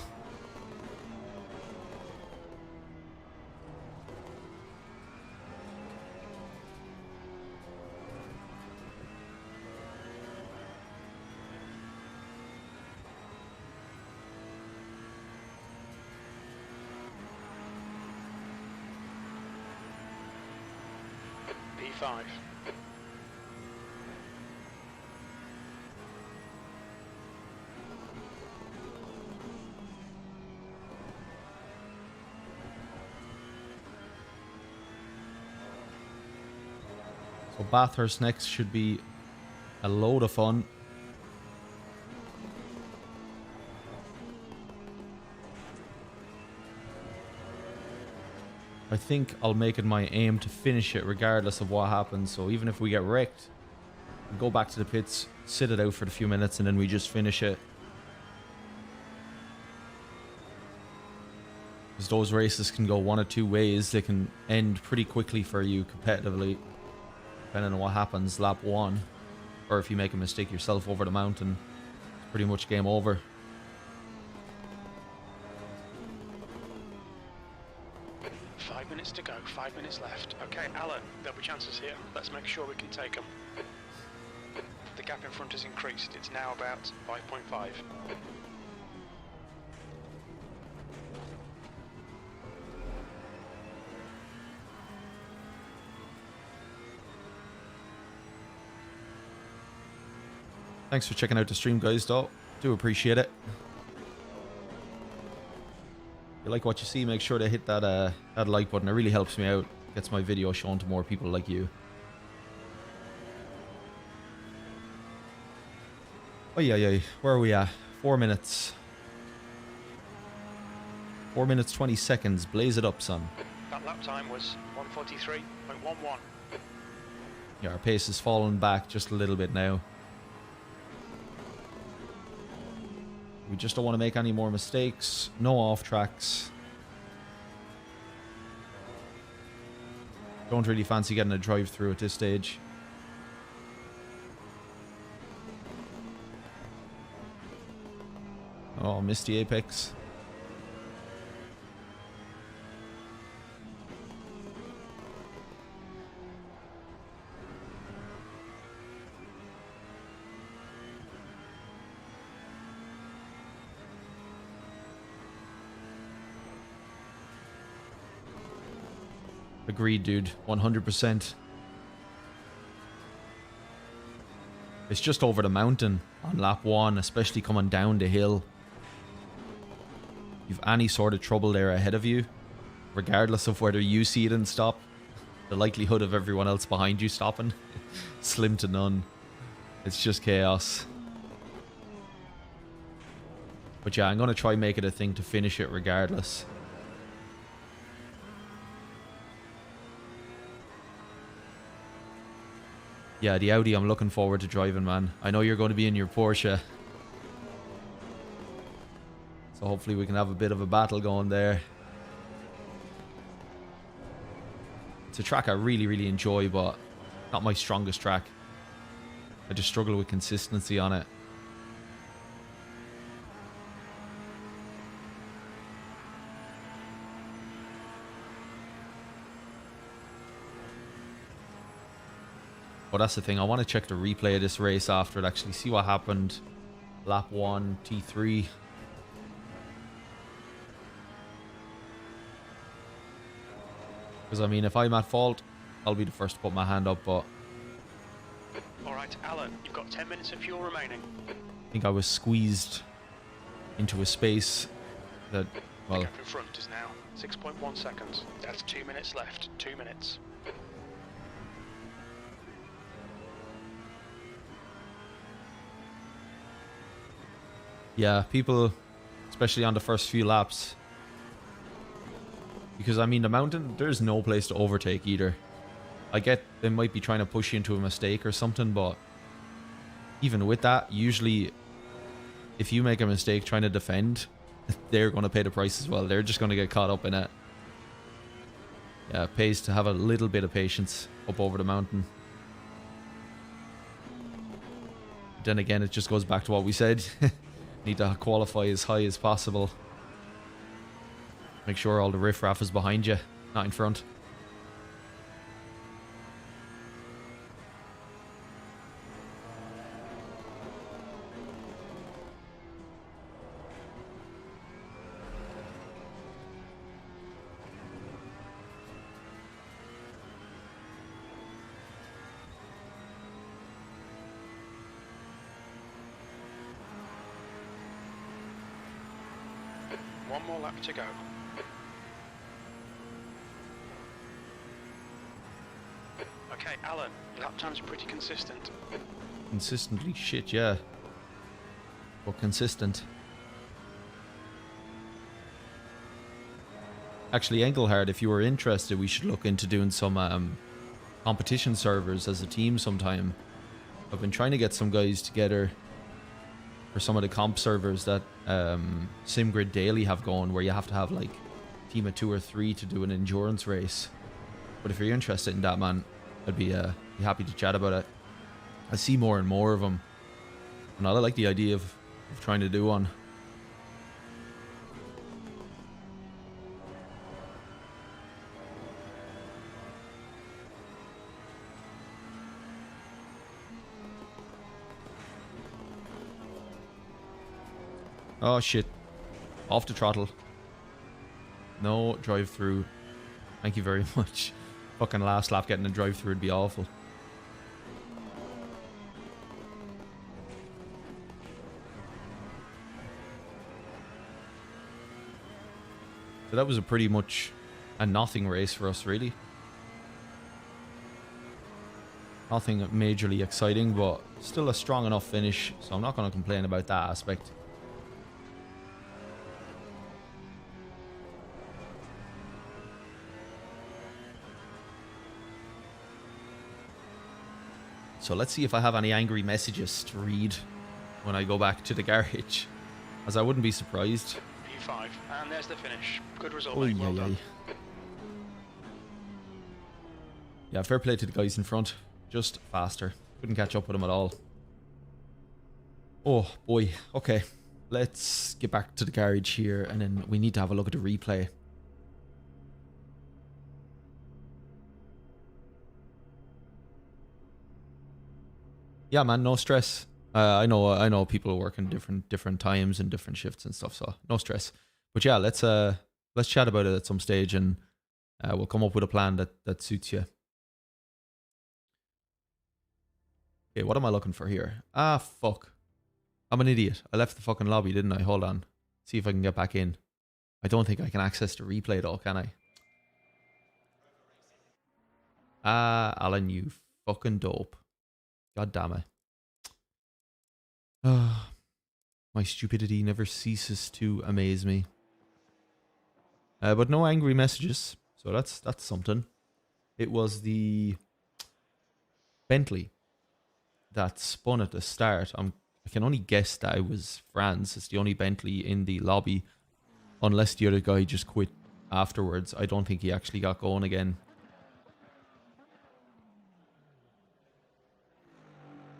P5. So Bathurst next should be a load of fun. I think I'll make it my aim to finish it regardless of what happens. So even if we get wrecked, we go back to the pits, sit it out for a few minutes, and then we just finish it. Because those races can go one of two ways. They can end pretty quickly for you competitively, depending on what happens lap 1. Or if you make a mistake yourself over the mountain, it's pretty much game over. To go, 5 minutes left. Okay, Alan, there'll be chances here. Let's make sure we can take them. The gap in front has increased. It's now about 5.5. Thanks for checking out the stream, guys, though. Do appreciate it. If you like what you see, make sure to hit that that like button. It really helps me out. Gets my video shown to more people like you. Oh yeah. Where are we at? 4 minutes. 4 minutes 20 seconds. Blaze it up, son. That lap time was 1:43.11. Yeah, our pace has fallen back just a little bit now. We just don't want to make any more mistakes. No off tracks. Don't really fancy getting a drive through at this stage. Oh, missed the apex. Agreed, dude. 100%. It's just over the mountain on lap 1, especially coming down the hill. You've any sort of trouble there ahead of you, regardless of whether you see it and stop. The likelihood of everyone else behind you stopping, slim to none. It's just chaos. But yeah, I'm going to try and make it a thing to finish it regardless. Yeah, the Audi I'm looking forward to driving, man. I know you're going to be in your Porsche. So hopefully we can have a bit of a battle going there. It's a track I really, really enjoy, but not my strongest track. I just struggle with consistency on it. But that's the thing, I want to check the replay of this race after it, actually see what happened. Lap 1, T3. Because I mean, if I'm at fault, I'll be the first to put my hand up, but... Alright, Alan, you've got 10 minutes of fuel remaining. I think I was squeezed into a space that, well... The gap in front is now 6.1 seconds. That's 2 minutes left. 2 minutes. Yeah, people, especially on the first few laps. Because, I mean, the mountain, there's no place to overtake either. I get they might be trying to push you into a mistake or something, but even with that, usually if you make a mistake trying to defend, they're going to pay the price as well. They're just going to get caught up in it. Yeah, it pays to have a little bit of patience up over the mountain. But then again, it just goes back to what we said. Need to qualify as high as possible. Make sure all the riffraff is behind you, not in front. One more lap to go. Okay, Alan, your lap times are pretty consistent. Consistently shit, yeah. But consistent. Actually, Engelhard, if you were interested, we should look into doing some competition servers as a team sometime. I've been trying to get some guys together for some of the comp servers that SimGrid Daily have going, where you have to have like a team of 2 or 3 to do an endurance race. But if you're interested in that, man, I'd be happy to chat about it. I see more and more of them, and I like the idea of trying to do one. Oh shit. Off the throttle. No drive through. Thank you very much. Fucking last lap getting a drive through would be awful. So that was a pretty much a nothing race for us, really. Nothing majorly exciting, but still a strong enough finish, so I'm not going to complain about that aspect. So let's see if I have any angry messages to read when I go back to the garage, as I wouldn't be surprised. P5, and there's the finish. Good result, Oy, mate. Well oy, done. oy. Yeah, fair play to the guys in front. Just faster. Couldn't catch up with them at all. Oh boy. Okay. Let's get back to the garage here, and then we need to have a look at the replay. Yeah, man, no stress. I know people are working different times and different shifts and stuff, so no stress. But yeah, let's chat about it at some stage, and we'll come up with a plan that suits you. Okay, what am I looking for here? Ah, fuck. I'm an idiot. I left the fucking lobby, didn't I? Hold on. See if I can get back in. I don't think I can access the replay though, can I? Ah, Alan, you fucking dope. God damn it. My stupidity never ceases to amaze me. But no angry messages, so that's something. It was the Bentley that spun at the start. I can only guess that it was Franz. It's the only Bentley in the lobby, unless the other guy just quit afterwards. I don't think he actually got going again.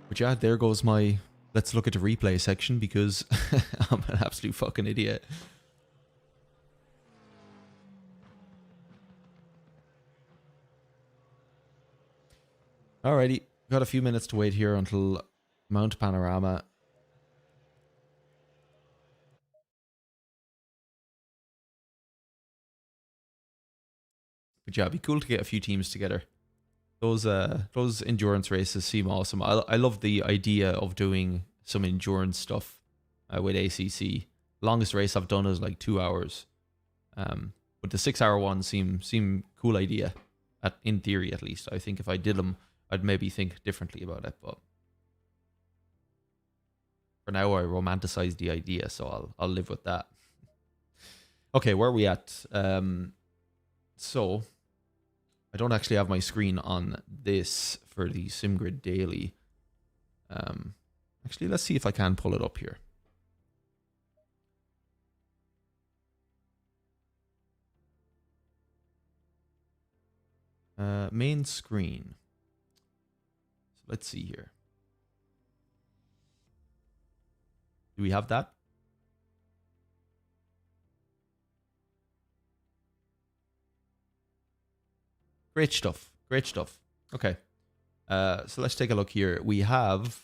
But yeah, there goes my let's look at the replay section, because I'm an absolute fucking idiot. Alrighty, got a few minutes to wait here until Mount Panorama. But yeah, it'd be cool to get a few teams together. Those endurance races seem awesome. I love the idea of doing some endurance stuff with ACC. Longest race I've done is like 2 hours. But the 6 hour ones seem cool idea, in theory at least. I think if I did them, I'd maybe think differently about it. But for now I romanticize the idea, so I'll live with that. Okay, where are we at? So I don't actually have my screen on this for the SimGrid Daily. Actually, let's see if I can pull it up here. Main screen. So let's see here. Do we have that? Great stuff. Great stuff. Okay. So let's take a look here. We have,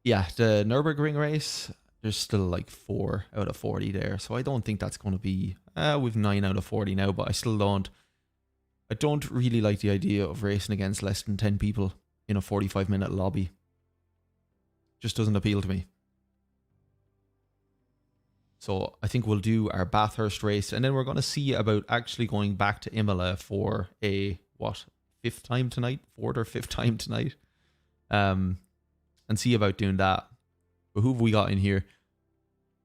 yeah, the Nurburgring race. There's still like 4 out of 40 there. So I don't think that's going to be, we've 9 out of 40 now, but I don't really like the idea of racing against less than 10 people in a 45-minute lobby. Just doesn't appeal to me. So I think we'll do our Bathurst race, and then we're going to see about actually going back to Imola for a, what, 5th time tonight? 4th or 5th time tonight? And see about doing that. But who have we got in here?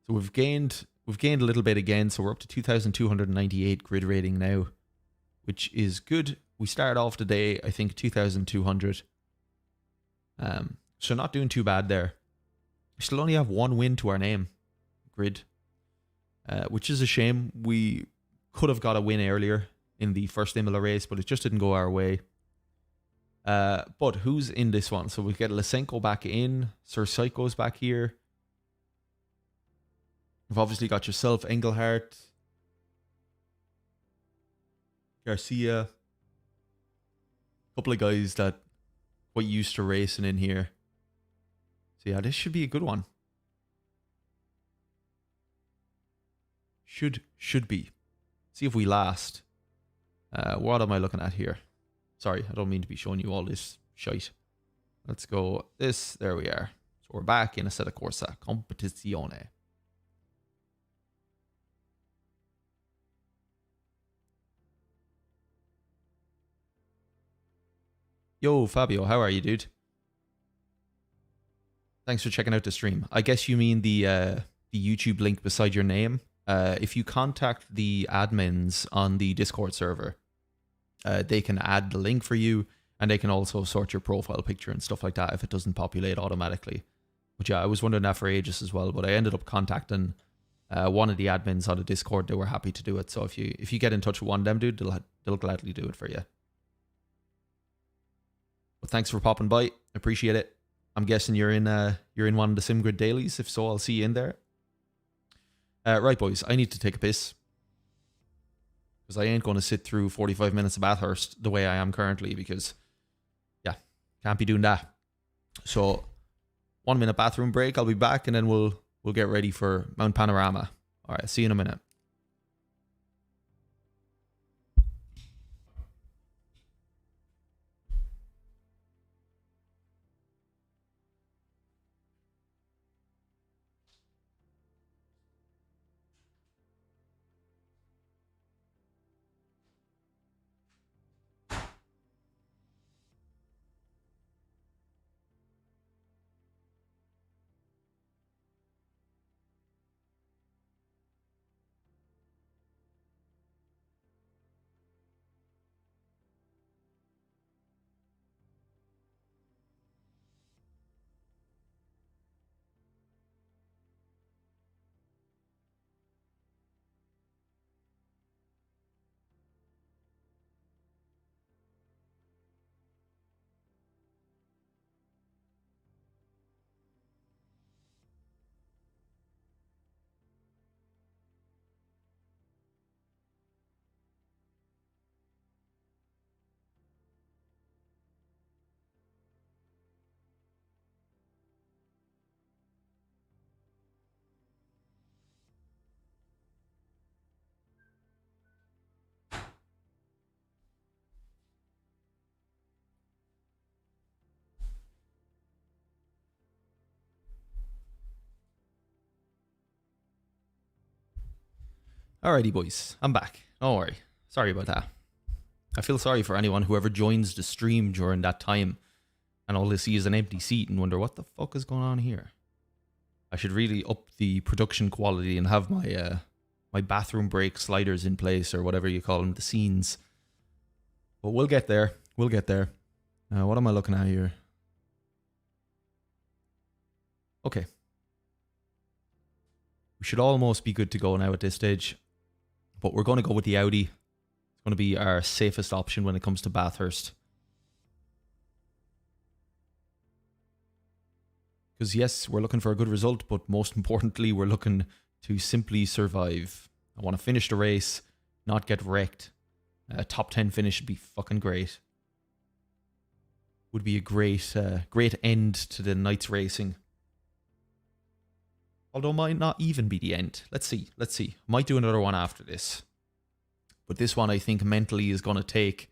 So we've gained a little bit again, so we're up to 2,298 grid rating now, which is good. We started off today, I think, 2,200. So not doing too bad there. We still only have 1 win to our name, grid. Which is a shame. We could have got a win earlier in the first Imola race, but it just didn't go our way. But who's in this one? So we'll get Lysenko back in. Sir Psycho's back here. We've obviously got yourself, Engelhardt, Garcia. A couple of guys that quite used to racing in here. So yeah, this should be a good one. Should be. See if we last. What am I looking at here? Sorry, I don't mean to be showing you all this shite. Let's go this. There we are. So we're back in Assetto Corsa Competizione. Yo, Fabio, how are you, dude? Thanks for checking out the stream. I guess you mean the YouTube link beside your name. If you contact the admins on the Discord server, they can add the link for you, and they can also sort your profile picture and stuff like that if it doesn't populate automatically. But yeah, I was wondering that for ages as well, but I ended up contacting one of the admins on the Discord. They were happy to do it. So if you get in touch with one of them, dude, they'll gladly do it for you. But thanks for popping by. Appreciate it. I'm guessing you're in one of the SimGrid dailies. If so, I'll see you in there. Right, boys, I need to take a piss. Because I ain't going to sit through 45 minutes of Bathurst the way I am currently, because, yeah, can't be doing that. So, 1 minute bathroom break, I'll be back, and then we'll get ready for Mount Panorama. All right, see you in a minute. Alrighty, boys, I'm back. Don't worry. Sorry about that. I feel sorry for anyone who ever joins the stream during that time. And all they see is an empty seat and wonder what the fuck is going on here. I should really up the production quality and have my my bathroom break sliders in place, or whatever you call them, the scenes. But we'll get there. We'll get there. What am I looking at here? Okay. We should almost be good to go now at this stage. But we're going to go with the Audi. It's going to be our safest option when it comes to Bathurst. Because yes, we're looking for a good result, but most importantly, we're looking to simply survive. I want to finish the race, not get wrecked. A top 10 finish would be fucking great. Would be a great end to the night's racing. Although might not even be the end. Let's see. Might do another one after this. But this one I think mentally is going to take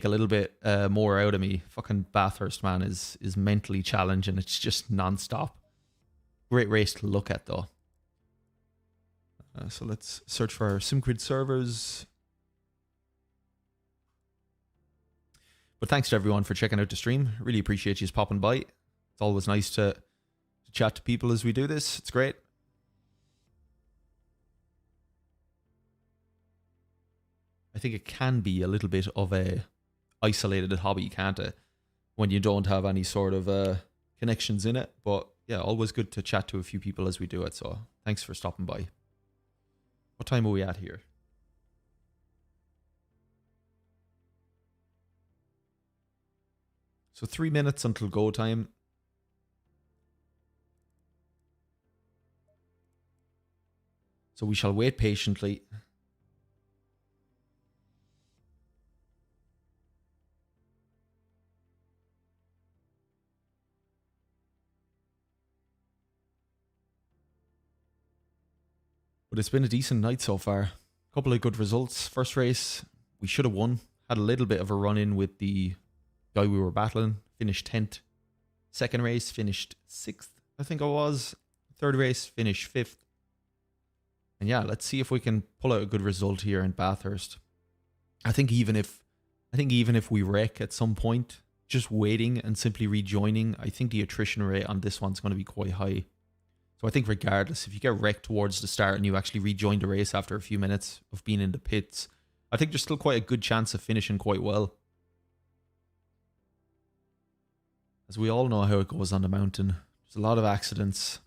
a little bit more out of me. Fucking Bathurst, man, is mentally challenging. It's just non-stop. Great race to look at, though. So let's search for our SimGrid servers. But thanks to everyone for checking out the stream. Really appreciate you popping by. It's always nice to chat to people as we do this. It's great. I think it can be a little bit of a isolated hobby, can't it? When you don't have any sort of connections in it. But yeah, always good to chat to a few people as we do it. So thanks for stopping by. What time are we at here? So 3 minutes until go time. So we shall wait patiently. But it's been a decent night so far. A couple of good results. First race, we should have won. Had a little bit of a run-in with the guy we were battling. Finished 10th. Second race, finished 6th, I think it was. Third race, finished 5th. And yeah, let's see if we can pull out a good result here in Bathurst. I think even if we wreck at some point, just waiting and simply rejoining, I think the attrition rate on this one's going to be quite high. So I think regardless, if you get wrecked towards the start and you actually rejoin the race after a few minutes of being in the pits, I think there's still quite a good chance of finishing quite well. As we all know how it goes on the mountain. There's a lot of accidents.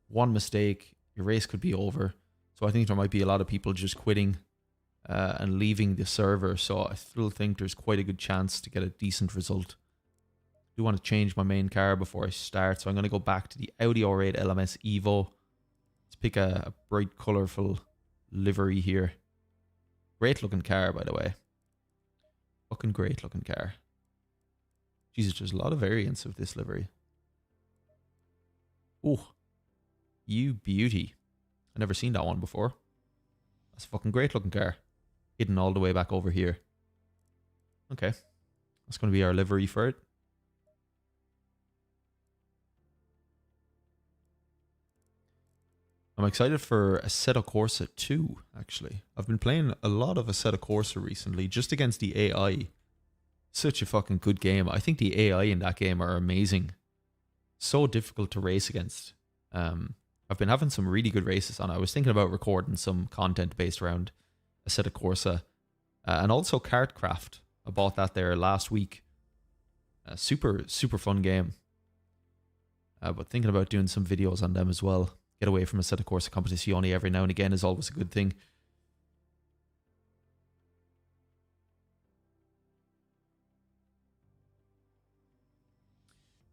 One mistake, your race could be over. So I think there might be a lot of people just quitting and leaving the server. So I still think there's quite a good chance to get a decent result. I do want to change my main car before I start. So I'm going to go back to the Audi R8 LMS Evo. Let's pick a bright, colourful livery here. Great looking car, by the way. Fucking great looking car. Jesus, there's a lot of variants of this livery. Oh, you beauty. I've never seen that one before. That's a fucking great looking car. Hidden all the way back over here. Okay. That's going to be our livery for it. I'm excited for Assetto Corsa 2, actually. I've been playing a lot of Assetto Corsa recently, just against the AI. Such a fucking good game. I think the AI in that game are amazing. So difficult to race against. I've been having some really good races on. I was thinking about recording some content based around Assetto Corsa. And also Kartcraft. I bought that there last week. Super fun game. But thinking about doing some videos on them as well. Get away from Assetto Corsa Competizione every now and again is always a good thing.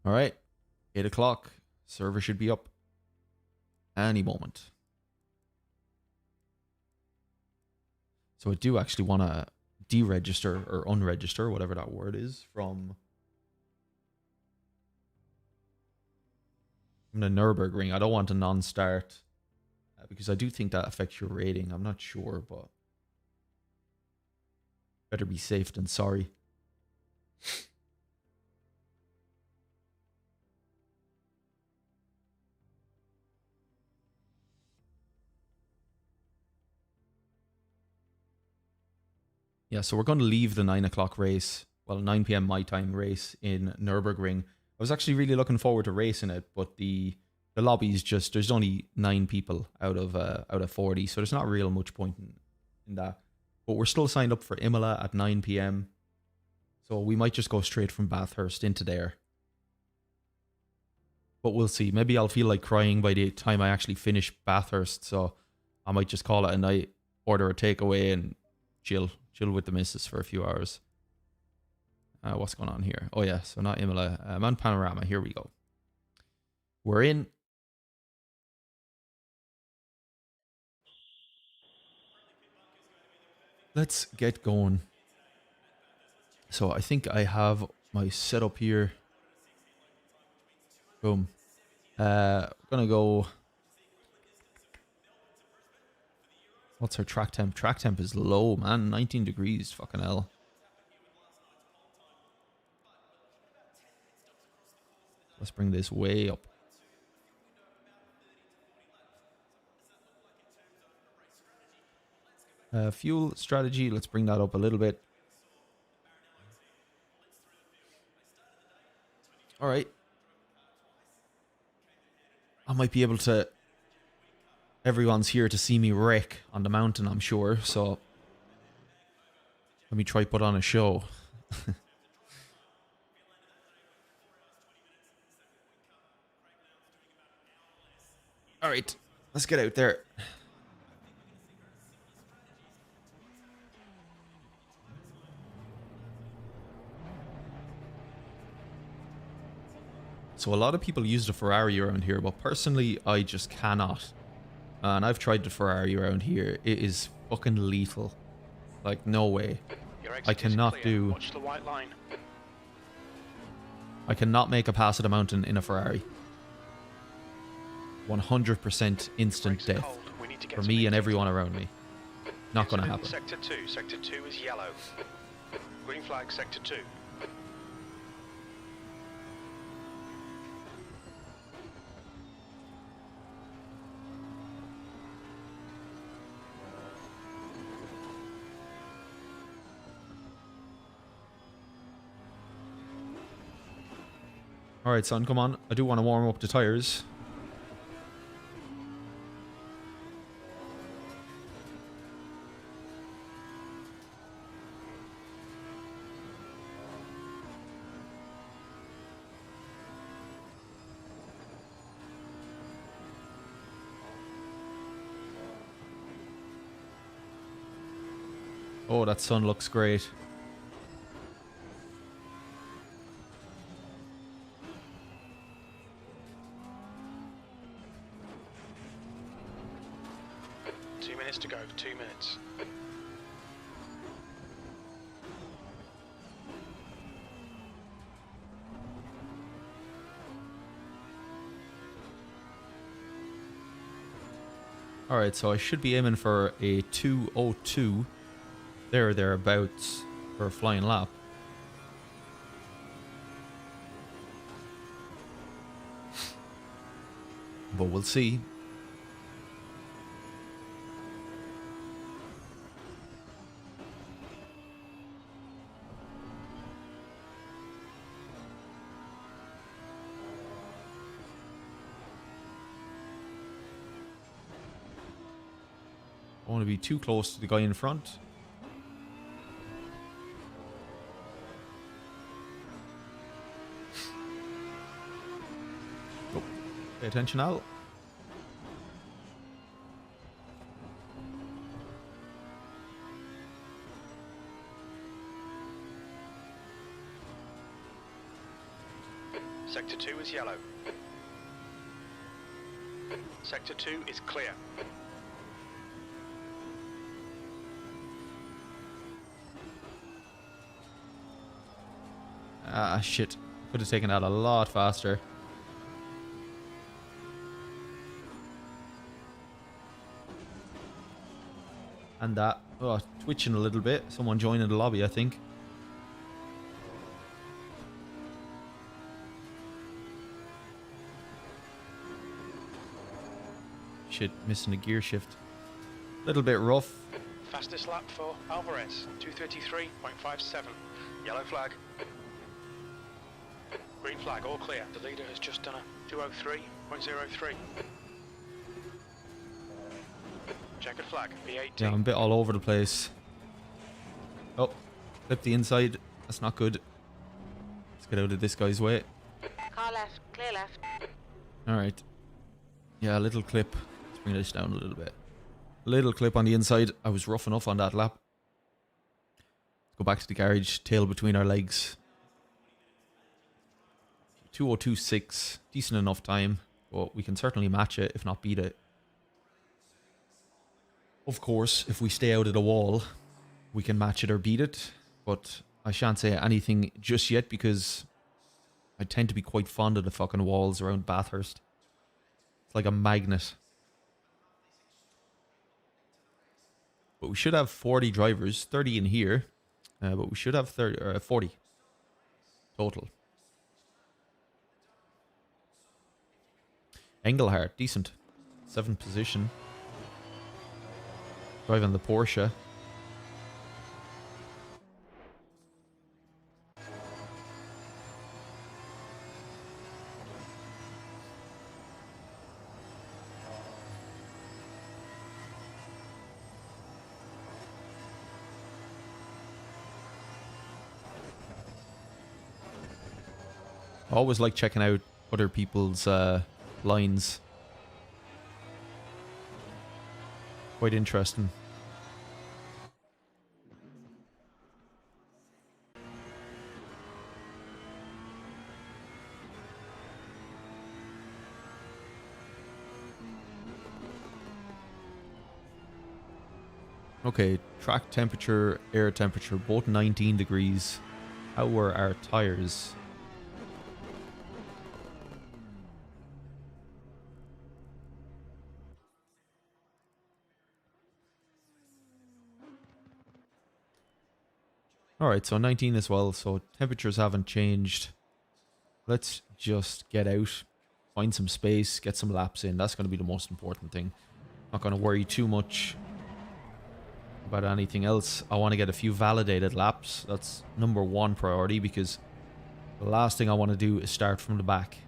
All right, 8 o'clock. Server should be up any moment. So I do actually want to deregister or unregister, whatever that word is, from the Nurburgring. I don't want a non-start because I do think that affects your rating. I'm not sure, but better be safe than sorry. Yeah, so we're going to leave the 9 o'clock race well, 9 p.m. my time race in Nurburgring. I was actually really looking forward to racing it, but the lobby's just, there's only 9 people out of 40, so there's not real much point in that. But we're still signed up for Imola at 9 p.m. So we might just go straight from Bathurst into there. But we'll see. Maybe I'll feel like crying by the time I actually finish Bathurst, so I might just call it a night, order a takeaway, and chill with the missus for a few hours. What's going on here? Oh yeah, so not Imola. Mount Panorama, here we go. We're in. Let's get going. So I think I have my setup here. Boom. Gonna go. What's our track temp? Track temp is low, man. 19 degrees. Fucking hell. Let's bring this way up. Fuel strategy. Let's bring that up a little bit. All right. I might be able to... Everyone's here to see me wreck on the mountain, I'm sure. So let me try put on a show. All right. Let's get out there. So a lot of people use the Ferrari around here, but personally, I just cannot. And I've tried the Ferrari around here. It is fucking lethal. Like, no way. I cannot do... Watch the white line. I cannot make a pass at a mountain in a Ferrari. 100% instant death. For me and everyone around me. Not going to happen. Sector 2. Sector 2 is yellow. Green flag, Sector 2. Alright, son, come on. I do want to warm up the tires. Oh, that sun looks great. To go, 2 minutes. Alright, so I should be aiming for a 2:02 thereabouts for a flying lap. But we'll see. I don't want to be too close to the guy in front. Oh, pay attention, Al. Sector 2 is yellow. Sector 2 is clear. Ah, shit. Could have taken that a lot faster. And that. Oh, twitching a little bit. Someone joining the lobby, I think. Shit, missing a gear shift. Little bit rough. Fastest lap for Alvarez, 2:33.57. Yellow flag. Green flag, all clear. The leader has just done a 203.03. Checkered flag, B18. Yeah, I'm a bit all over the place. Oh, flip the inside. That's not good. Let's get out of this guy's way. Car left, clear left. Alright. Yeah, a little clip. Let's bring this down a little bit. Little clip on the inside. I was rough enough on that lap. Let's go back to the garage. Tail between our legs. 2:02.6. Decent enough time. But we can certainly match it, if not beat it. Of course, if we stay out of the wall, we can match it or beat it. But I shan't say anything just yet because I tend to be quite fond of the fucking walls around Bathurst. It's like a magnet. But we should have 40 drivers, 30 in here. But we should have 40 total. Engelhardt, decent. 7th position. Driving the Porsche. I always like checking out other people's lines. Quite interesting. Okay, track temperature, air temperature, both 19 degrees. How were our tires? Alright, so 19 as well, so temperatures haven't changed. Let's just get out, find some space, get some laps in. That's going to be the most important thing. Not going to worry too much about anything else. I want to get a few validated laps. That's number one priority because the last thing I want to do is start from the back.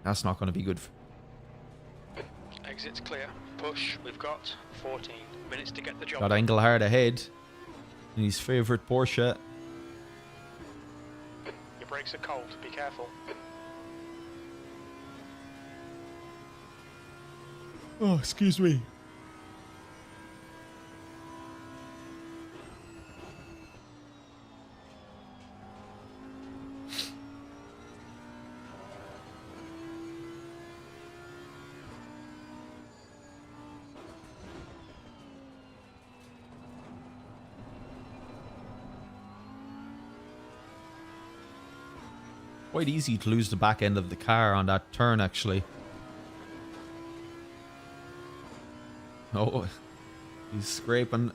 That's not going to be good. Exit's clear. Push. We've got 14 minutes to get the job Got done. Engelhardt ahead in his favourite Porsche. Your brakes are cold. Be careful. Oh, excuse me. Quite easy to lose the back end of the car on that turn, actually. Oh, he's scraping.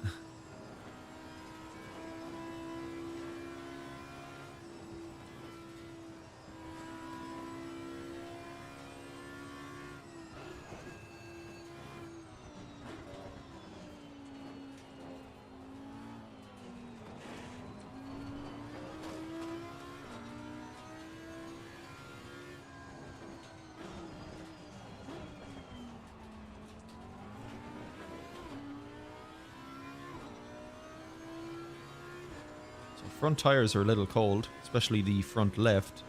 Front tires are a little cold, especially the front left.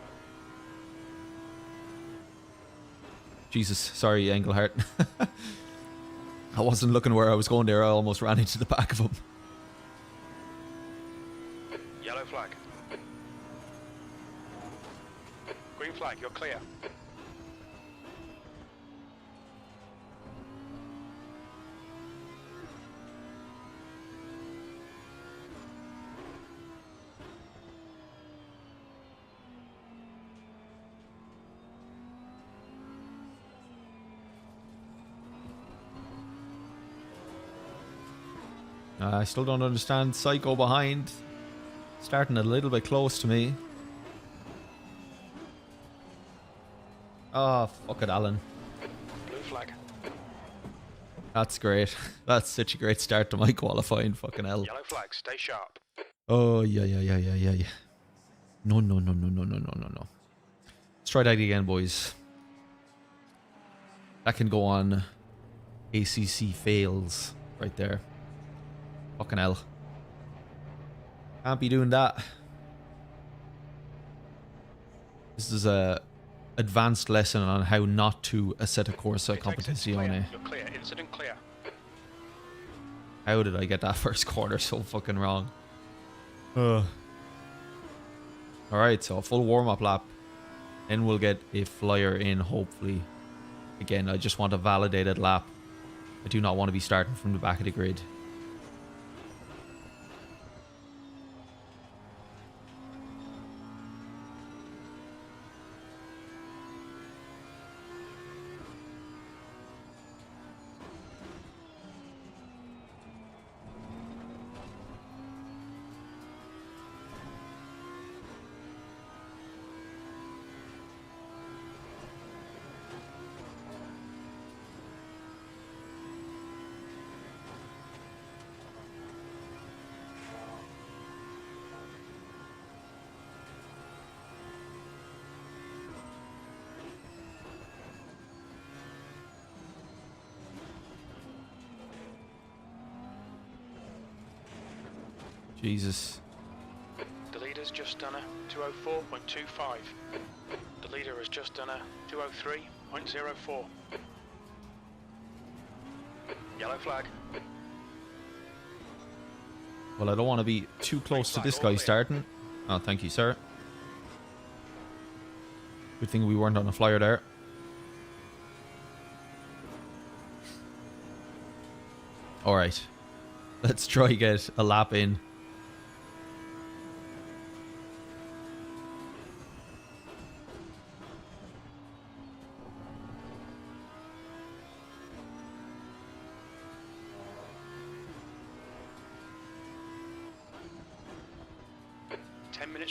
Jesus, sorry, Engelhardt. I wasn't looking where I was going there. I almost ran into the back of him. Yellow flag. Green flag, you're clear. I still don't understand Psycho behind. Starting a little bit close to me. Oh, fuck it, Alan. Blue flag. That's great. That's such a great start to my qualifying, fucking hell. Yellow flag, stay sharp. Oh, yeah. No. Let's try that again, boys. That can go on ACC fails right there. Fucking hell. Can't be doing that. This is a advanced lesson on how not to Assetto Corsa Competizione. You're clear. Incident clear. How did I get that first corner so fucking wrong? Alright, so a full warm-up lap. Then we'll get a flyer in, hopefully. Again, I just want a validated lap. I do not want to be starting from the back of the grid. Jesus. The leader's just done a 204.25. The leader has just done a 203.04. Yellow flag. Well, I don't want to be too close to this guy starting. Oh, thank you, sir. Good thing we weren't on a flyer there. Alright. Let's try get a lap in.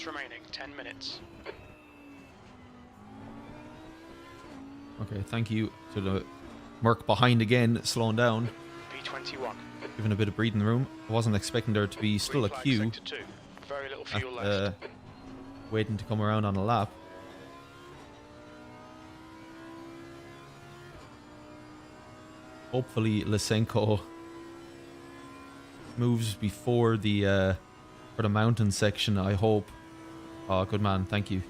Remaining 10 minutes. Okay, thank you to the Merc behind again, slowing down. P21. Giving a bit of breathing room. I wasn't expecting there to be still a queue. Very little fuel left. Waiting to come around on a lap. Hopefully Lysenko moves before the for the mountain section, I hope. Oh, good man, thank you.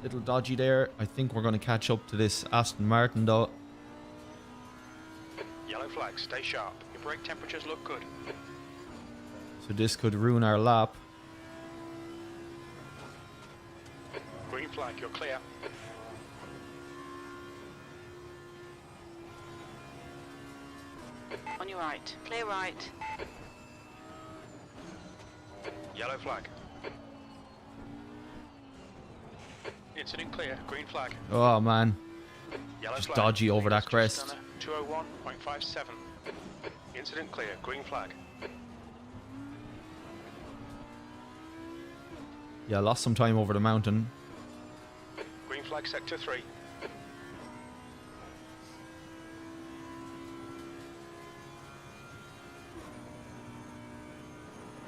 Little dodgy there. I think we're going to catch up to this Aston Martin though. Yellow flag, stay sharp. Your brake temperatures look good. So this could ruin our lap. Green flag, you're clear. On your right. Clear right. Yellow flag. Incident clear. Green flag. Oh man. Yellow Just flag. dodgy over that crest. 201.57. Incident clear. Green flag. Yeah, lost some time over the mountain. Green flag sector 3.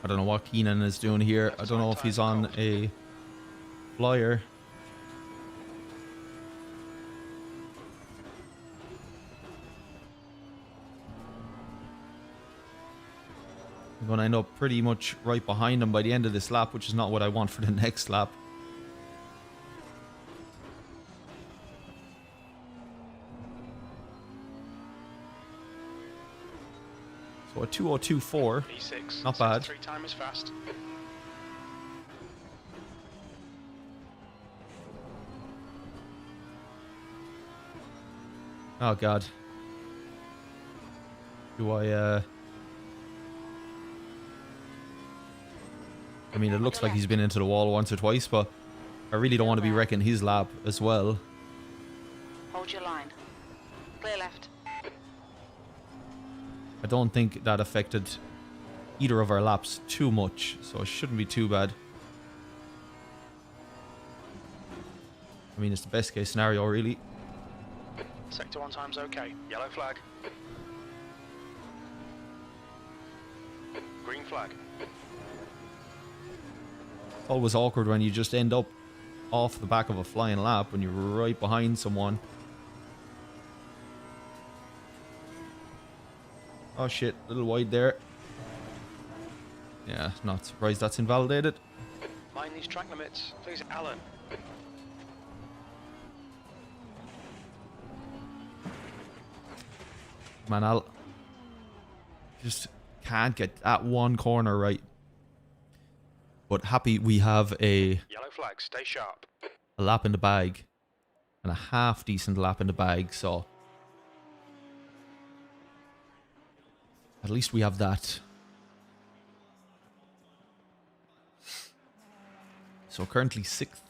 I don't know what Keenan is doing here. I don't know if he's on a flyer. I'm going to end up pretty much right behind him by the end of this lap, which is not what I want for the next lap. So a 2:02.4, E6. not bad. 3 time is fast. Oh god. Do I mean, it looks like he's been into the wall once or twice, but I really don't want to be wrecking his lap as well. Hold your line. Clear left. I don't think that affected either of our laps too much, so it shouldn't be too bad. I mean, it's the best case scenario, really. Sector 1 time's okay. Yellow flag. Green flag. It's always awkward when you just end up off the back of a flying lap when you're right behind someone. Oh shit, a little wide there. Yeah, not surprised that's invalidated. Mind these track limits. Please, Alan. Man, I'll just can't get that one corner right. But happy we have a Yellow flag, stay sharp. lap in the bag. And a half decent lap in the bag, so at least we have that. So currently 6th.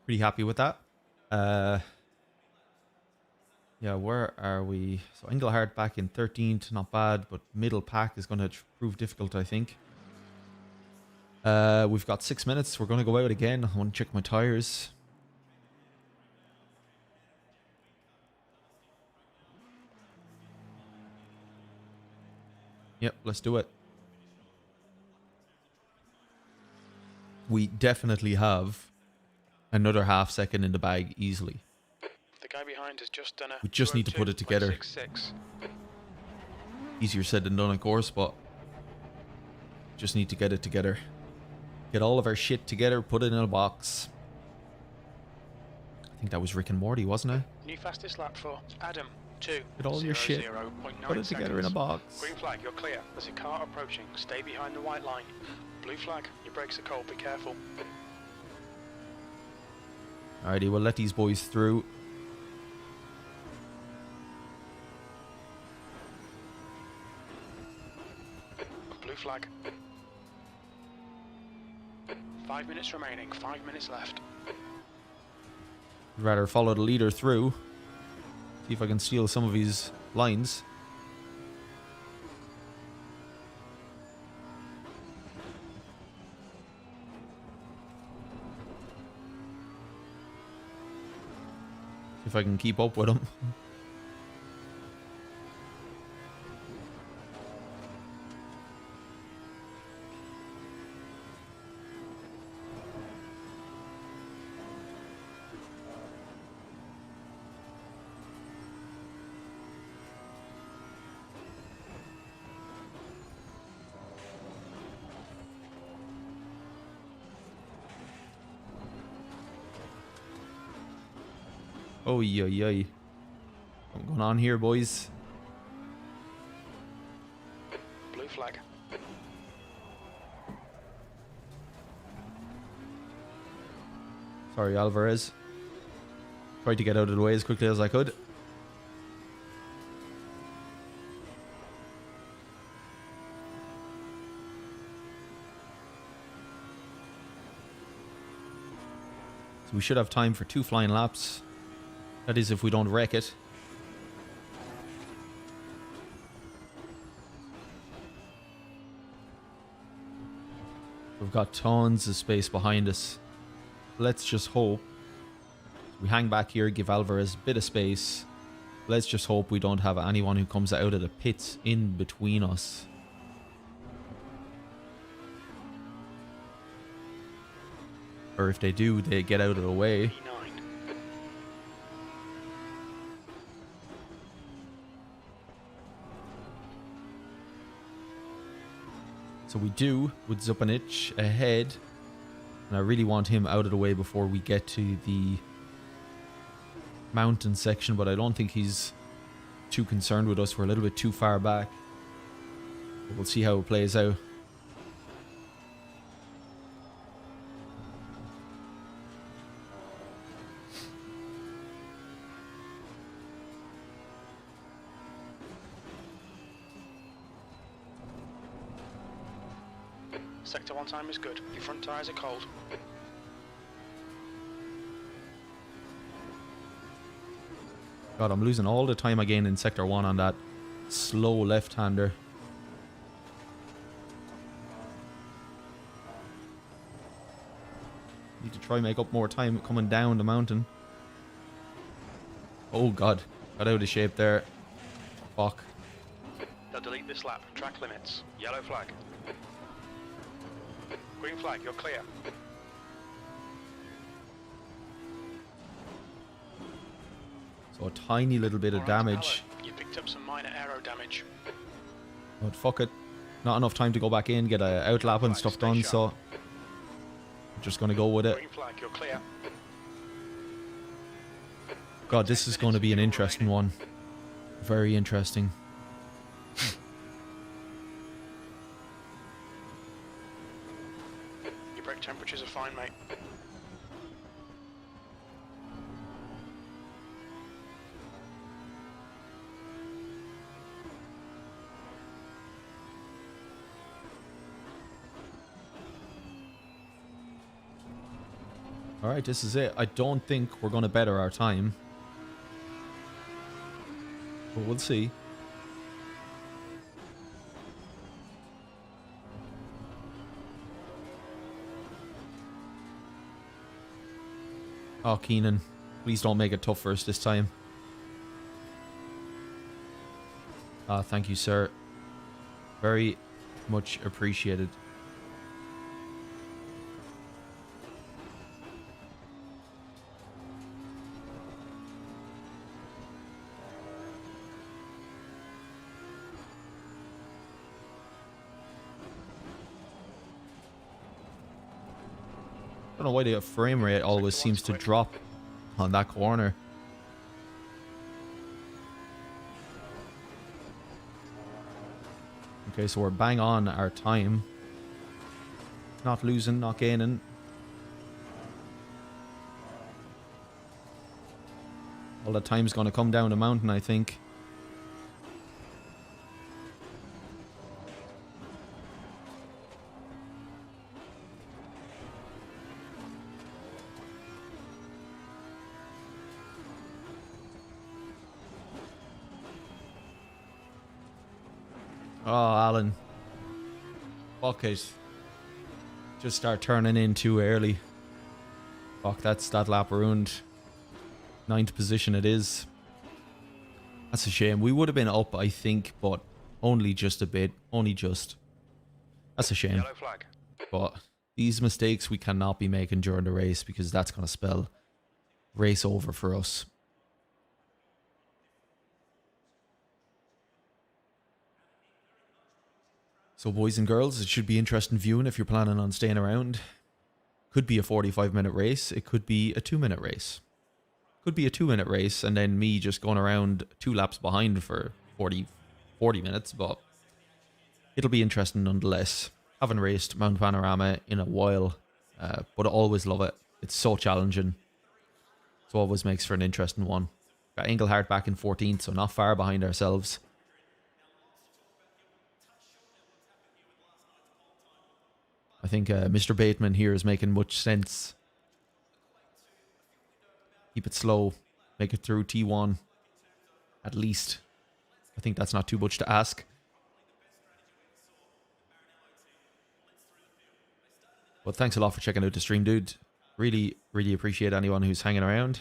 Pretty happy with that. Yeah, where are we? So Engelhardt back in 13th, not bad, but middle pack is going to prove difficult, I think. We've got 6 minutes. We're going to go out again. I want to check my tires. Yep, let's do it. We definitely have another half second in the bag easily. The guy behind has just done a... We just need to put it together. 2:02.66. Easier said than done, of course, but just need to get it together. Get all of our shit together, put it in a box. I think that was Rick and Morty, wasn't it? New fastest lap for Adam. 2. Get all your shit, 0.9 put it together in a seconds. box. Green flag, you're clear. There's a car approaching. Stay behind the white line. Blue flag, your brakes are cold. Be careful. Alrighty, we'll let these boys through. Blue flag. 5 minutes remaining. 5 minutes left. I'd rather follow the leader through. See if I can steal some of his lines. See if I can keep up with him. Oh, yeah. What's going on here, boys? Blue flag. Sorry, Alvarez. Tried to get out of the way as quickly as I could. So we should have time for 2 flying laps. That is if we don't wreck it. We've got tons of space behind us. Let's just hope. We hang back here, give Alvarez a bit of space. Let's just hope we don't have anyone who comes out of the pits in between us. Or if they do, they get out of the way. E9. So we do with Zupanich ahead. And I really want him out of the way before we get to the mountain section. But I don't think he's too concerned with us. We're a little bit too far back. But we'll see how it plays out. Sector 1 time is good. Your front tyres are cold. God, I'm losing all the time again in Sector 1 on that slow left-hander. try make up more time coming down the mountain. Oh god, got out of shape there. Fuck. They'll delete this lap. Track limits. Yellow flag. Green flag, you're clear. So a tiny little bit of damage. Alan, you picked up some minor aero damage. But fuck it. Not enough time to go back in, get a outlap and stuff done, so I'm just gonna go with it. Green flag, you're clear. God, this is going to be an interesting one. Very interesting. Your brake temperatures are fine, mate. Alright, this is it. I don't think we're going to better our time. But we'll see. Oh, Keenan. Please don't make it tough for us this time. Thank you, sir. Very much appreciated. I don't know why the frame rate always seems to drop on that corner. Okay, so we're bang on our time. Not losing, not gaining. All the time's going to come down the mountain, I think. Oh, Alan. Fuck it. Just start turning in too early. Fuck, that's that lap ruined. 9th position it is. That's a shame. We would have been up, I think, but only just a bit. Only just. That's a shame. Yellow flag. But these mistakes we cannot be making during the race because that's going to spell race over for us. So boys and girls, it should be interesting viewing if you're planning on staying around. Could be a 45-minute race. It could be a 2-minute race. Could be a 2-minute race and then me just going around 2 laps behind for 40 minutes. But it'll be interesting nonetheless. Haven't raced Mount Panorama in a while, but I always love it. It's so challenging. So always makes for an interesting one. Got Engelhart back in 14th, so not far behind ourselves. I think Mr. Bateman here is making much sense. Keep it slow. Make it through T1. At least. I think that's not too much to ask. But thanks a lot for checking out the stream, dude. Really, really appreciate anyone who's hanging around.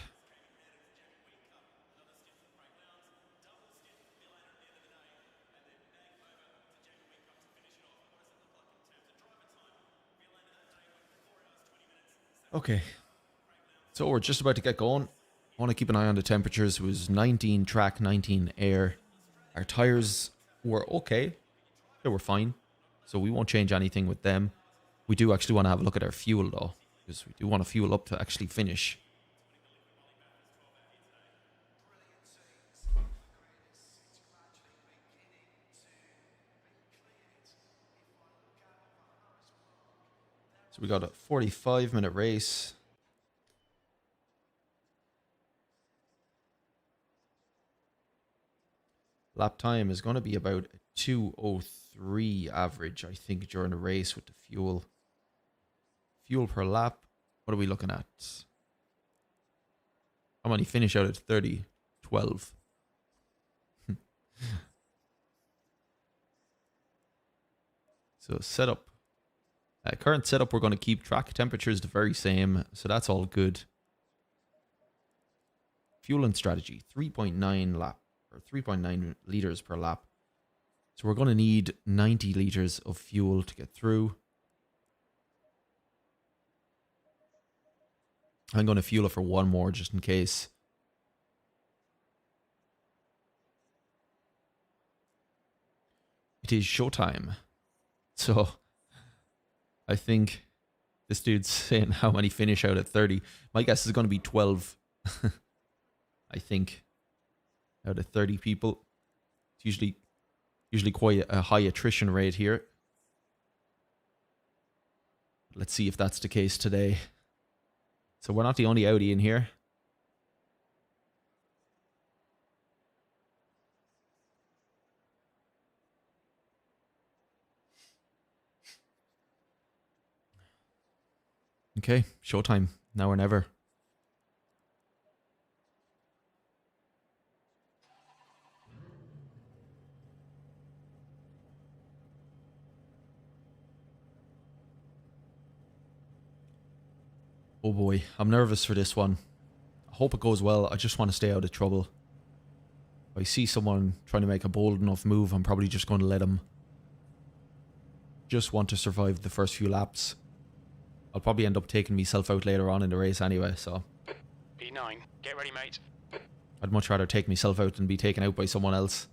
Okay, so we're just about to get going. I want to keep an eye on the temperatures. It was 19 track, 19 air. Our tires were okay. They were fine. So we won't change anything with them. We do actually want to have a look at our fuel though, because we do want to fuel up to actually finish. So we got a 45-minute race. Lap time is going to be about 2:03 average, I think, during the race with the fuel. Fuel per lap, what are we looking at? How many finish out at 30? 12. So setup. Current setup, we're going to keep track temperatures the very same, so that's all good. Fueling strategy, 3.9 lap, or 3.9 liters per lap. So we're going to need 90 liters of fuel to get through. I'm going to fuel it for one more just in case. It is showtime. So I think this dude's saying how many finish out at 30. My guess is going to be 12. I think out of 30 people. It's usually quite a high attrition rate here. Let's see if that's the case today. So we're not the only Audi in here. Okay, showtime. Now or never. Oh boy, I'm nervous for this one. I hope it goes well. I just want to stay out of trouble. If I see someone trying to make a bold enough move, I'm probably just going to let them. Just want to survive the first few laps. I'll probably end up taking myself out later on in the race anyway, so. P9, get ready, mate. I'd much rather take myself out than be taken out by someone else.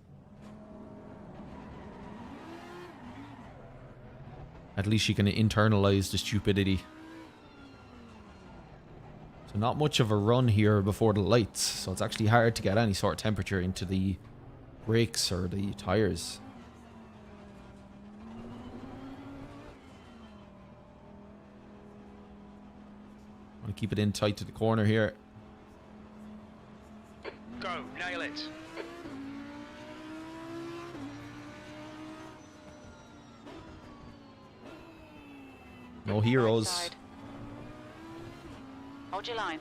At least you can internalize the stupidity. So not much of a run here before the lights, so it's actually hard to get any sort of temperature into the brakes or the tires. Want to keep it in tight to the corner here. Go, nail it. No heroes. Right side. Hold your line.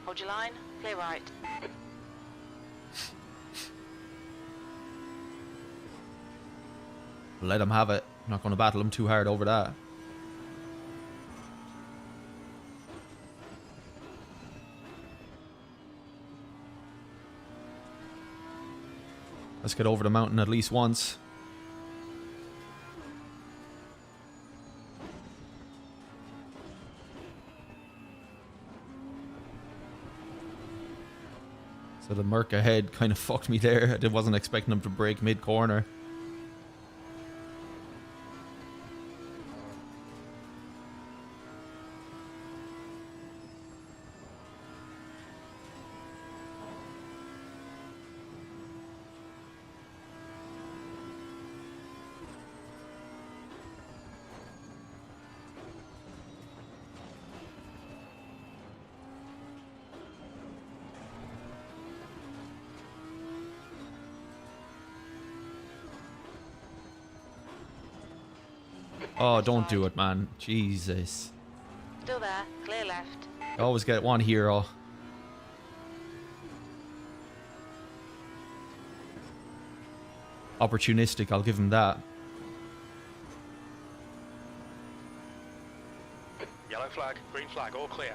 Hold your line. Clear right. Let him have it. I'm not going to battle him too hard over that. Let's get over the mountain at least once. So the Merc ahead kind of fucked me there. I wasn't expecting him to break mid-corner. Oh, don't do it, man. Jesus. Still there. Clear left. I always get one hero. Opportunistic, I'll give him that. Yellow flag, green flag, all clear.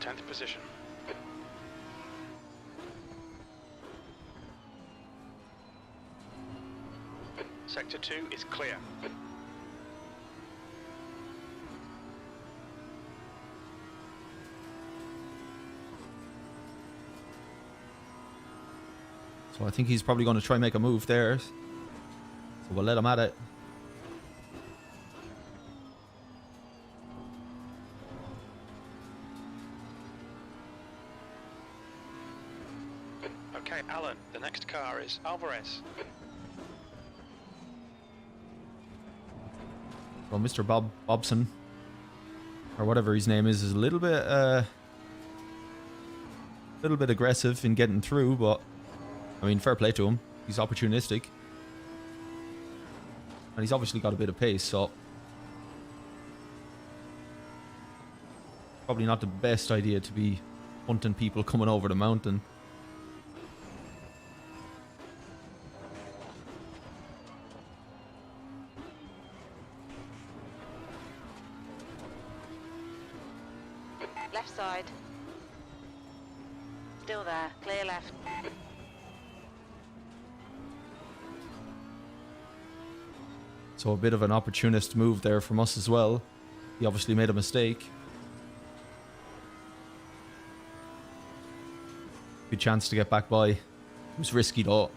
Tenth position. Sector 2 is clear. So I think he's probably going to try and make a move there. So we'll let him at it. Okay, Alan, the next car is Alvarez. So Mr. Bobson. or whatever his name is a little bit aggressive in getting through, but I mean, fair play to him. He's opportunistic. And he's obviously got a bit of pace, so probably not the best idea to be hunting people coming over the mountain. Left side. Still there. Clear left. So a bit of an opportunist move there from us as well. He obviously made a mistake. Good chance to get back by. It was risky though.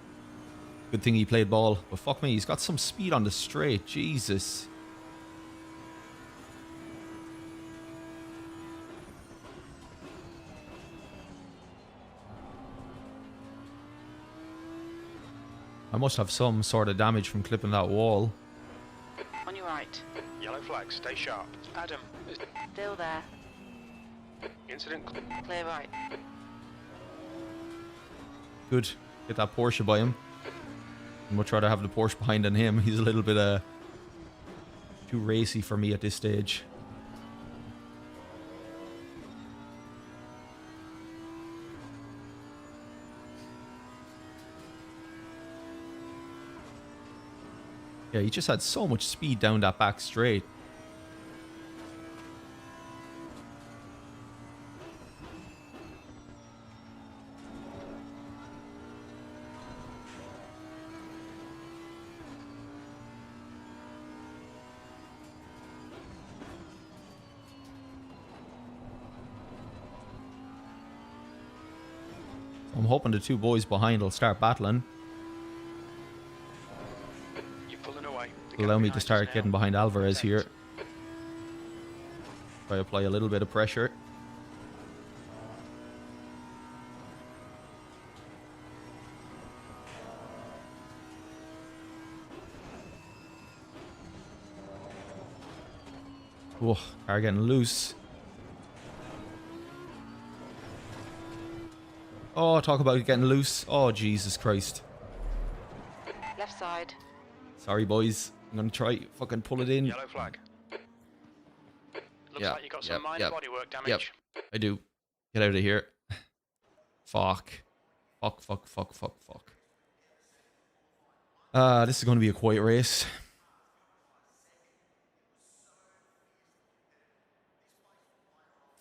Good thing he played ball. But fuck me, he's got some speed on the straight. Jesus. I must have some sort of damage from clipping that wall. On your right. Yellow flag, stay sharp. Adam, Still there. incident Clear right. Good. Get that Porsche by him. I'd much rather have the Porsche behind than him. He's a little bit too racy for me at this stage. Yeah, he just had so much speed down that back straight. I'm hoping the two boys behind will start battling. You're pulling away. Allow me to start getting behind Alvarez here. Try to apply a little bit of pressure. Oh, car getting loose. Oh, talk about it getting loose. Oh, Jesus Christ. Left side. Sorry, boys. I'm going to try fucking pull it in. Yellow flag. Looks Yeah, like you got some minor bodywork damage. Yep, I do. Get out of here. Fuck. Fuck. This is going to be a quiet race.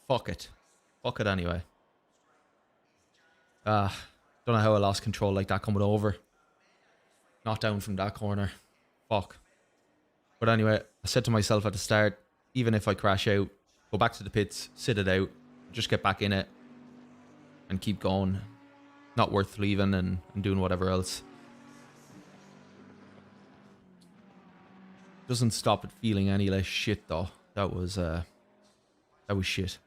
Fuck it. Fuck it anyway. Don't know how I lost control like that coming over. Not down from that corner. Fuck. But anyway, I said to myself at the start, even if I crash out, go back to the pits, sit it out, just get back in it, and keep going. Not worth leaving and doing whatever else. Doesn't stop it feeling any less shit though. That was shit.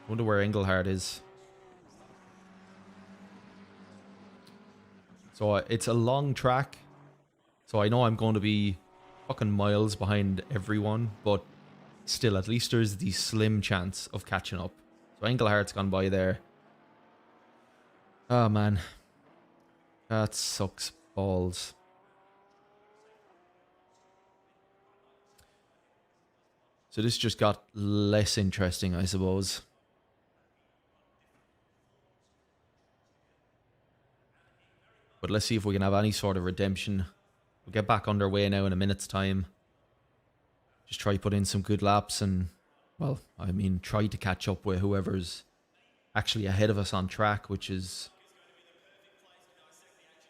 Wonder where Engelhard is. So it's a long track. So I know I'm going to be fucking miles behind everyone, but still, at least there's the slim chance of catching up. So Engelhardt's gone by there. Oh man. That sucks balls. So this just got less interesting, I suppose. But let's see if we can have any sort of redemption. We'll get back underway now in a minute's time. Just try to put in some good laps and, well, I mean, try to catch up with whoever's actually ahead of us on track, which is...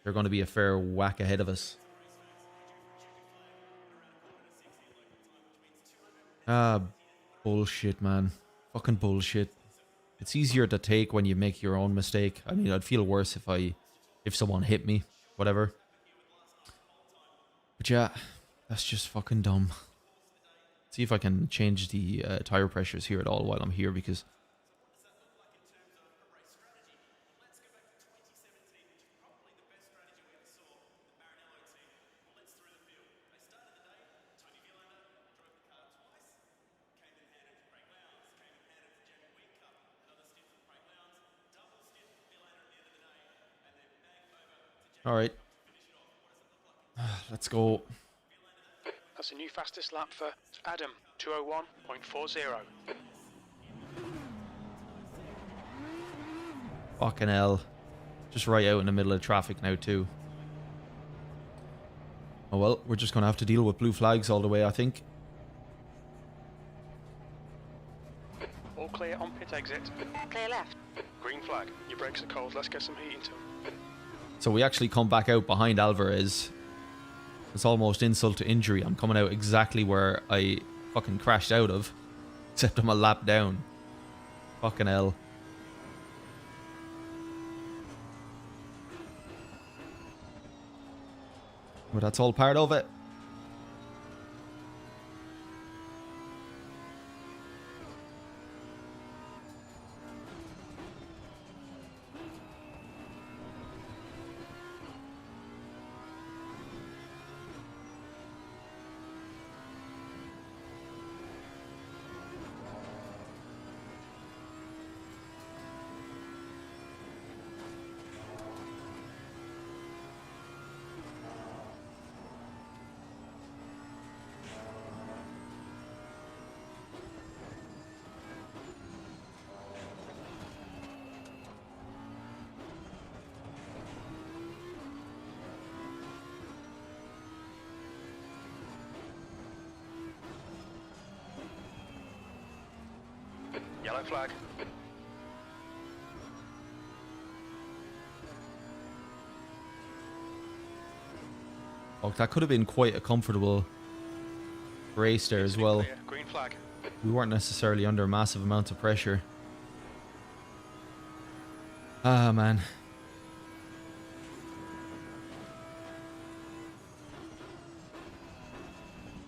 They're going to be a fair whack ahead of us. Bullshit, man. Fucking bullshit. It's easier to take when you make your own mistake. I mean, I'd feel worse if someone hit me, whatever. But yeah, that's just fucking dumb. See if I can change the tire pressures here at all while I'm here, because All right. Let's go. That's a new fastest lap for Adam, 201.40. Fucking hell. Just right out in the middle of traffic now too. Oh well, we're just going to have to deal with blue flags all the way, I think. All clear on pit exit. Clear left. Green flag. Your brakes are cold. Let's get some heat into them. So we actually come back out behind Alvarez. It's almost insult to injury. I'm coming out exactly where I fucking crashed out of. Except I'm a lap down. Fucking hell. But that's all part of it. Yellow flag. Oh, that could have been quite a comfortable race there as well. Clear. Green flag. We weren't necessarily under massive amounts of pressure. Ah, man.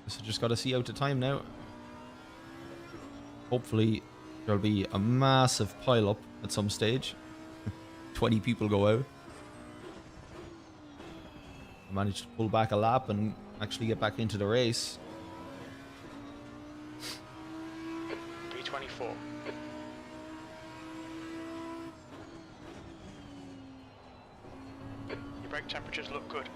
So just got to see out the time now. Hopefully there'll be a massive pile up at some stage. 20 people go out. I managed to pull back a lap and actually get back into the race. B24. Your brake temperatures look good.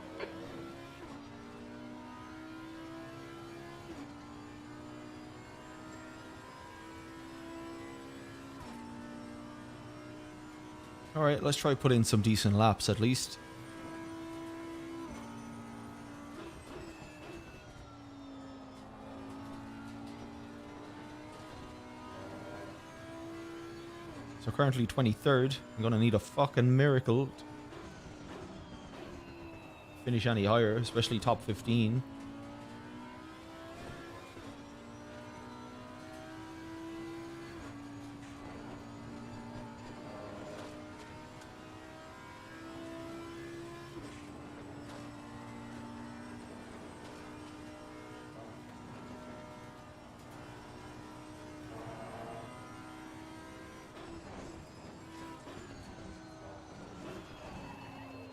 Alright, let's try put in some decent laps at least. So currently 23rd. I'm gonna need a fucking miracle to finish any higher, especially top 15.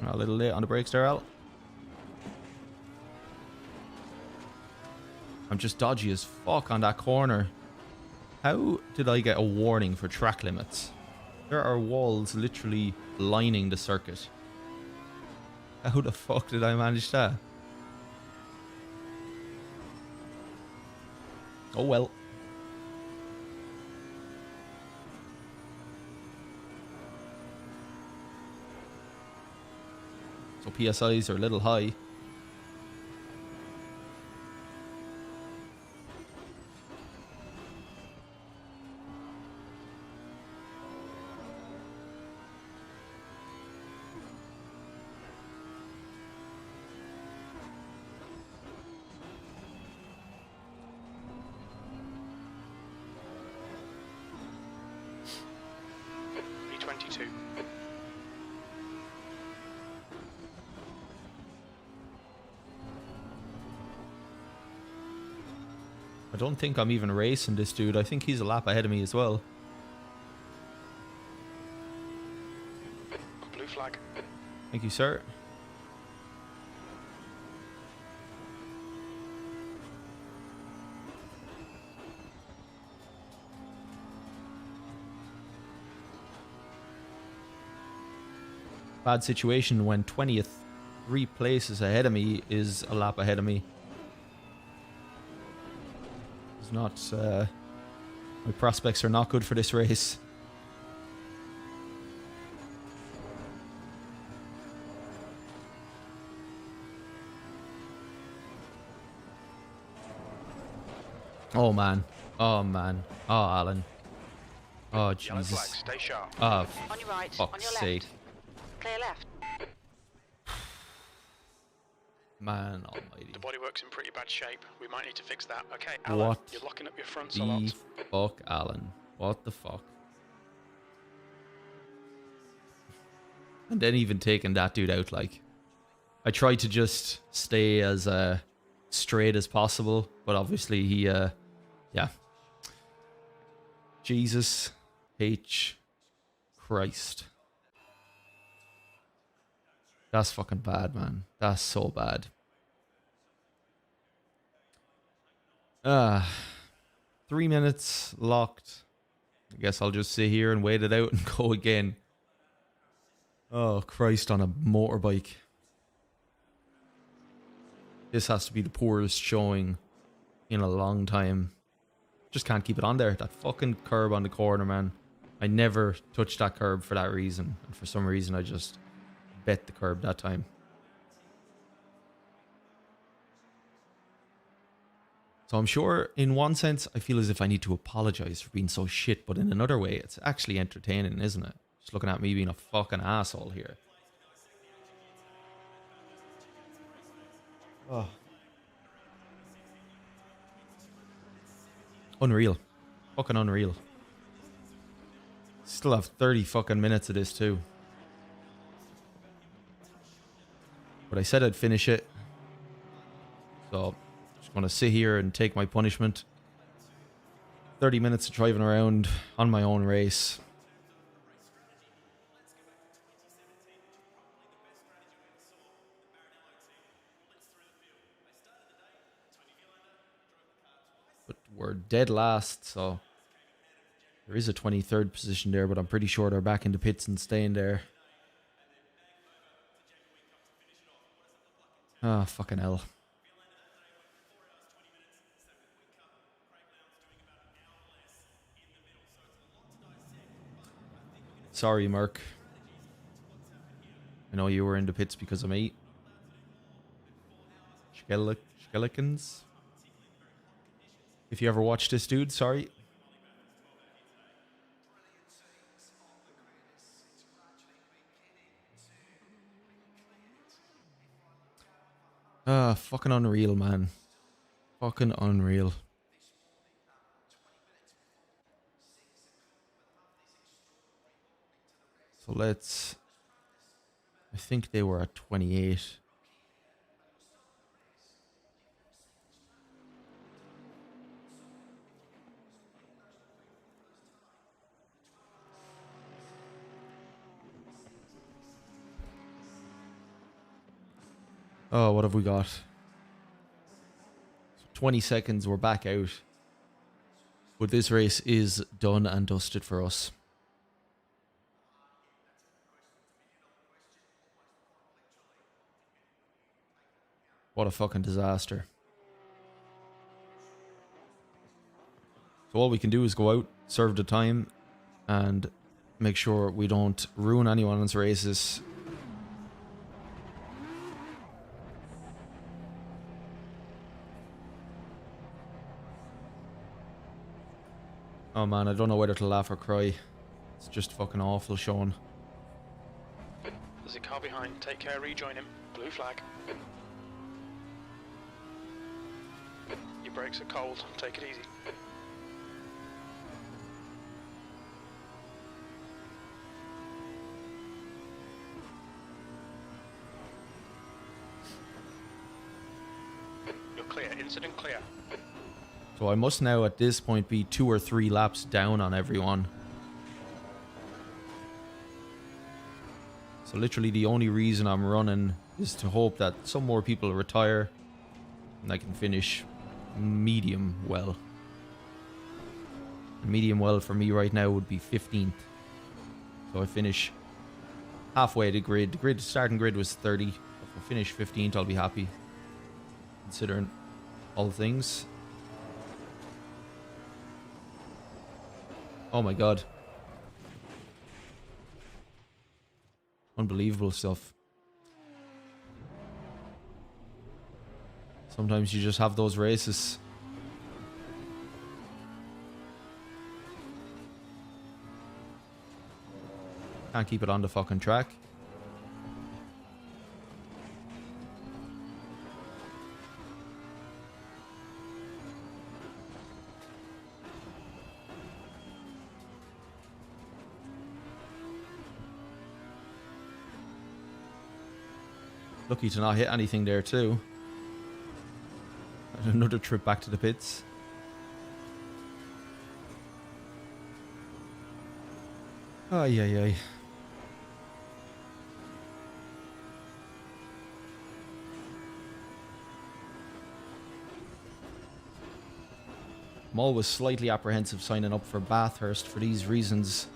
A little late on the brakes there, Al. I'm just dodgy as fuck on that corner. How did I get a warning for track limits? There are walls literally lining the circuit. How the fuck did I manage that? Oh well. So PSIs are a little high. B22. I don't think I'm even racing this dude. I think he's a lap ahead of me as well. Blue flag. Thank you, sir. Bad situation when 20th 3 places ahead of me is a lap ahead of me. It's not, my prospects are not good for this race. Oh man. Oh man. Oh Alan. Oh Yellow flag, Jesus. stay sharp. Oh, On your right, fuck's on your left. sake. Clear left. Man almighty. The bodywork's in pretty bad shape. We might need to fix that. Okay, Alan, What you're locking up your fronts a lot. the fuck, Alan? What the fuck? And then even taking that dude out, like, I tried to just stay as straight as possible, but obviously he, yeah. Jesus H. Christ. That's fucking bad, man. That's so bad. 3 minutes locked. I guess I'll just sit here and wait it out and go again. Oh, Christ, on a motorbike. This has to be the poorest showing in a long time. Just can't keep it on there. That fucking curb on the corner, man. I never touched that curb for that reason. And for some reason, I just bet the curb that time. So I'm sure, in one sense, I feel as if I need to apologize for being so shit. But in another way, it's actually entertaining, isn't it? Just looking at me being a fucking asshole here. Oh. Unreal. Fucking unreal. Still have 30 fucking minutes of this too. But I said I'd finish it. So, just gonna sit here and take my punishment. 30 minutes of driving around on my own race. But we're dead last, so there is a 23rd position there, but I'm pretty sure they're back in the pits and staying there. Ah, fucking hell. Sorry, Merc. I know you were in the pits because of me. Skelikans. If you ever watch this, dude, sorry. Ah, fucking unreal, man. Fucking unreal. So let's... I think they were at 28. Oh, what have we got? 20 seconds, we're back out. But this race is done and dusted for us. What a fucking disaster. So all we can do is go out, serve the time, and make sure we don't ruin anyone's races. Oh man, I don't know whether to laugh or cry. It's just fucking awful, Sean. There's a car behind. Take care, rejoin him. Blue flag. Your brakes are cold. Take it easy. You're clear. Incident clear. So I must now at this point be 2 or 3 laps down on everyone. So literally the only reason I'm running is to hope that some more people retire and I can finish medium well. And medium well for me right now would be 15th. So I finish halfway the grid. The starting grid was 30. If I finish 15th, I'll be happy, considering all things. Oh my god. Unbelievable stuff. Sometimes you just have those races. Can't keep it on the fucking track. Lucky to not hit anything there too. And another trip back to the pits. Ay, ay, ay. I'm always slightly apprehensive signing up for Bathurst for these reasons.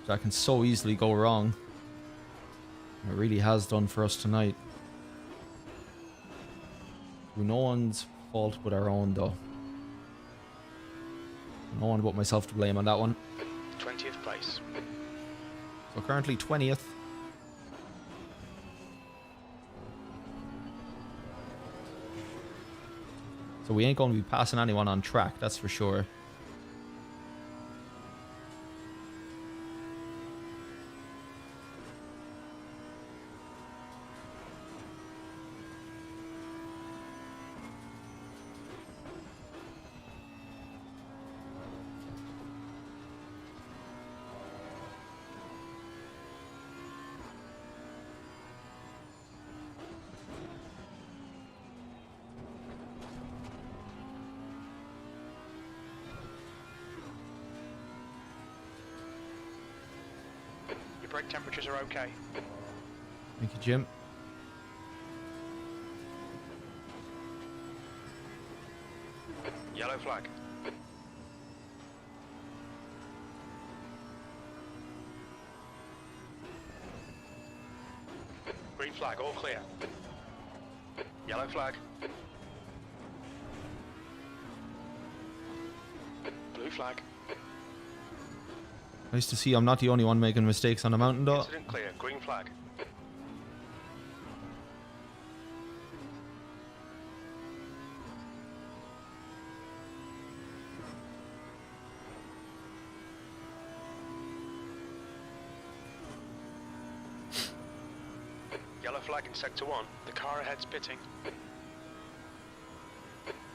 That can so easily go wrong. It really has done for us tonight. Through no one's fault but our own, though. No one but myself to blame on that one. 20th place. So currently 20th. So we ain't going to be passing anyone on track, that's for sure. Your brake temperatures are okay. Thank you, Jim. Yellow flag. Green flag, all clear. Yellow flag. Blue flag. Nice to see I'm not the only one making mistakes on the mountain, though. Incident clear, green flag. Yellow flag in sector 1. The car ahead's pitting.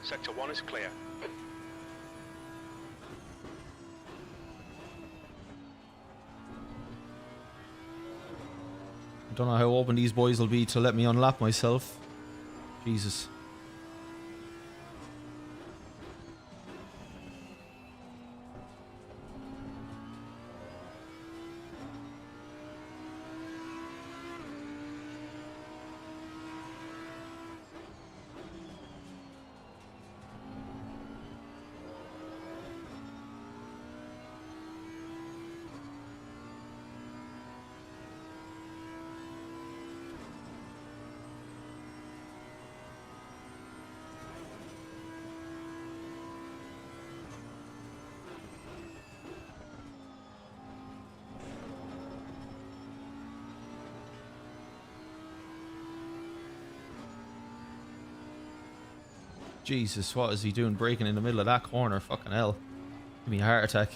Sector 1 is clear. Don't know how open these boys will be to let me unlap myself. Jesus. Jesus, what is he doing braking in the middle of that corner? Fucking hell. Give me a heart attack.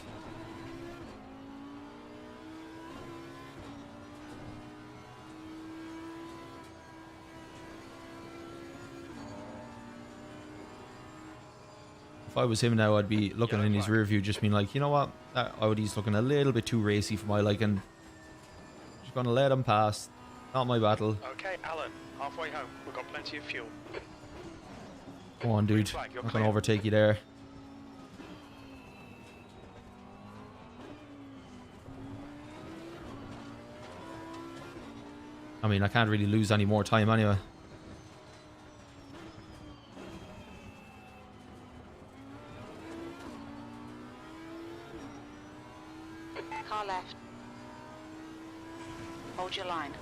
If I was him now, I'd be looking in his rear view, just being like, you know what? That Audi's looking a little bit too racy for my liking. Just gonna let him pass. Not my battle. Okay, Alan, halfway home. We've got plenty of fuel. Come on, dude. Flag, you're I'm not gonna clear. overtake you there. I mean, I can't really lose any more time anyway. Car left. Hold your line.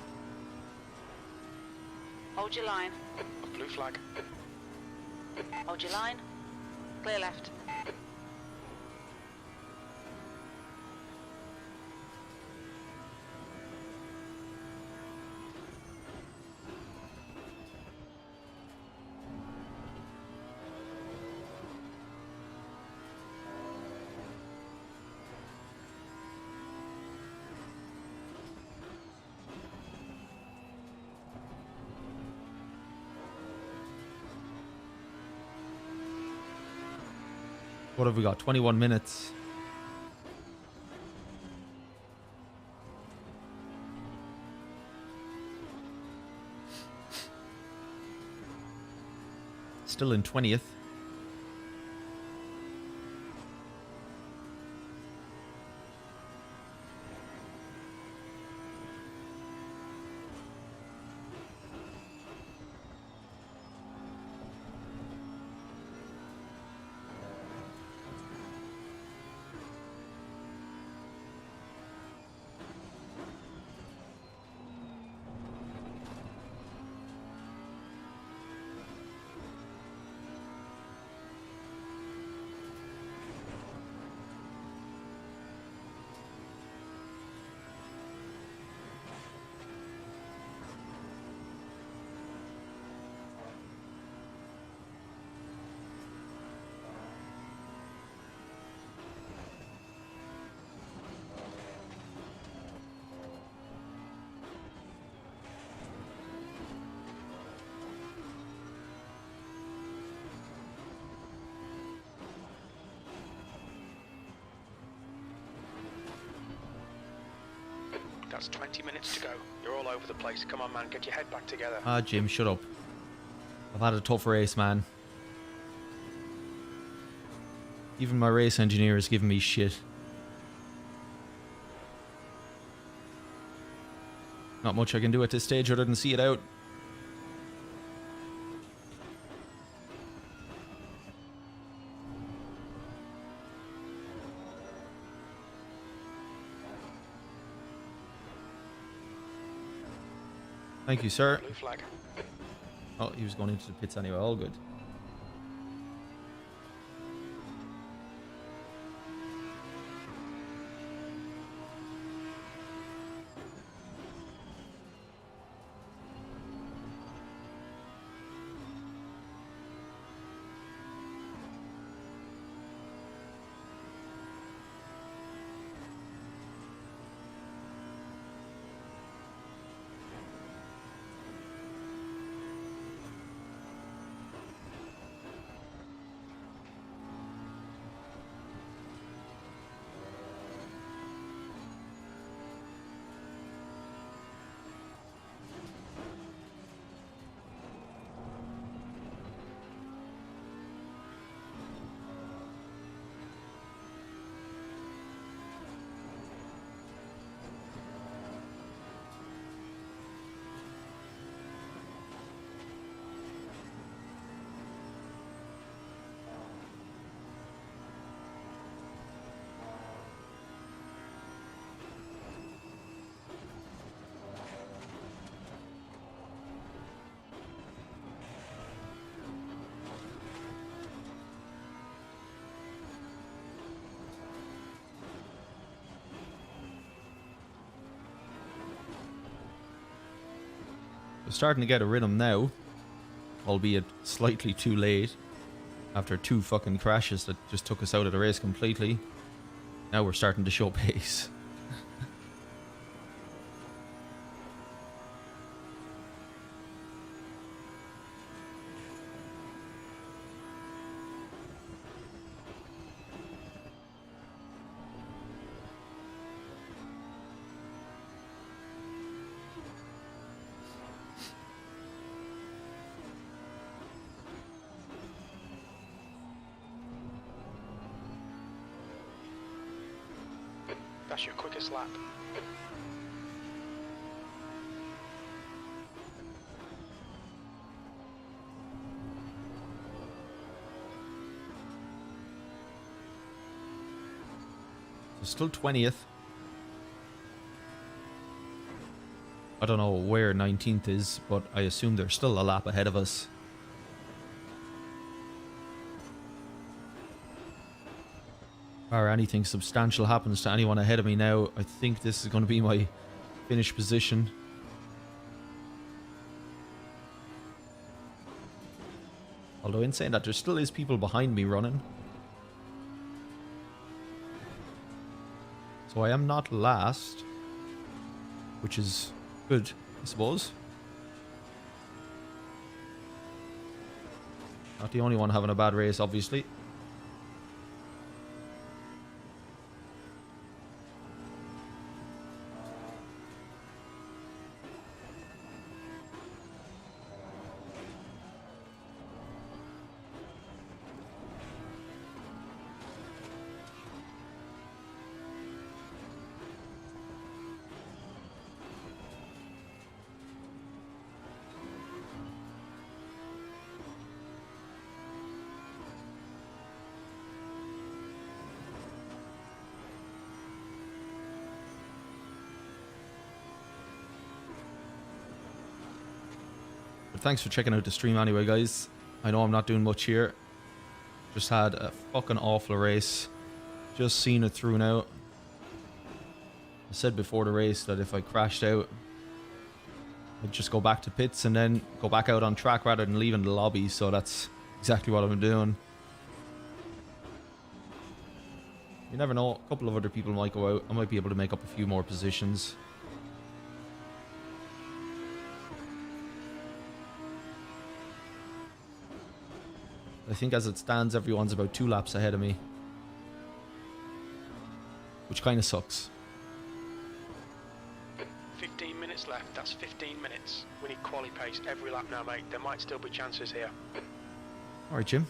Hold your line. Blue flag. Hold your line. Clear left. What have we got? 21 minutes. Still in 20th. That's 20 minutes to go. You're all over the place. Come on, man. Get your head back together. Ah, Jim, shut up. I've had a tough race, man. Even my race engineer is giving me shit. Not much I can do at this stage other than see it out. Thank you, sir. Blue flag. Oh, he was going into the pits anyway. All good. We're starting to get a rhythm now, albeit slightly too late after 2 fucking crashes that just took us out of the race completely. Now we're starting to show pace. That's your quickest lap. So still 20th. I don't know where 19th is, but I assume there's still a lap ahead of us. Or anything substantial happens to anyone ahead of me now, I think this is going to be my finish position. Although in saying that, there still is people behind me running. So I am not last, which is good, I suppose. Not the only one having a bad race, obviously. But thanks for checking out the stream anyway, guys. I know I'm not doing much here. Just had a fucking awful race. Just seen it through now. I said before the race that if I crashed out, I'd just go back to pits and then go back out on track rather than leaving the lobby. So that's exactly what I'm doing. You never know. A couple of other people might go out. I might be able to make up a few more positions. I think as it stands, everyone's about 2 laps ahead of me. Which kind of sucks. 15 minutes left. That's 15 minutes. We need quali pace every lap now, mate. There might still be chances here. Alright, Jim.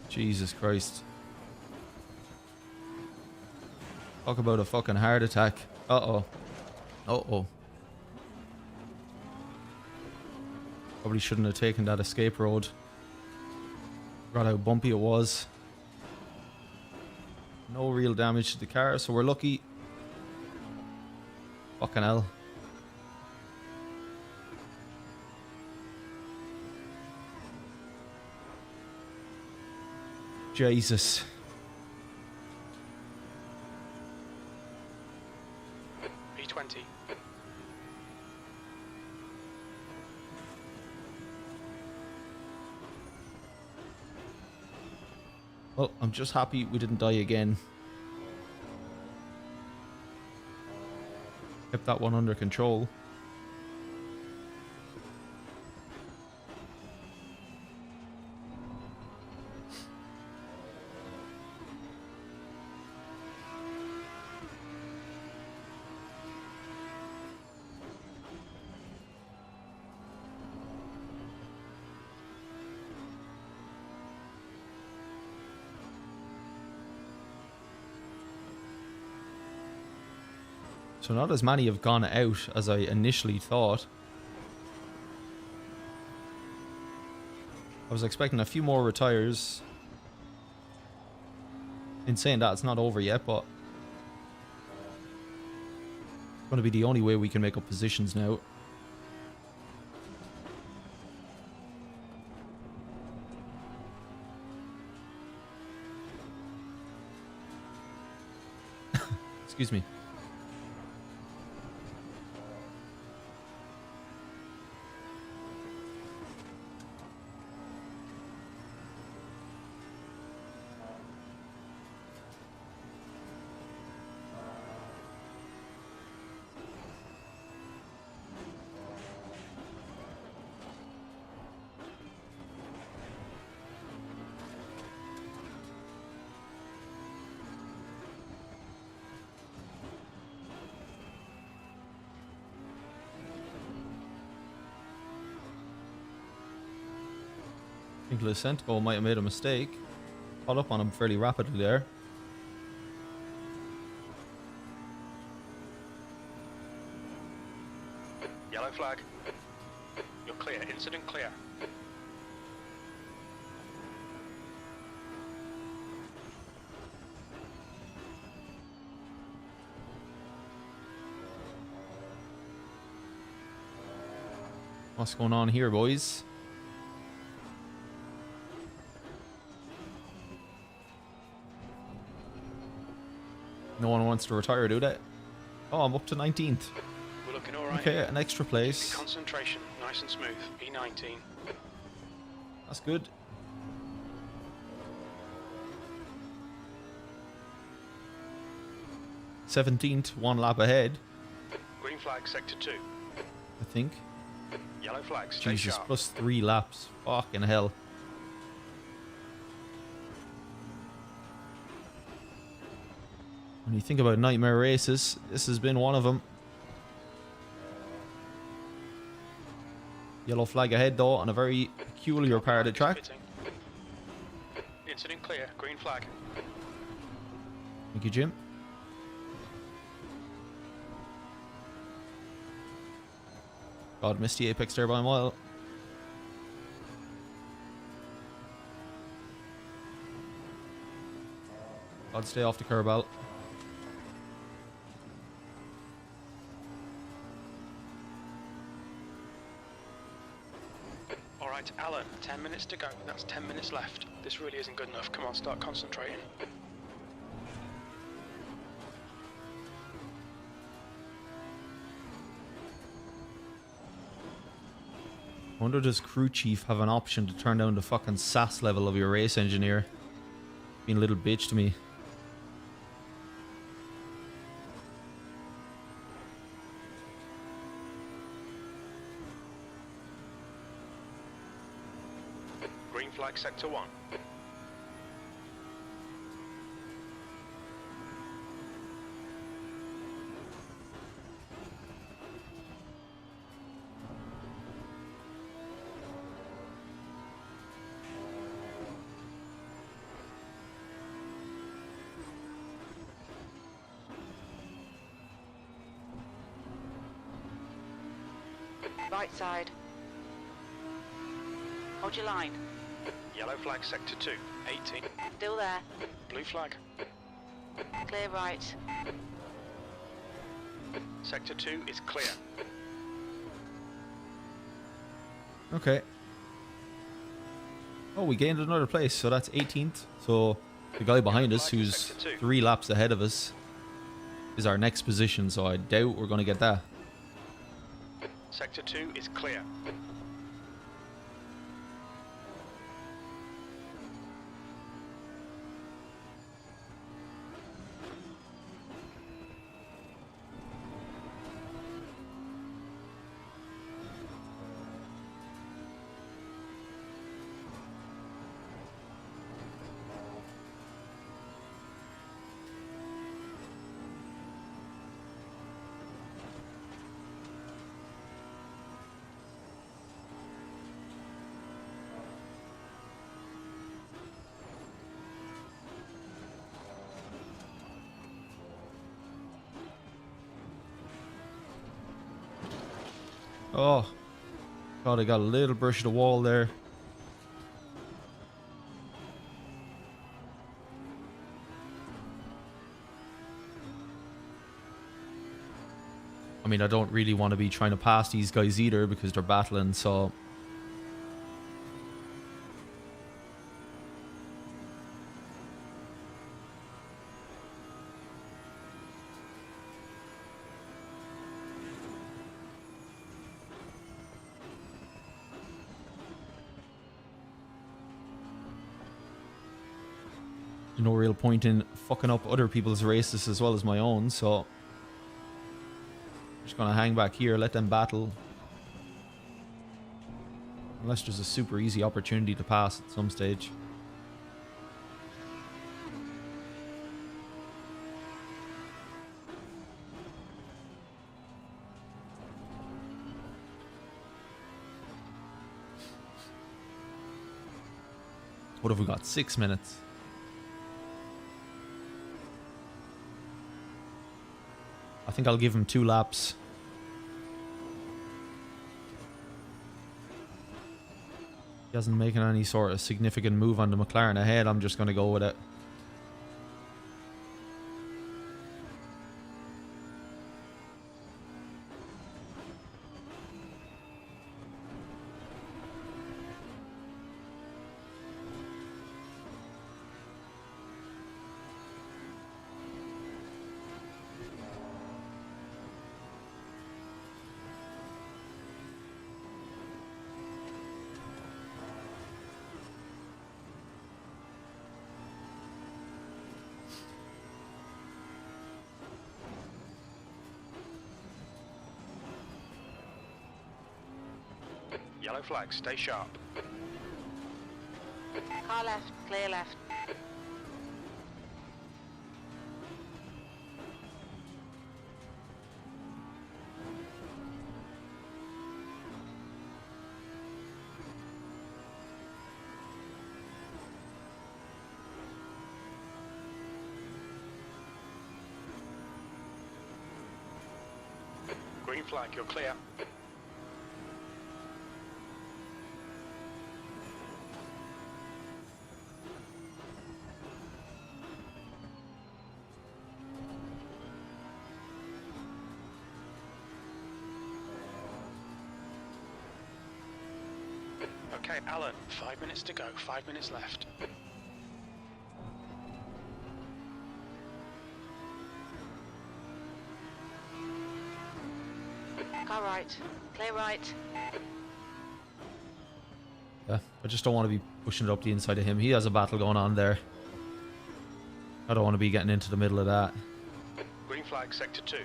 Jesus Christ. Talk about a fucking heart attack. Uh-oh. Uh-oh. Probably shouldn't have taken that escape road. Forgot how bumpy it was. No real damage to the car, so we're lucky. Fucking hell. Jesus. P20. Well, I'm just happy we didn't die again. Kept that one under control. So not as many have gone out as I initially thought. I was expecting a few more retires. In saying that, it's not over yet, but it's going to be the only way we can make up positions now. Excuse me. I think Lucentco might have made a mistake. Caught up on him fairly rapidly there. Yellow flag. You're clear. Incident clear. What's going on here, boys? No one wants to retire, do they? Oh, I'm up to 19th. We're looking all right. Okay, here. an extra place. Concentration, nice and smooth. E19. That's good. '17th, one lap ahead, Green flag, sector 2. I think. Yellow flag, stay Jesus, sharp. plus 3 laps. Fucking hell. When you think about nightmare races, this has been one of them. Yellow flag ahead though on a very peculiar part of the track. Pitting. Incident clear, green flag. Thank you, Jim. God, missed the apex there by a mile. God, stay off the curb out. Alright, Alan, 10 minutes to go. That's 10 minutes left. This really isn't good enough. Come on, start concentrating. I wonder, does crew chief have an option to turn down the fucking sass level of your race engineer? Being a little bitch to me. Green flag, sector 1. Right side. Hold your line. Yellow flag, sector 2. 18. Still there. Blue flag. Clear right. Sector 2 is clear. Okay. Oh, we gained another place, so that's 18th. So the guy behind us, who's 3 laps ahead of us, is our next position, so I doubt we're going to get that. Sector 2 is clear. Oh, God, I got a little brush of the wall there. I mean, I don't really want to be trying to pass these guys either because they're battling, so... There's no real point in fucking up other people's races as well as my own, so... Just gonna hang back here, let them battle. Unless there's a super easy opportunity to pass at some stage. What have we got? 6 minutes. I think I'll give him 2 laps. He hasn't making any sort of significant move on the McLaren ahead. I'm just going to go with it. Yellow flag, stay sharp. Car left, clear left. Green flag, you're clear. Okay, Alan, 5 minutes to go, 5 minutes left. Car right, clear right. Yeah, I just don't want to be pushing it up the inside of him. He has a battle going on there. I don't want to be getting into the middle of that. Green flag, sector 2.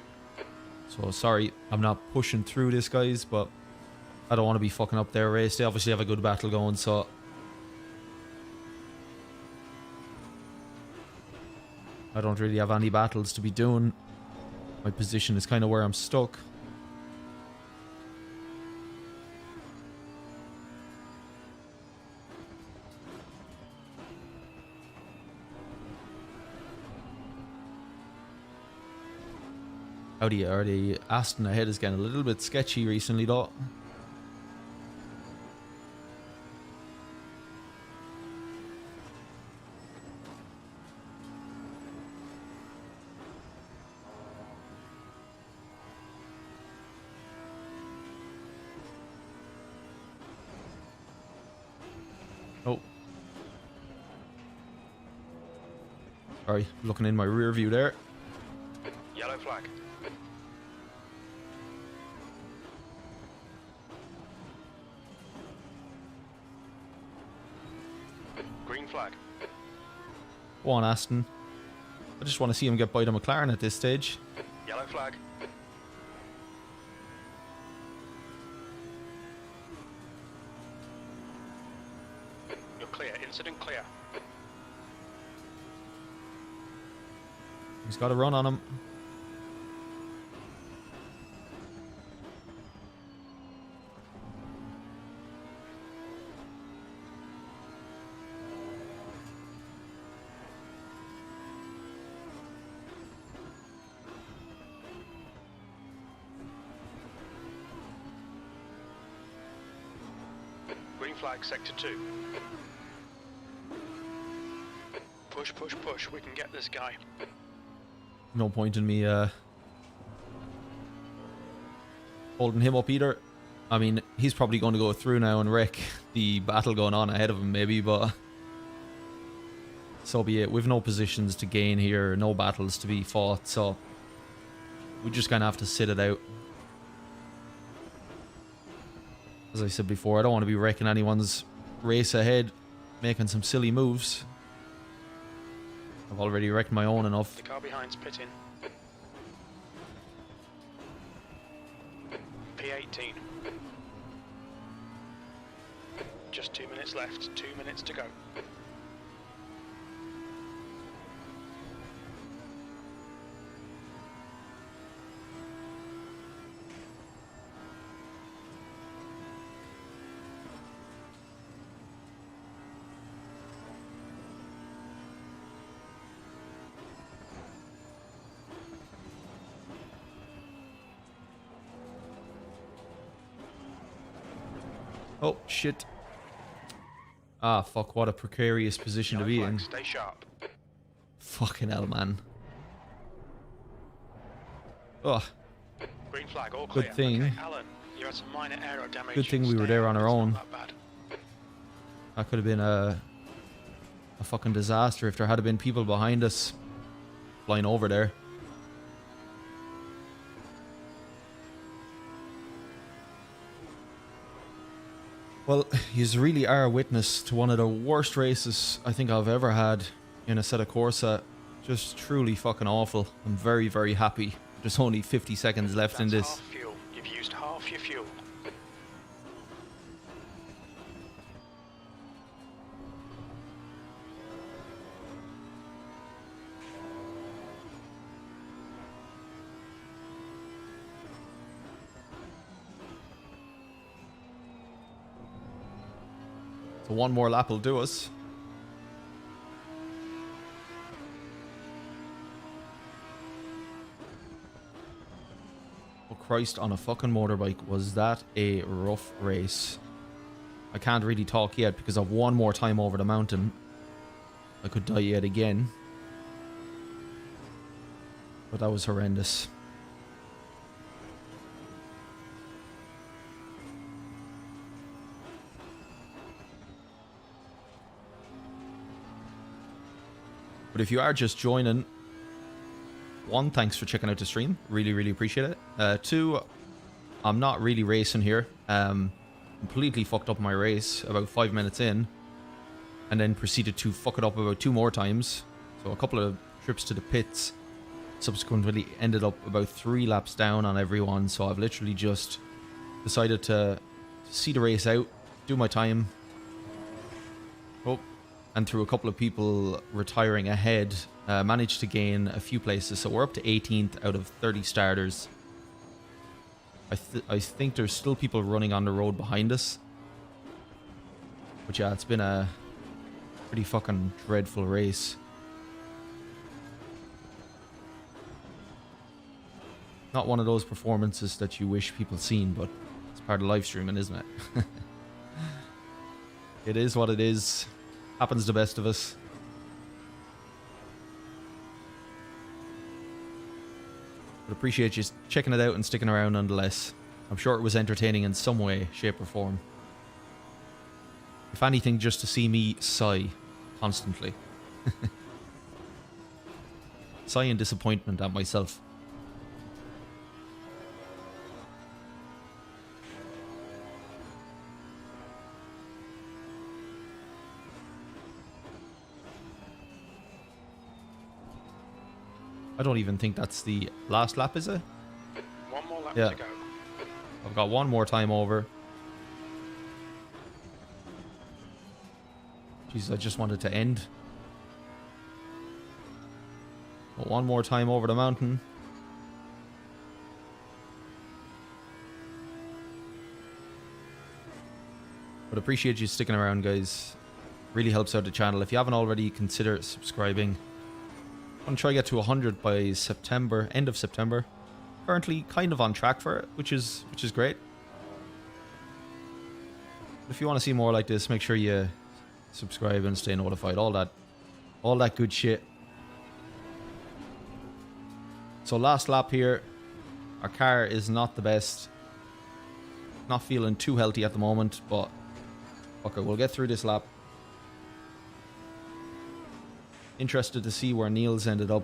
So sorry, I'm not pushing through this, guys, but I don't want to be fucking up their race. They obviously have a good battle going, so I don't really have any battles to be doing. My position is kind of where I'm stuck. Howdy, already Aston ahead is getting a little bit sketchy recently though. Oh. Sorry, looking in my rear view there. Yellow flag. Green flag. Go on, Aston. I just want to see him get by the McLaren at this stage. Yellow flag. You're clear. Incident clear. He's got a run on him. Green flag, sector 2. Push, push, push. We can get this guy. No point in me holding him up either. I mean, he's probably going to go through now and wreck the battle going on ahead of him maybe, but so be it. We've no positions to gain here, no battles to be fought, so we just kind of have to sit it out. As I said before, I don't want to be wrecking anyone's race ahead, making some silly moves. I've already wrecked my own enough. The car behind's pitting. P18. Just 2 minutes left, 2 minutes to go. Oh, shit. Ah, fuck, what a precarious position to be in. Stay sharp. Fucking hell, man. Oh, Green flag, all clear. good thing. Okay, Alan, you had some minor aero damage. Good thing we were Stay there on, on our it's own. not that bad. That could have been a fucking disaster if there had been people behind us flying over there. Well, yous really are a witness to one of the worst races I think I've ever had in Assetto Corsa. Just truly fucking awful. I'm very, very happy. There's only 50 seconds left in That's this. half fuel. You've used half your fuel. So one more lap will do us. Oh Christ, on a fucking motorbike, was that a rough race. I can't really talk yet because of one more time over the mountain. I could die yet again. But that was horrendous. But if you are just joining, one, thanks for checking out the stream. Really, really appreciate it. Two, I'm not really racing here. Completely fucked up my race about 5 minutes in. And then proceeded to fuck it up about 2 more times. So a couple of trips to the pits. Subsequently ended up about 3 laps down on everyone. So I've literally just decided to see the race out, do my time. Oh. And through a couple of people retiring ahead, managed to gain a few places. So we're up to 18th out of 30 starters. I think there's still people running on the road behind us. But yeah, it's been a pretty fucking dreadful race. Not one of those performances that you wish people seen, but it's part of live streaming, isn't it? It is what it is. Happens to the best of us. But appreciate you checking it out and sticking around nonetheless. I'm sure it was entertaining in some way, shape or form. If anything, just to see me sigh constantly. Sigh in disappointment at myself. I don't even think that's the last lap, is it? One more lap Yeah. to go. I've got one more time over. Jesus, I just wanted to end. But one more time over the mountain. But appreciate you sticking around, guys. Really helps out the channel. If you haven't already, consider subscribing. I'm going to try to get to 100 by September, end of September. Currently kind of on track for it, which is great. If you want to see more like this, make sure you subscribe and stay notified. All that good shit. So last lap here. Our car is not the best. Not feeling too healthy at the moment, but okay, we'll get through this lap. Interested to see where Neil's ended up.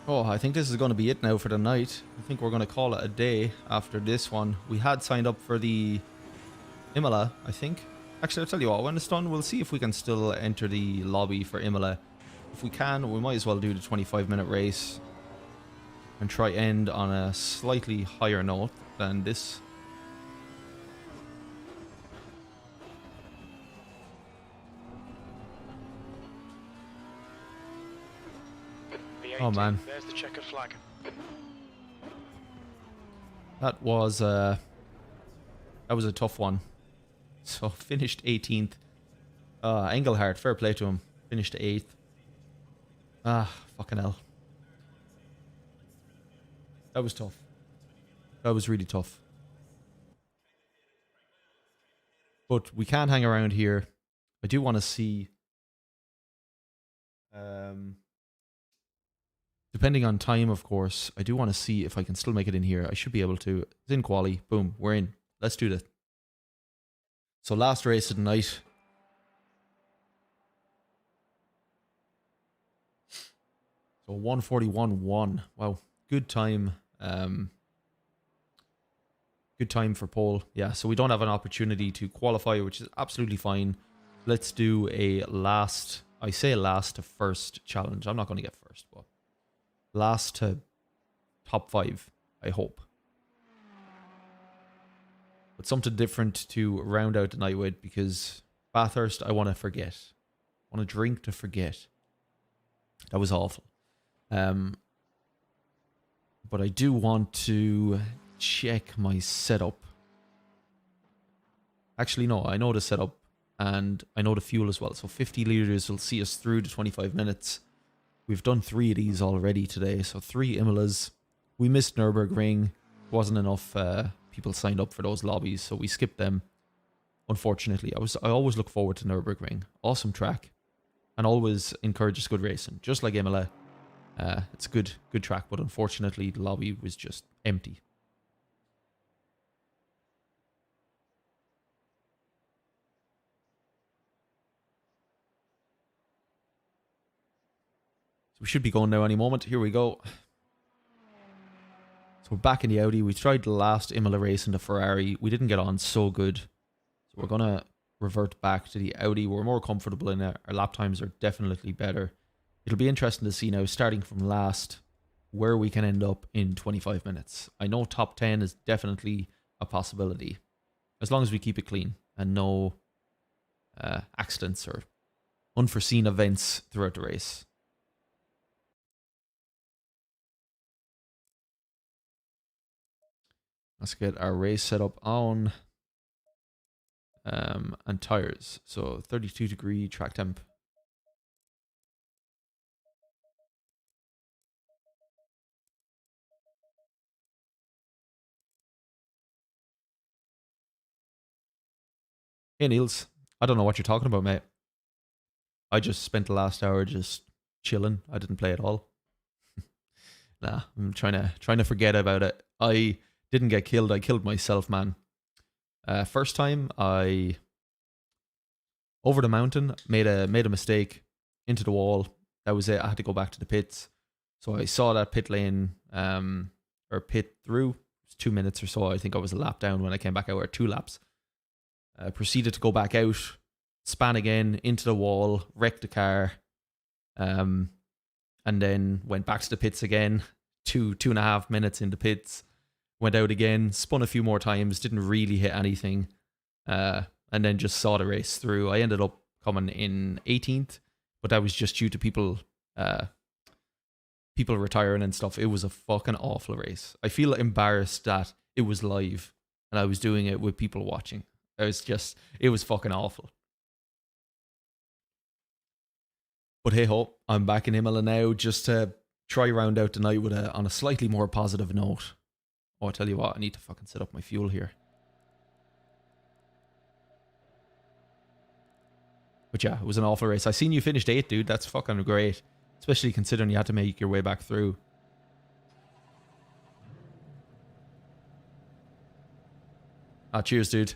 Oh, I think this is going to be it now for the night. I think we're going to call it a day after this one. We had signed up for the Imola, I think. Actually, I'll tell you what, when it's done, we'll see if we can still enter the lobby for Imola. if we can, we might as well do the 25-minute race and try end on a slightly higher note than this. Oh man, There's the checkered flag. that was a tough one. So finished 18th. Engelhardt, fair play to him. Finished 8th. Fucking hell. That was tough. That was really tough. But we can hang around here. I do want to see... depending on time, of course, I do want to see if I can still make it in here. I should be able to. It's in quali. Boom, we're in. Let's do this. So last race of the night. So 1:41.1. Wow, good time. Good time for pole. Yeah, so we don't have an opportunity to qualify, which is absolutely fine. Let's do a last. I say last to first challenge. I'm not going to get first, but last to top 5, I hope. But something different to round out the night with, because Bathurst, I want to forget. I want to drink to forget. That was awful. But I do want to check my setup. Actually, no, I know the setup and I know the fuel as well. So 50 litres will see us through the 25 minutes. We've done 3 of these already today. So 3 Imolas. We missed Nurburgring. Wasn't enough people signed up for those lobbies, so we skipped them. Unfortunately, I always look forward to Nurburgring. Awesome track, and always encourages good racing. Just like Imola, it's a good track, but unfortunately the lobby was just empty. So we should be going now any moment. Here we go. We're back in the Audi. We tried the last Imola race in the Ferrari. We didn't get on so good. So we're going to revert back to the Audi. We're more comfortable in it. Our lap times are definitely better. It'll be interesting to see now, starting from last, where we can end up in 25 minutes. I know top 10 is definitely a possibility, as long as we keep it clean and no accidents or unforeseen events throughout the race. Let's get our race set up on and tires. So 32-degree track temp. Hey Niels, I don't know what you're talking about, mate. I just spent the last hour just chilling. I didn't play at all. Nah, I'm trying to forget about it. I didn't get killed. I killed myself, man. First time I over the mountain made a mistake into the wall. That was it. I had to go back to the pits. So I saw that pit lane or pit through. It was 2 minutes or so. I think I was a lap down when I came back out, or 2 laps. Proceeded to go back out, span again into the wall, wrecked the car, and then went back to the pits again. 2.5 minutes in the pits. Went out again, spun a few more times, didn't really hit anything, and then just saw the race through. I ended up coming in 18th, but that was just due to people retiring and stuff. It was a fucking awful race. I feel embarrassed that it was live and I was doing it with people watching. It was fucking awful. But hey ho, I'm back in Imola now, just to try round out the night with on a slightly more positive note. Oh, I tell you what, I need to fucking set up my fuel here. But yeah, it was an awful race. I seen you finished 8th, dude. That's fucking great. Especially considering you had to make your way back through. Cheers, dude.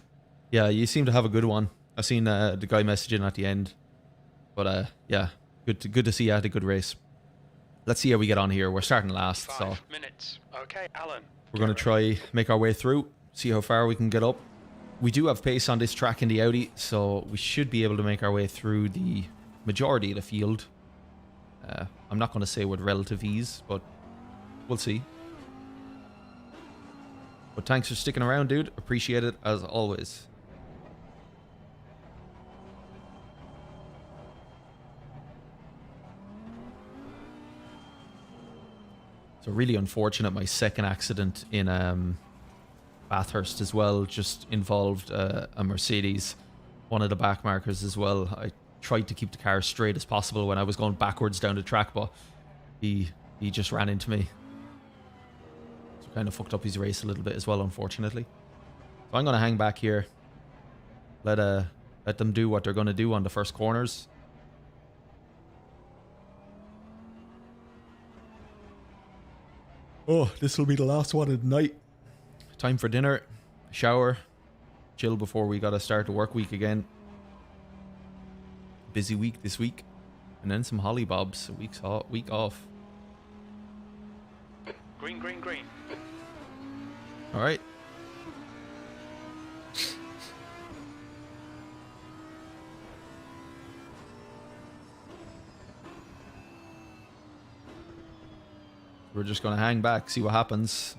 Yeah, you seem to have a good one. I seen the guy messaging at the end. But yeah, good to see you had a good race. Let's see how we get on here. We're starting last, 5 minutes. Okay, Alan. We're going to try make our way through, see how far we can get up. We do have pace on this track in the Audi, so we should be able to make our way through the majority of the field. I'm not going to say with relative ease, but we'll see. But thanks for sticking around, dude. Appreciate it as always. So really unfortunate, my second accident in Bathurst as well just involved a Mercedes, one of the back markers as well. I tried to keep the car straight as possible when I was going backwards down the track, but he just ran into me. So kind of fucked up his race a little bit as well, unfortunately. So I'm going to hang back here. Let them do what they're going to do on the first corners. Oh, this will be the last one of the night. Time for dinner, shower, chill before we got to start the work week again. Busy week this week. And then some hollybobs, a week off. Green, green, green. Alright. We're just going to hang back, see what happens.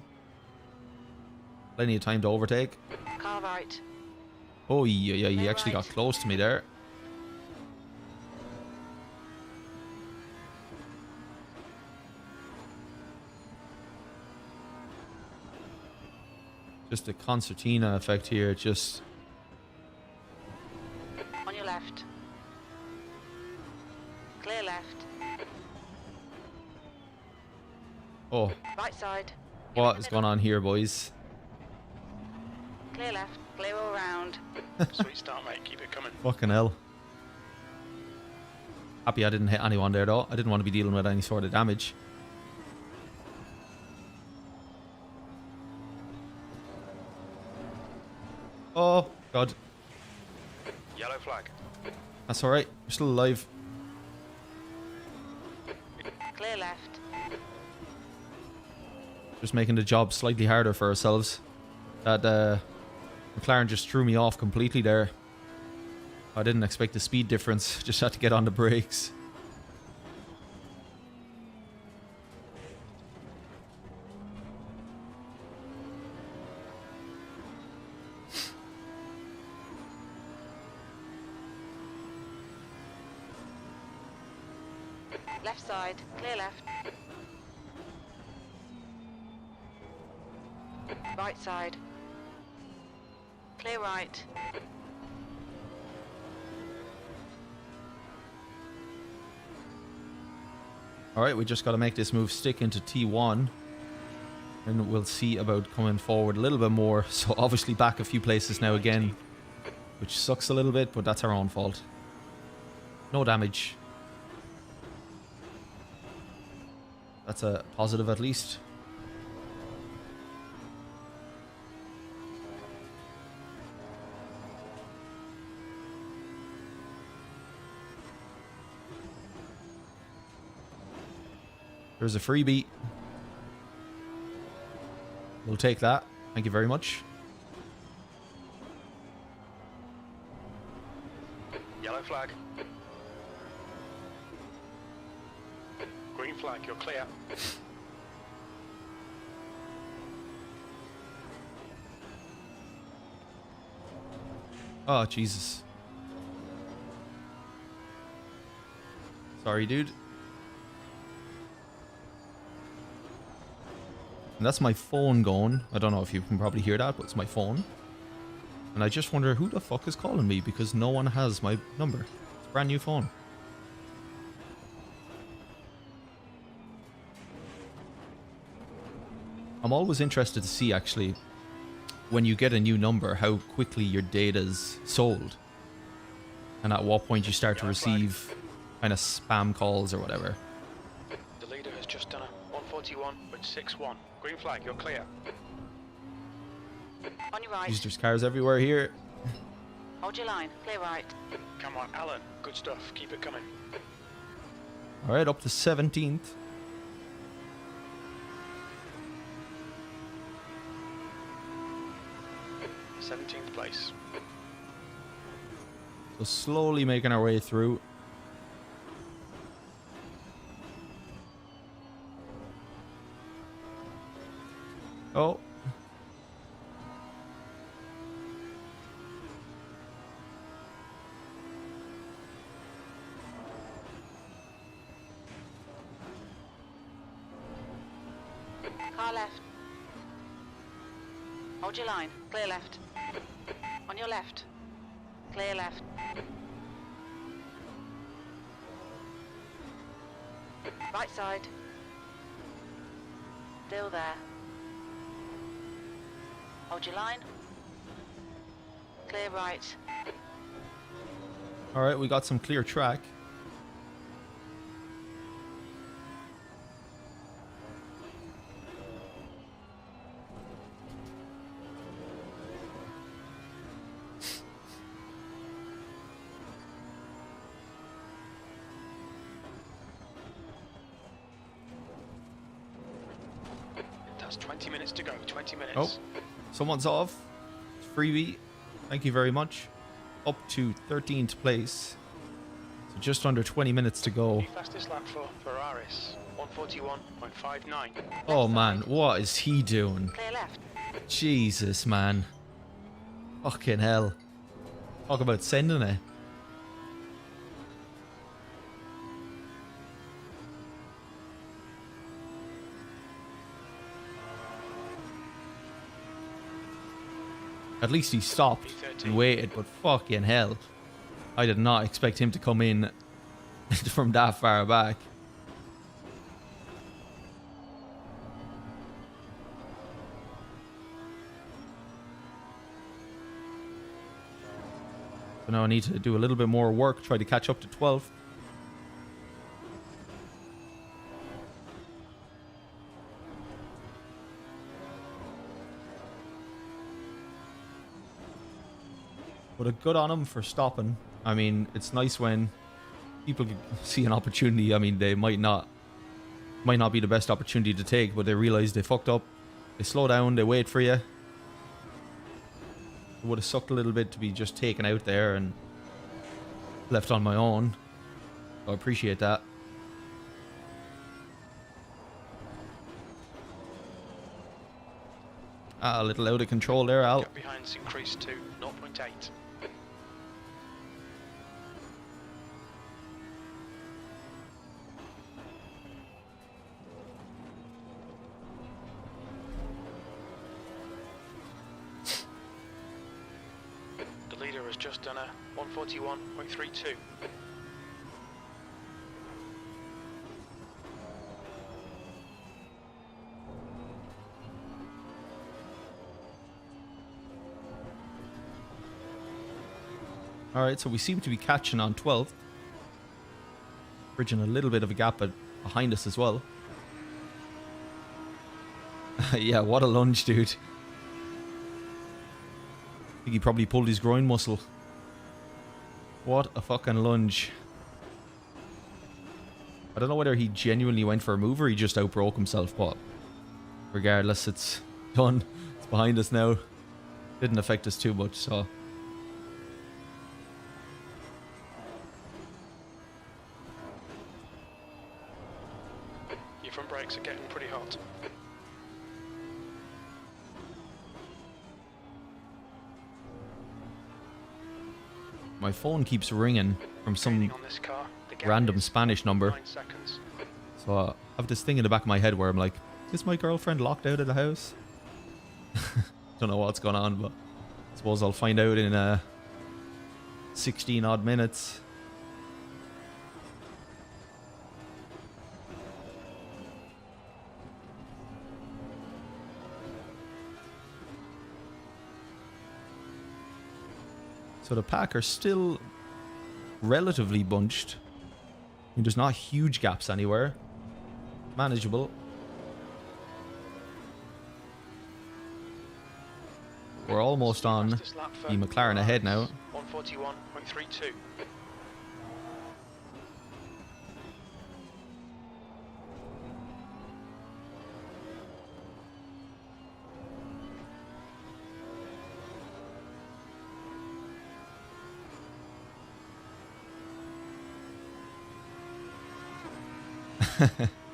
Plenty of time to overtake. Car right. Oh, yeah, he Clear actually right. got close to me there. Just a concertina effect here, just... On your left. Clear left. Oh, Right side. what is going on here, boys? Clear left. Clear all round. Sweet start, mate. Keep it coming. Fucking hell. Happy I didn't hit anyone there, though. I didn't want to be dealing with any sort of damage. Oh, God. Yellow flag. That's alright. We're still alive. Clear left. Just making the job slightly harder for ourselves. That McLaren just threw me off completely there. I didn't expect the speed difference. Just had to get on the brakes. Left side. Clear left. Right side. Clear right. Alright, we just got to make this move stick into T1. And we'll see about coming forward a little bit more. So obviously back a few places now again. Which sucks a little bit, but that's our own fault. No damage. That's a positive at least. There's a freebie. We'll take that. Thank you very much. Yellow flag. Green flag, you're clear. Oh, Jesus. Sorry, dude. And that's my phone going. I don't know if you can probably hear that, but it's my phone. And I just wonder who the fuck is calling me because no one has my number. It's a brand new phone. I'm always interested to see actually when you get a new number how quickly your data's sold. And at what point you start to receive kind of spam calls or whatever. The leader has just done a 141.61. Green flag, you're clear. On your right. Jeez, there's cars everywhere here. Hold your line. Clear right. Come on, Alan. Good stuff. Keep it coming. Alright, up to 17th. – 17th place. So slowly making our way through. Oh. Car left. Hold your line. Clear left. On your left. Clear left. Right side. Still there. Hold your line. Clear right. All right, we got some clear track. That's 20 minutes to go. 20 minutes. Oh, someone's off. Freebie. Thank you very much. Up to 13th place. So just under 20 minutes to go. The fastest lap for Ferraris, 141.59. Oh man, what is he doing? Clear left. Jesus, man. Fucking hell. Talk about sending it. At least he stopped and waited, but fucking hell. I did not expect him to come in from that far back. So now I need to do a little bit more work, try to catch up to 12th. But a good on him for stopping. I mean, it's nice when people see an opportunity. I mean, they might not be the best opportunity to take, but they realize they fucked up. They slow down, they wait for you. It would have sucked a little bit to be just taken out there and left on my own. So I appreciate that. A little out of control there, Al. Gap behind's increased to 0.8. The leader has just done a 141.32. Alright, so we seem to be catching on 12th. Bridging a little bit of a gap behind us as well. Yeah, what a lunge, dude. I think he probably pulled his groin muscle. What a fucking lunge. I don't know whether he genuinely went for a move or he just outbroke himself, but regardless, it's done. It's behind us now. Didn't affect us too much, so... Your front brakes are getting pretty hot. My phone keeps ringing from some Gaining on this car, the gap random is Spanish number. 9 seconds. So I have this thing in the back of my head where I'm like, is my girlfriend locked out of the house? Don't know what's going on, but I suppose I'll find out in 16 odd minutes. So the pack are still relatively bunched. I mean, there's not huge gaps anywhere. Manageable. We're almost on Fastest lap for the McLaren ahead now. 141.32.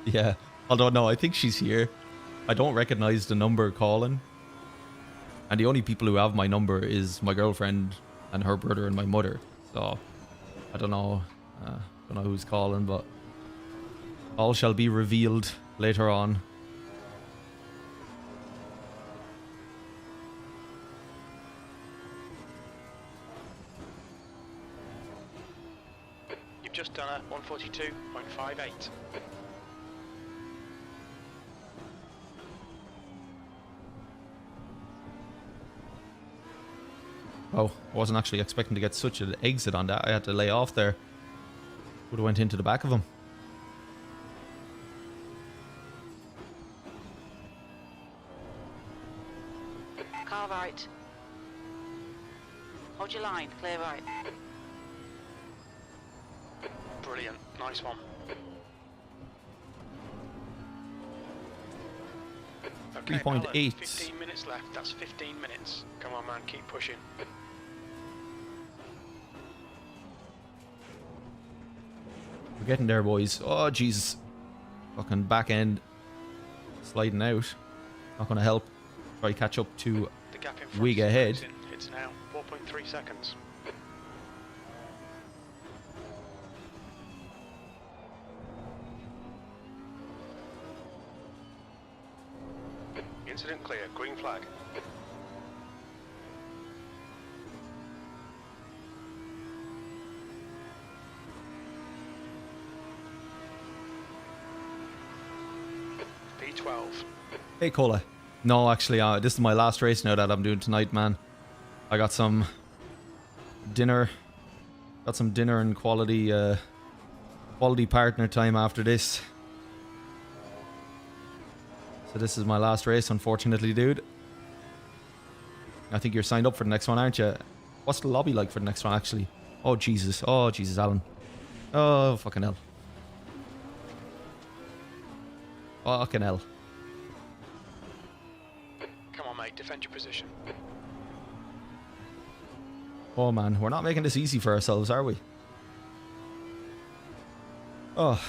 Yeah. Although, no, I think she's here. I don't recognize the number calling. And the only people who have my number is my girlfriend and her brother and my mother. So I don't know. Don't know who's calling, but all shall be revealed later on. You've just done a 142.58. Oh, I wasn't actually expecting to get such an exit on that. I had to lay off there. Would have went into the back of him. Car right. Hold your line, clear right. Brilliant, nice one. Okay, 3.8. Alan, 15 minutes left, that's 15 minutes. Come on man, keep pushing. We're getting there, boys. Oh, Jesus. Fucking back end. Sliding out. Not going to help. Try to catch up to The gap in front Wig is ahead. closing. It's now 4.3 seconds. Incident clear, green flag. P12. Hey, Cola. No, actually, this is my last race now that I'm doing tonight, man. I got some dinner. Got some dinner and quality partner time after this. So this is my last race, unfortunately, dude. I think you're signed up for the next one, aren't you? What's the lobby like for the next one, actually? Oh, Jesus. Oh, Jesus, Alan. Oh, fucking hell. Fucking hell. Come on mate, defend your position. Oh, man. We're not making this easy for ourselves, are we? Oh.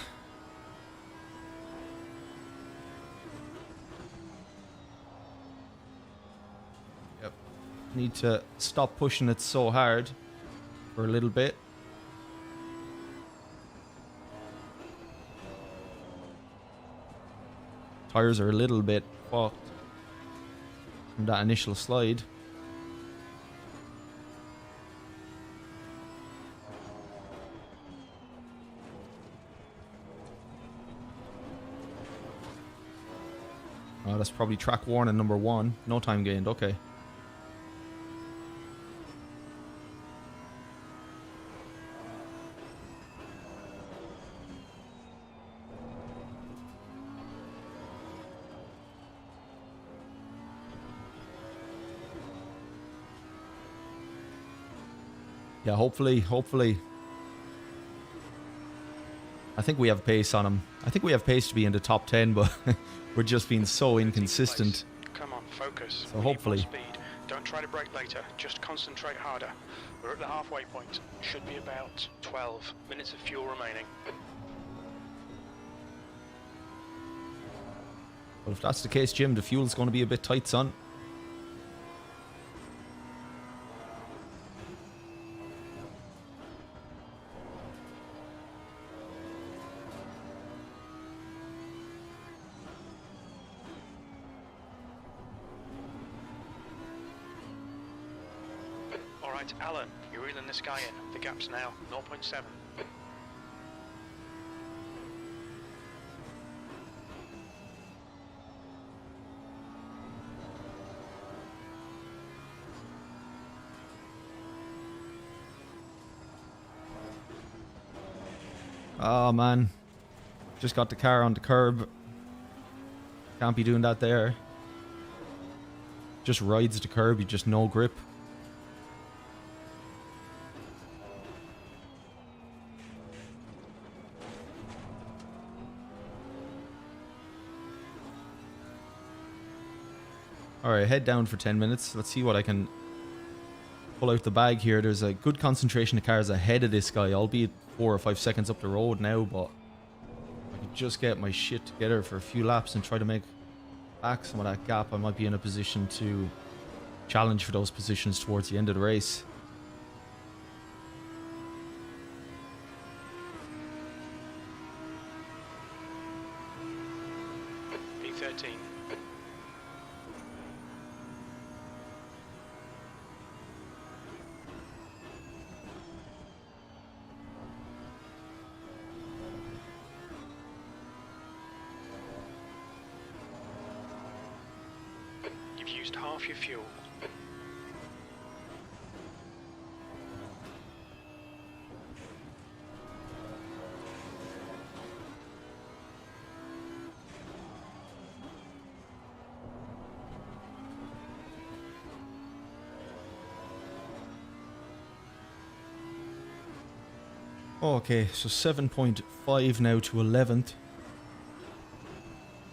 Yep. Need to stop pushing it so hard for a little bit. Tires are a little bit fucked from that initial slide. Oh, that's probably track warning number 1. No time gained. Okay. Yeah, hopefully. I think we have pace on him. I think we have pace to be in the top 10, but we're just being so inconsistent. Come on, focus. So We need more hopefully. speed. Don't try to brake later, just concentrate harder. We're at the halfway point. Should be about 12 minutes of fuel remaining. Well, if that's the case, Jim, the fuel's going to be a bit tight, son. Alright, Alan, you're reeling this guy in. The gap's now 0.7. Oh, man. Just got the car on the curb. Can't be doing that there. Just rides the curb, you just no grip. Alright, head down for 10 minutes. Let's see what I can pull out the bag here. There's a good concentration of cars ahead of this guy, albeit 4 or 5 seconds up the road now, but I could just get my shit together for a few laps and try to make back some of that gap, I might be in a position to challenge for those positions towards the end of the race. P13. You've used half your fuel. Okay, so 7.5 now to 11th.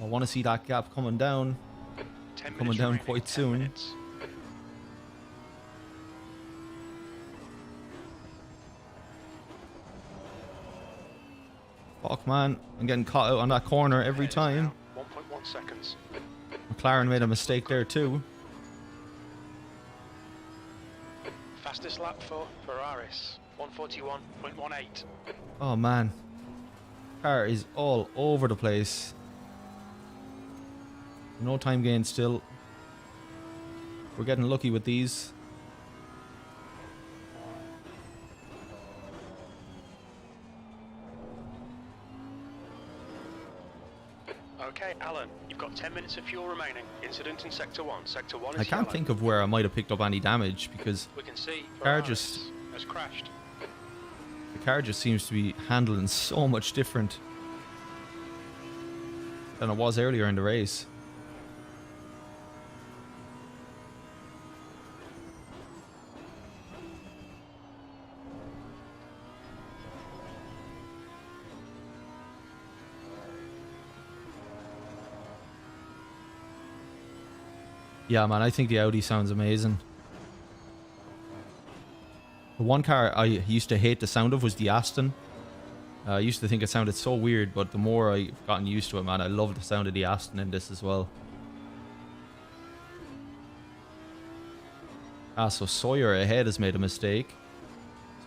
I want to see that gap coming down. 10 Coming minutes down remaining, quite 10 soon. minutes. Fuck, man. I'm getting caught out on that corner every Ahead is time. now 1.1 seconds. McLaren made a mistake there too. Fastest lap for Ferraris, 141.18. Oh, man. Car is all over the place. No time gain still. We're getting lucky with these. Okay, Alan, you've got 10 minutes of fuel remaining. Incident in Sector 1. Sector 1 is I can't yellow. think of where I might have picked up any damage because We can see car Ferraris just has crashed. the car just seems to be handling so much different than it was earlier in the race. Yeah, man, I think the Audi sounds amazing. The one car I used to hate the sound of was the Aston. I used to think it sounded so weird, but the more I've gotten used to it, man, I love the sound of the Aston in this as well. Ah, so Sawyer ahead has made a mistake.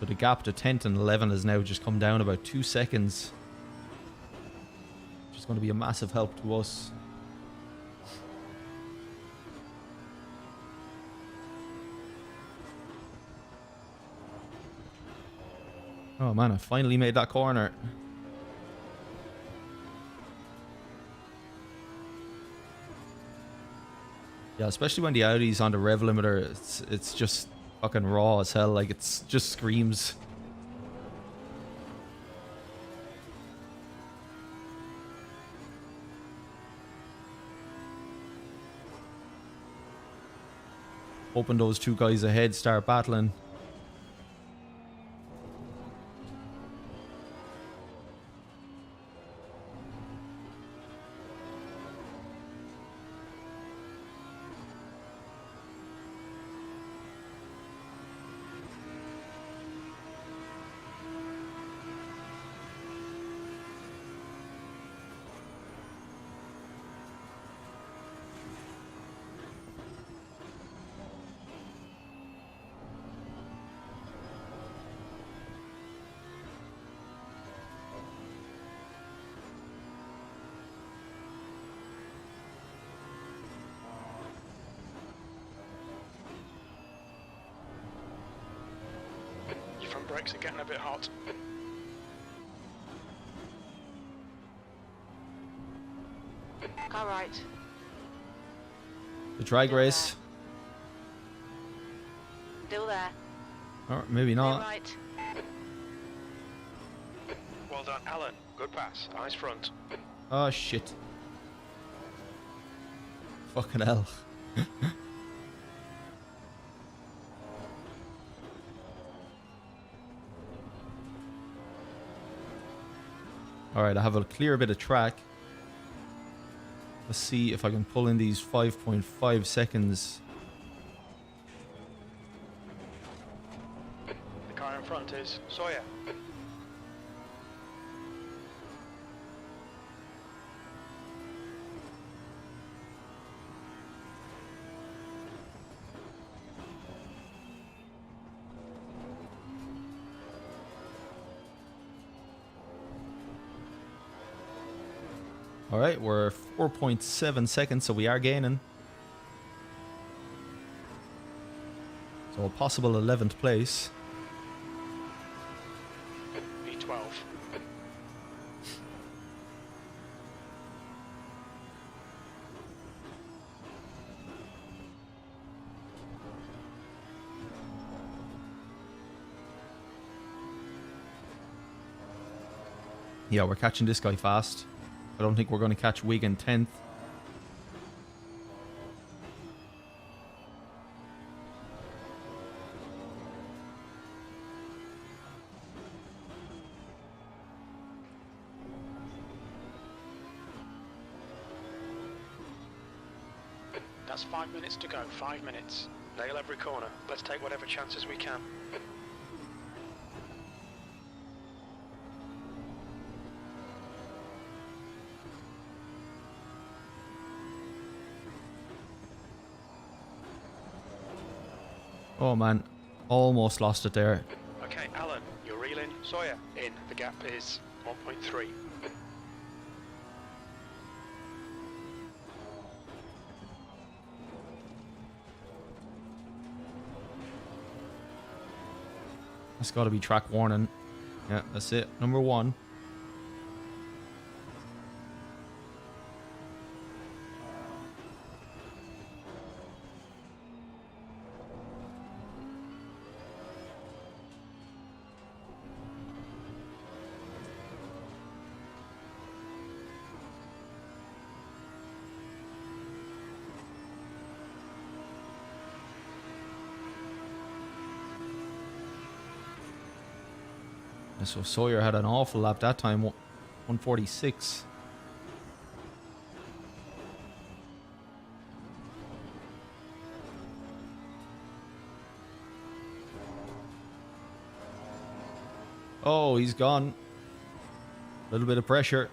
So the gap to 10th and 11 has now just come down about 2 seconds. Which is going to be a massive help to us. Oh man, I finally made that corner. Yeah, especially when the Audi's on the rev limiter, it's just fucking raw as hell. Like, it's just screams. Hoping those two guys ahead start battling. Your front brakes are getting a bit hot. Car right. The drag Still race. Still there. Or maybe Clear not. right. Well done, Alan. Good pass. Eyes front. Oh shit. Fucking hell. Alright, I have a clear bit of track. Let's see if I can pull in these 5.5 seconds. The car in front is Sawyer. All right, we're 4.7 seconds, so we are gaining. So a possible 11th place. B12. Yeah, we're catching this guy fast. I don't think we're going to catch Wigan 10th. That's 5 minutes to go, 5 minutes. Nail every corner. Let's take whatever chances we can. Oh man, almost lost it there. Okay, Alan, you're reeling. Sawyer, in. The gap is 1.3. That's got to be track warning. Yeah, that's it. Number 1. So Sawyer had an awful lap that time, 146. Oh, he's gone. A little bit of pressure.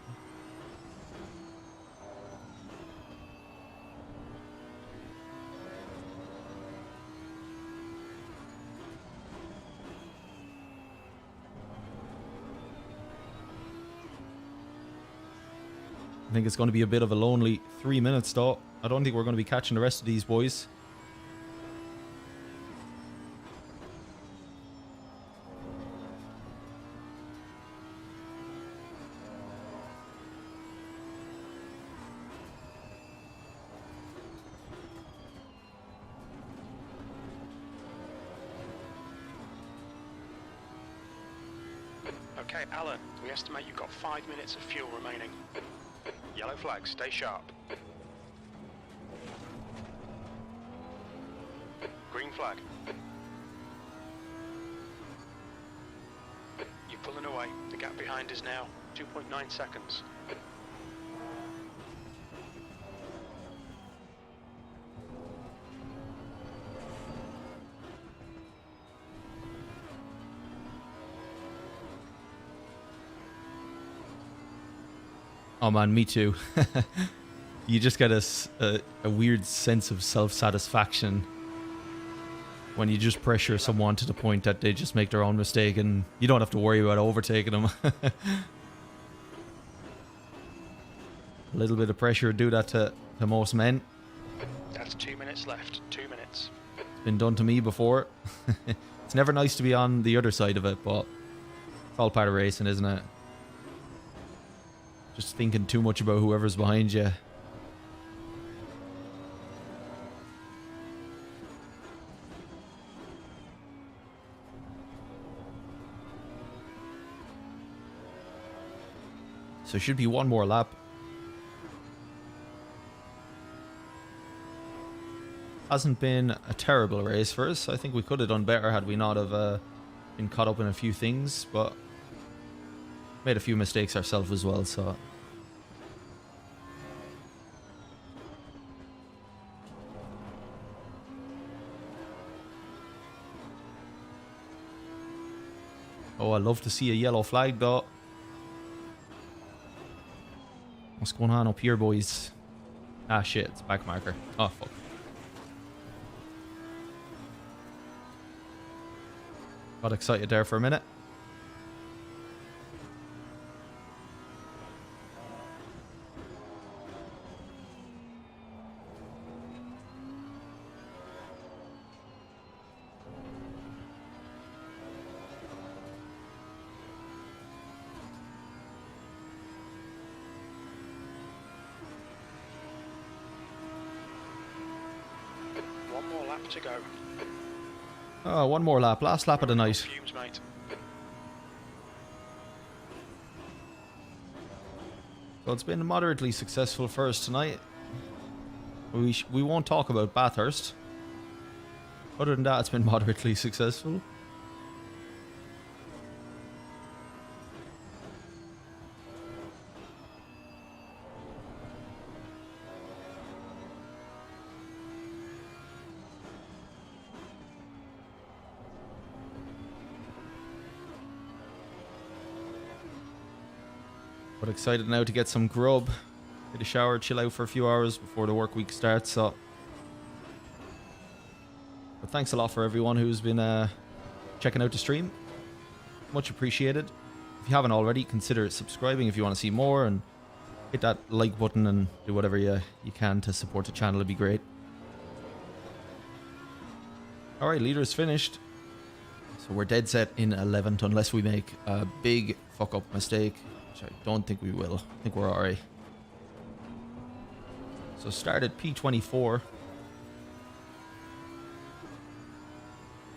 I think it's going to be a bit of a lonely 3 minutes though. I don't think we're going to be catching the rest of these boys. Okay, Alan, we estimate you've got 5 minutes of fuel remaining. Yellow flag, stay sharp. Green flag. You're pulling away. The gap behind is now 2.9 seconds. Oh man, me too. You just get a weird sense of self-satisfaction when you just pressure someone to the point that they just make their own mistake and you don't have to worry about overtaking them. A little bit of pressure would do that to most men. That's 2 minutes left. 2 minutes. It's been done to me before. It's never nice to be on the other side of it, but it's all part of racing, isn't it? Just thinking too much about whoever's behind you. So it should be one more lap. Hasn't been a terrible race for us. I think we could have done better had we not have been caught up in a few things, but made a few mistakes ourselves as well, so. Oh, I love to see a yellow flag though. What's going on up here, boys? Ah shit, it's back marker. Oh fuck. Got excited there for a minute. lap to go. Oh, one more lap. Last lap of the night. Fumes, mate. So it's been moderately successful for us tonight. We won't talk about Bathurst. Other than that, it's been moderately successful. But excited now to get some grub, get a shower, chill out for a few hours before the work week starts. So, but thanks a lot for everyone who's been checking out the stream. Much appreciated. If you haven't already, consider subscribing if you want to see more, and hit that like button and do whatever you can to support the channel. It'd be great. All right, leader is finished. So we're dead set in 11th unless we make a big fuck up mistake. I don't think we will. I think we're alright. So start at P24.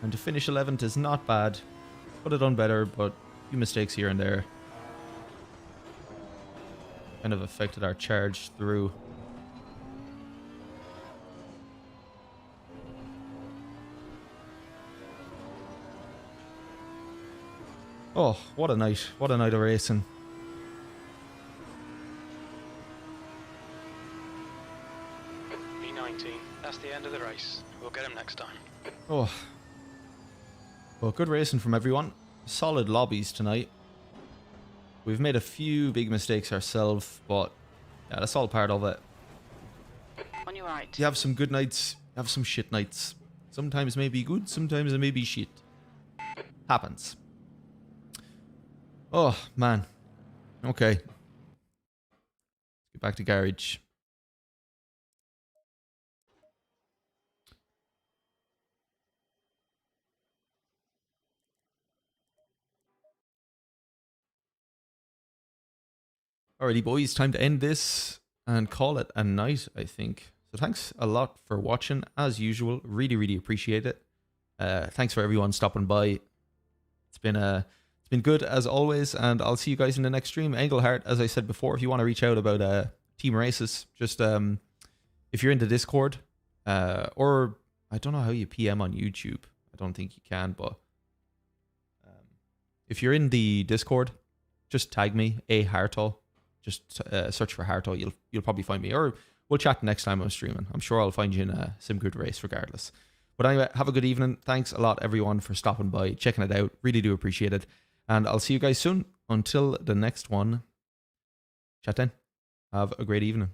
And to finish 11th is not bad. Could have done better, but a few mistakes here and there kind of affected our charge through. Oh, what a night. What a night of racing. That's the end of the race. We'll get him next time. Oh. Well, good racing from everyone. Solid lobbies tonight. We've made a few big mistakes ourselves, but yeah, that's all part of it. On your right. You have some good nights, you have some shit nights. Sometimes it may be good, sometimes it may be shit. Happens. Oh, man. Okay. Let's get back to garage. Alrighty, boys, time to end this and call it a night, I think. So thanks a lot for watching, as usual. Really, really appreciate it. Thanks for everyone stopping by. It's been good as always, and I'll see you guys in the next stream. Engelhart, as I said before, if you want to reach out about team races, just if you're in the Discord, or I don't know how you PM on YouTube. I don't think you can, but if you're in the Discord, just tag me, Harte. Just search for Harte. You'll probably find me, or we'll chat next time I'm streaming. I'm sure I'll find you in a sim good race regardless. But anyway, have a good evening. Thanks a lot, everyone, for stopping by, checking it out. Really do appreciate it. And I'll see you guys soon. Until the next one, chat then. Have a great evening.